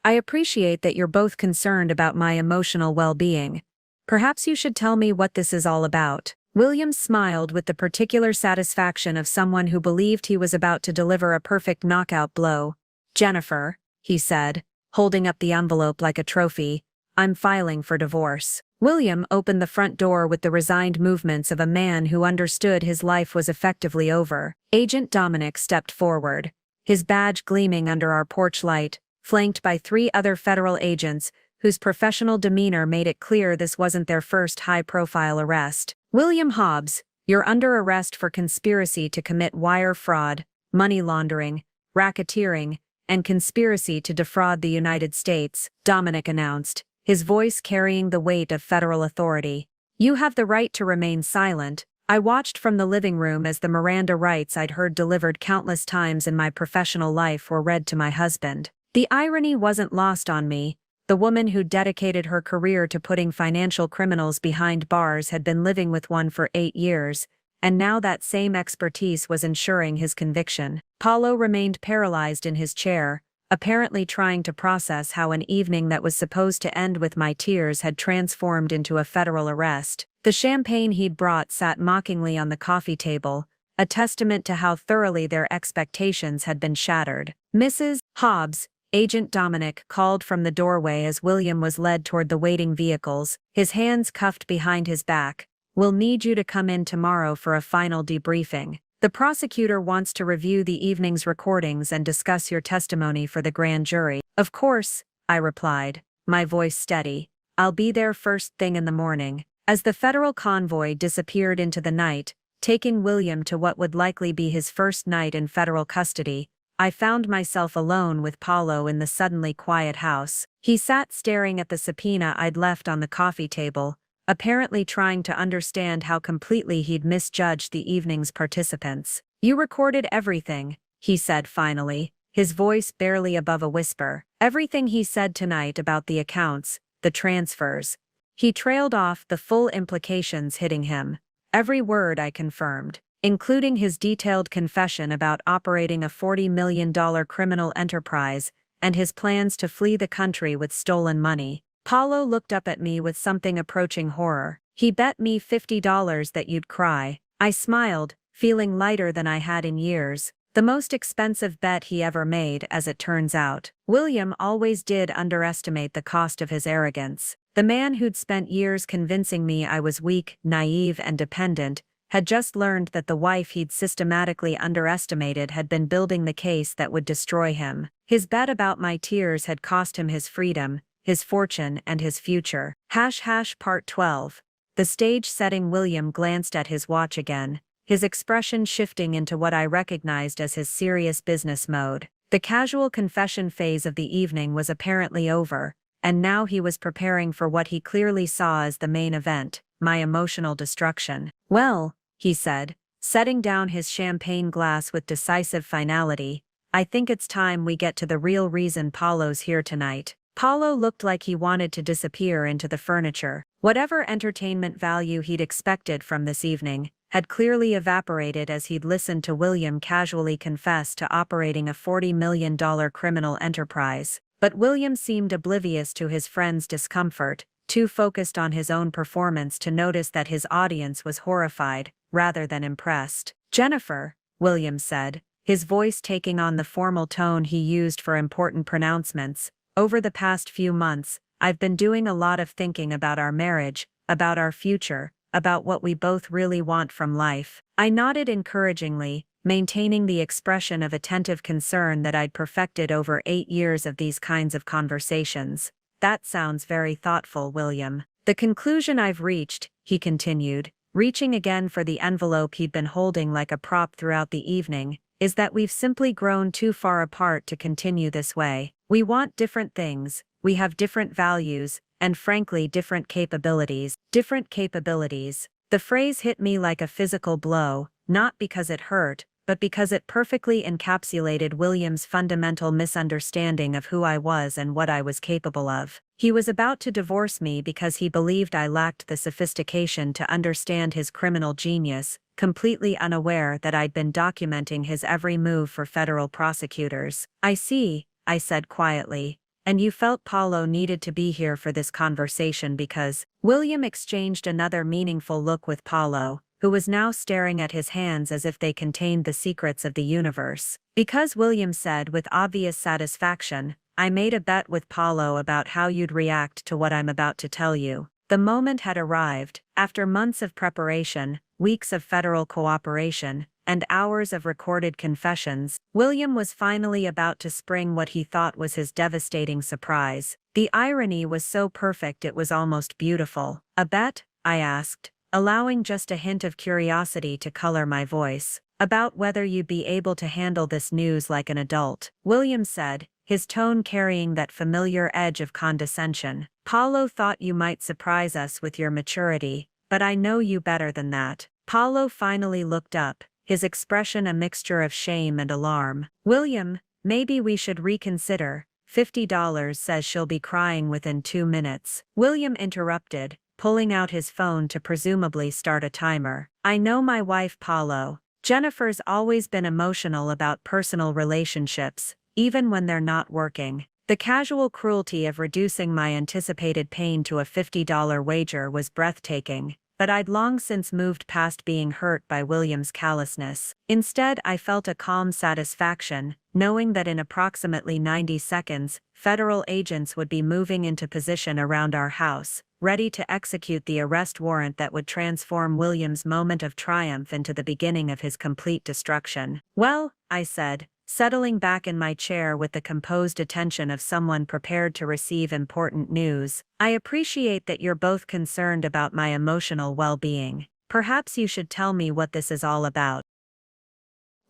I appreciate that you're both concerned about my emotional well-being. Perhaps you should tell me what this is all about. William smiled with the particular satisfaction of someone who believed he was about to deliver a perfect knockout blow. Jennifer, he said, holding up the envelope like a trophy, I'm filing for divorce. William opened the front door with the resigned movements of a man who understood his life was effectively over. Agent Dominic stepped forward, his badge gleaming under our porch light, flanked by 3 other federal agents whose professional demeanor made it clear this wasn't their first high-profile arrest. William Hobbs, you're under arrest for conspiracy to commit wire fraud, money laundering, racketeering, and conspiracy to defraud the United States, Dominic announced, his voice carrying the weight of federal authority. You have the right to remain silent. I watched from the living room as the Miranda rights I'd heard delivered countless times in my professional life were read to my husband. The irony wasn't lost on me. The woman who dedicated her career to putting financial criminals behind bars had been living with one for 8 years, and now that same expertise was ensuring his conviction. Paolo remained paralyzed in his chair, apparently trying to process how an evening that was supposed to end with my tears had transformed into a federal arrest. The champagne he'd brought sat mockingly on the coffee table, a testament to how thoroughly their expectations had been shattered. Mrs. Hobbs, Agent Dominic called from the doorway as William was led toward the waiting vehicles, his hands cuffed behind his back. We'll need you to come in tomorrow for a final debriefing. The prosecutor wants to review the evening's recordings and discuss your testimony for the grand jury. Of course, I replied, my voice steady. I'll be there first thing in the morning. As the federal convoy disappeared into the night, taking William to what would likely be his first night in federal custody, I found myself alone with Paulo in the suddenly quiet house. He sat staring at the subpoena I'd left on the coffee table, apparently trying to understand how completely he'd misjudged the evening's participants. "You recorded everything," he said finally, his voice barely above a whisper. "Everything he said tonight about the accounts, the transfers." He trailed off, the full implications hitting him. "Every word," I confirmed, including his detailed confession about operating a $40 million criminal enterprise and his plans to flee the country with stolen money. Paulo looked up at me with something approaching horror. "He bet me $50 that you'd cry." I smiled, feeling lighter than I had in years. The most expensive bet he ever made, as it turns out. William always did underestimate the cost of his arrogance. The man who'd spent years convincing me I was weak, naive, and dependent had just learned that the wife he'd systematically underestimated had been building the case that would destroy him. His bet about my tears had cost him his freedom, his fortune, and his future. Part 12. The stage-setting William glanced at his watch again, his expression shifting into what I recognized as his serious business mode. The casual confession phase of the evening was apparently over, and now he was preparing for what he clearly saw as the main event, my emotional destruction. "Well," he said, setting down his champagne glass with decisive finality, "I think it's time we get to the real reason Paulo's here tonight." Paulo looked like he wanted to disappear into the furniture. Whatever entertainment value he'd expected from this evening had clearly evaporated as he'd listened to William casually confess to operating a $40 million criminal enterprise. But William seemed oblivious to his friend's discomfort, too focused on his own performance to notice that his audience was horrified, rather than impressed. "Jennifer," William said, his voice taking on the formal tone he used for important pronouncements, "over the past few months, I've been doing a lot of thinking about our marriage, about our future, about what we both really want from life." I nodded encouragingly, maintaining the expression of attentive concern that I'd perfected over 8 years of these kinds of conversations. "That sounds very thoughtful, William. The conclusion I've reached," he continued, reaching again for the envelope he'd been holding like a prop throughout the evening, "is that we've simply grown too far apart to continue this way. We want different things, we have different values, and frankly different capabilities." Different capabilities. The phrase hit me like a physical blow, not because it hurt, but because it perfectly encapsulated William's fundamental misunderstanding of who I was and what I was capable of. He was about to divorce me because he believed I lacked the sophistication to understand his criminal genius, completely unaware that I'd been documenting his every move for federal prosecutors. "I see," I said quietly. "And you felt Paulo needed to be here for this conversation because..." William exchanged another meaningful look with Paulo, who was now staring at his hands as if they contained the secrets of the universe. "Because," William said with obvious satisfaction, "I made a bet with Paulo about how you'd react to what I'm about to tell you." The moment had arrived. After months of preparation, weeks of federal cooperation, and hours of recorded confessions, William was finally about to spring what he thought was his devastating surprise. The irony was so perfect it was almost beautiful. "A bet?" I asked, allowing just a hint of curiosity to color my voice. "About whether you'd be able to handle this news like an adult," William said, his tone carrying that familiar edge of condescension. "Paulo thought you might surprise us with your maturity, but I know you better than that." Paulo finally looked up, his expression a mixture of shame and alarm. "William, maybe we should reconsider. $50 says she'll be crying within 2 minutes. William interrupted, pulling out his phone to presumably start a timer. "I know my wife Paulo. Jennifer's always been emotional about personal relationships, even when they're not working." The casual cruelty of reducing my anticipated pain to a $50 wager was breathtaking, but I'd long since moved past being hurt by William's callousness. Instead, I felt a calm satisfaction, knowing that in approximately 90 seconds, federal agents would be moving into position around our house, ready to execute the arrest warrant that would transform William's moment of triumph into the beginning of his complete destruction. "Well," I said, settling back in my chair with the composed attention of someone prepared to receive important news, "I appreciate that you're both concerned about my emotional well-being. Perhaps you should tell me what this is all about."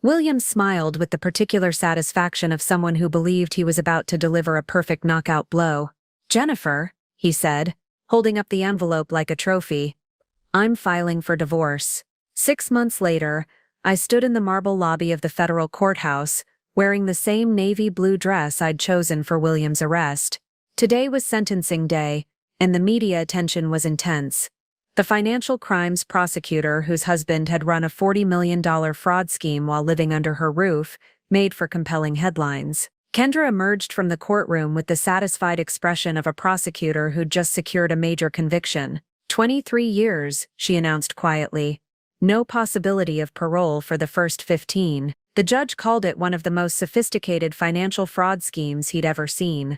William smiled with the particular satisfaction of someone who believed he was about to deliver a perfect knockout blow. "Jennifer," he said, holding up the envelope like a trophy, "I'm filing for divorce." 6 months later, I stood in the marble lobby of the federal courthouse, wearing the same navy blue dress I'd chosen for William's arrest. Today was sentencing day, and the media attention was intense. The financial crimes prosecutor, whose husband had run a $40 million fraud scheme while living under her roof, made for compelling headlines. Kendra emerged from the courtroom with the satisfied expression of a prosecutor who'd just secured a major conviction. 23 years, she announced quietly. No possibility of parole for the first 15. The judge called it one of the most sophisticated financial fraud schemes he'd ever seen.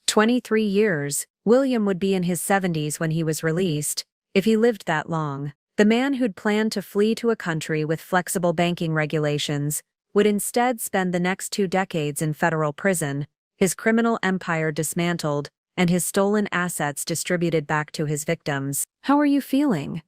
23 years, William would be in his 70s when he was released, if he lived that long. The man who'd planned to flee to a country with flexible banking regulations would instead spend the next 2 decades in federal prison, his criminal empire dismantled, and his stolen assets distributed back to his victims. "How are you feeling?"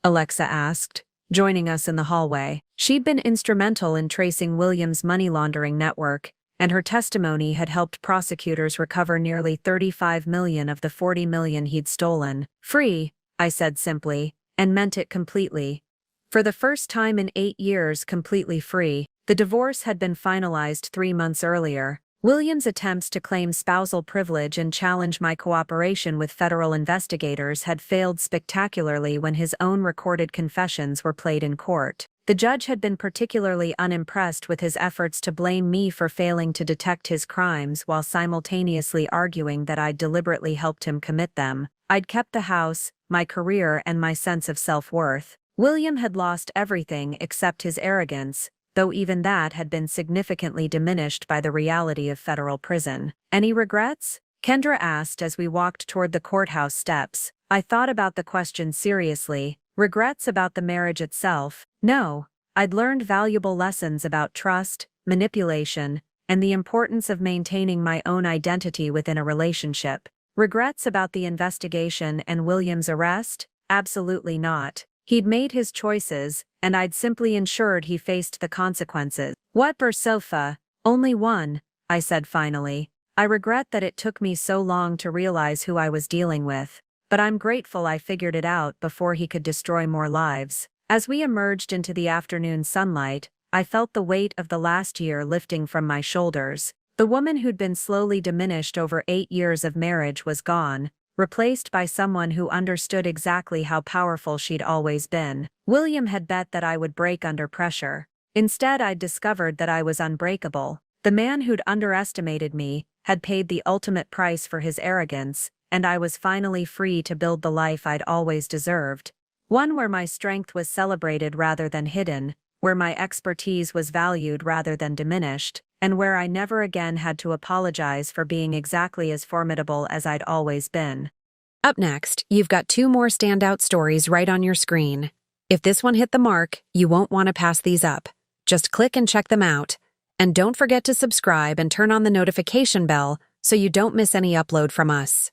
Alexa asked, joining us in the hallway. She'd been instrumental in tracing William's money laundering network, and her testimony had helped prosecutors recover nearly $35 million of the $40 million he'd stolen. "Free," I said simply, and meant it completely. For the first time in 8 years, completely free. The divorce had been finalized 3 months earlier. William's attempts to claim spousal privilege and challenge my cooperation with federal investigators had failed spectacularly when his own recorded confessions were played in court. The judge had been particularly unimpressed with his efforts to blame me for failing to detect his crimes while simultaneously arguing that I'd deliberately helped him commit them. I'd kept the house, my career, and my sense of self-worth. William had lost everything except his arrogance, though even that had been significantly diminished by the reality of federal prison. "Any regrets?" Kendra asked as we walked toward the courthouse steps. I thought about the question seriously. Regrets about the marriage itself? No. I'd learned valuable lessons about trust, manipulation, and the importance of maintaining my own identity within a relationship. Regrets about the investigation and William's arrest? Absolutely not. He'd made his choices, and I'd simply ensured he faced the consequences. "What per sofa? Only one," I said finally. "I regret that it took me so long to realize who I was dealing with, but I'm grateful I figured it out before he could destroy more lives." As we emerged into the afternoon sunlight, I felt the weight of the last year lifting from my shoulders. The woman who'd been slowly diminished over 8 years of marriage was gone, replaced by someone who understood exactly how powerful she'd always been. William had bet that I would break under pressure. Instead, I'd discovered that I was unbreakable. The man who'd underestimated me had paid the ultimate price for his arrogance, and I was finally free to build the life I'd always deserved. One where my strength was celebrated rather than hidden, where my expertise was valued rather than diminished, and where I never again had to apologize for being exactly as formidable as I'd always been. Up next, you've got 2 more standout stories right on your screen. If this one hit the mark, you won't want to pass these up. Just click and check them out. And don't forget to subscribe and turn on the notification bell so you don't miss any upload from us.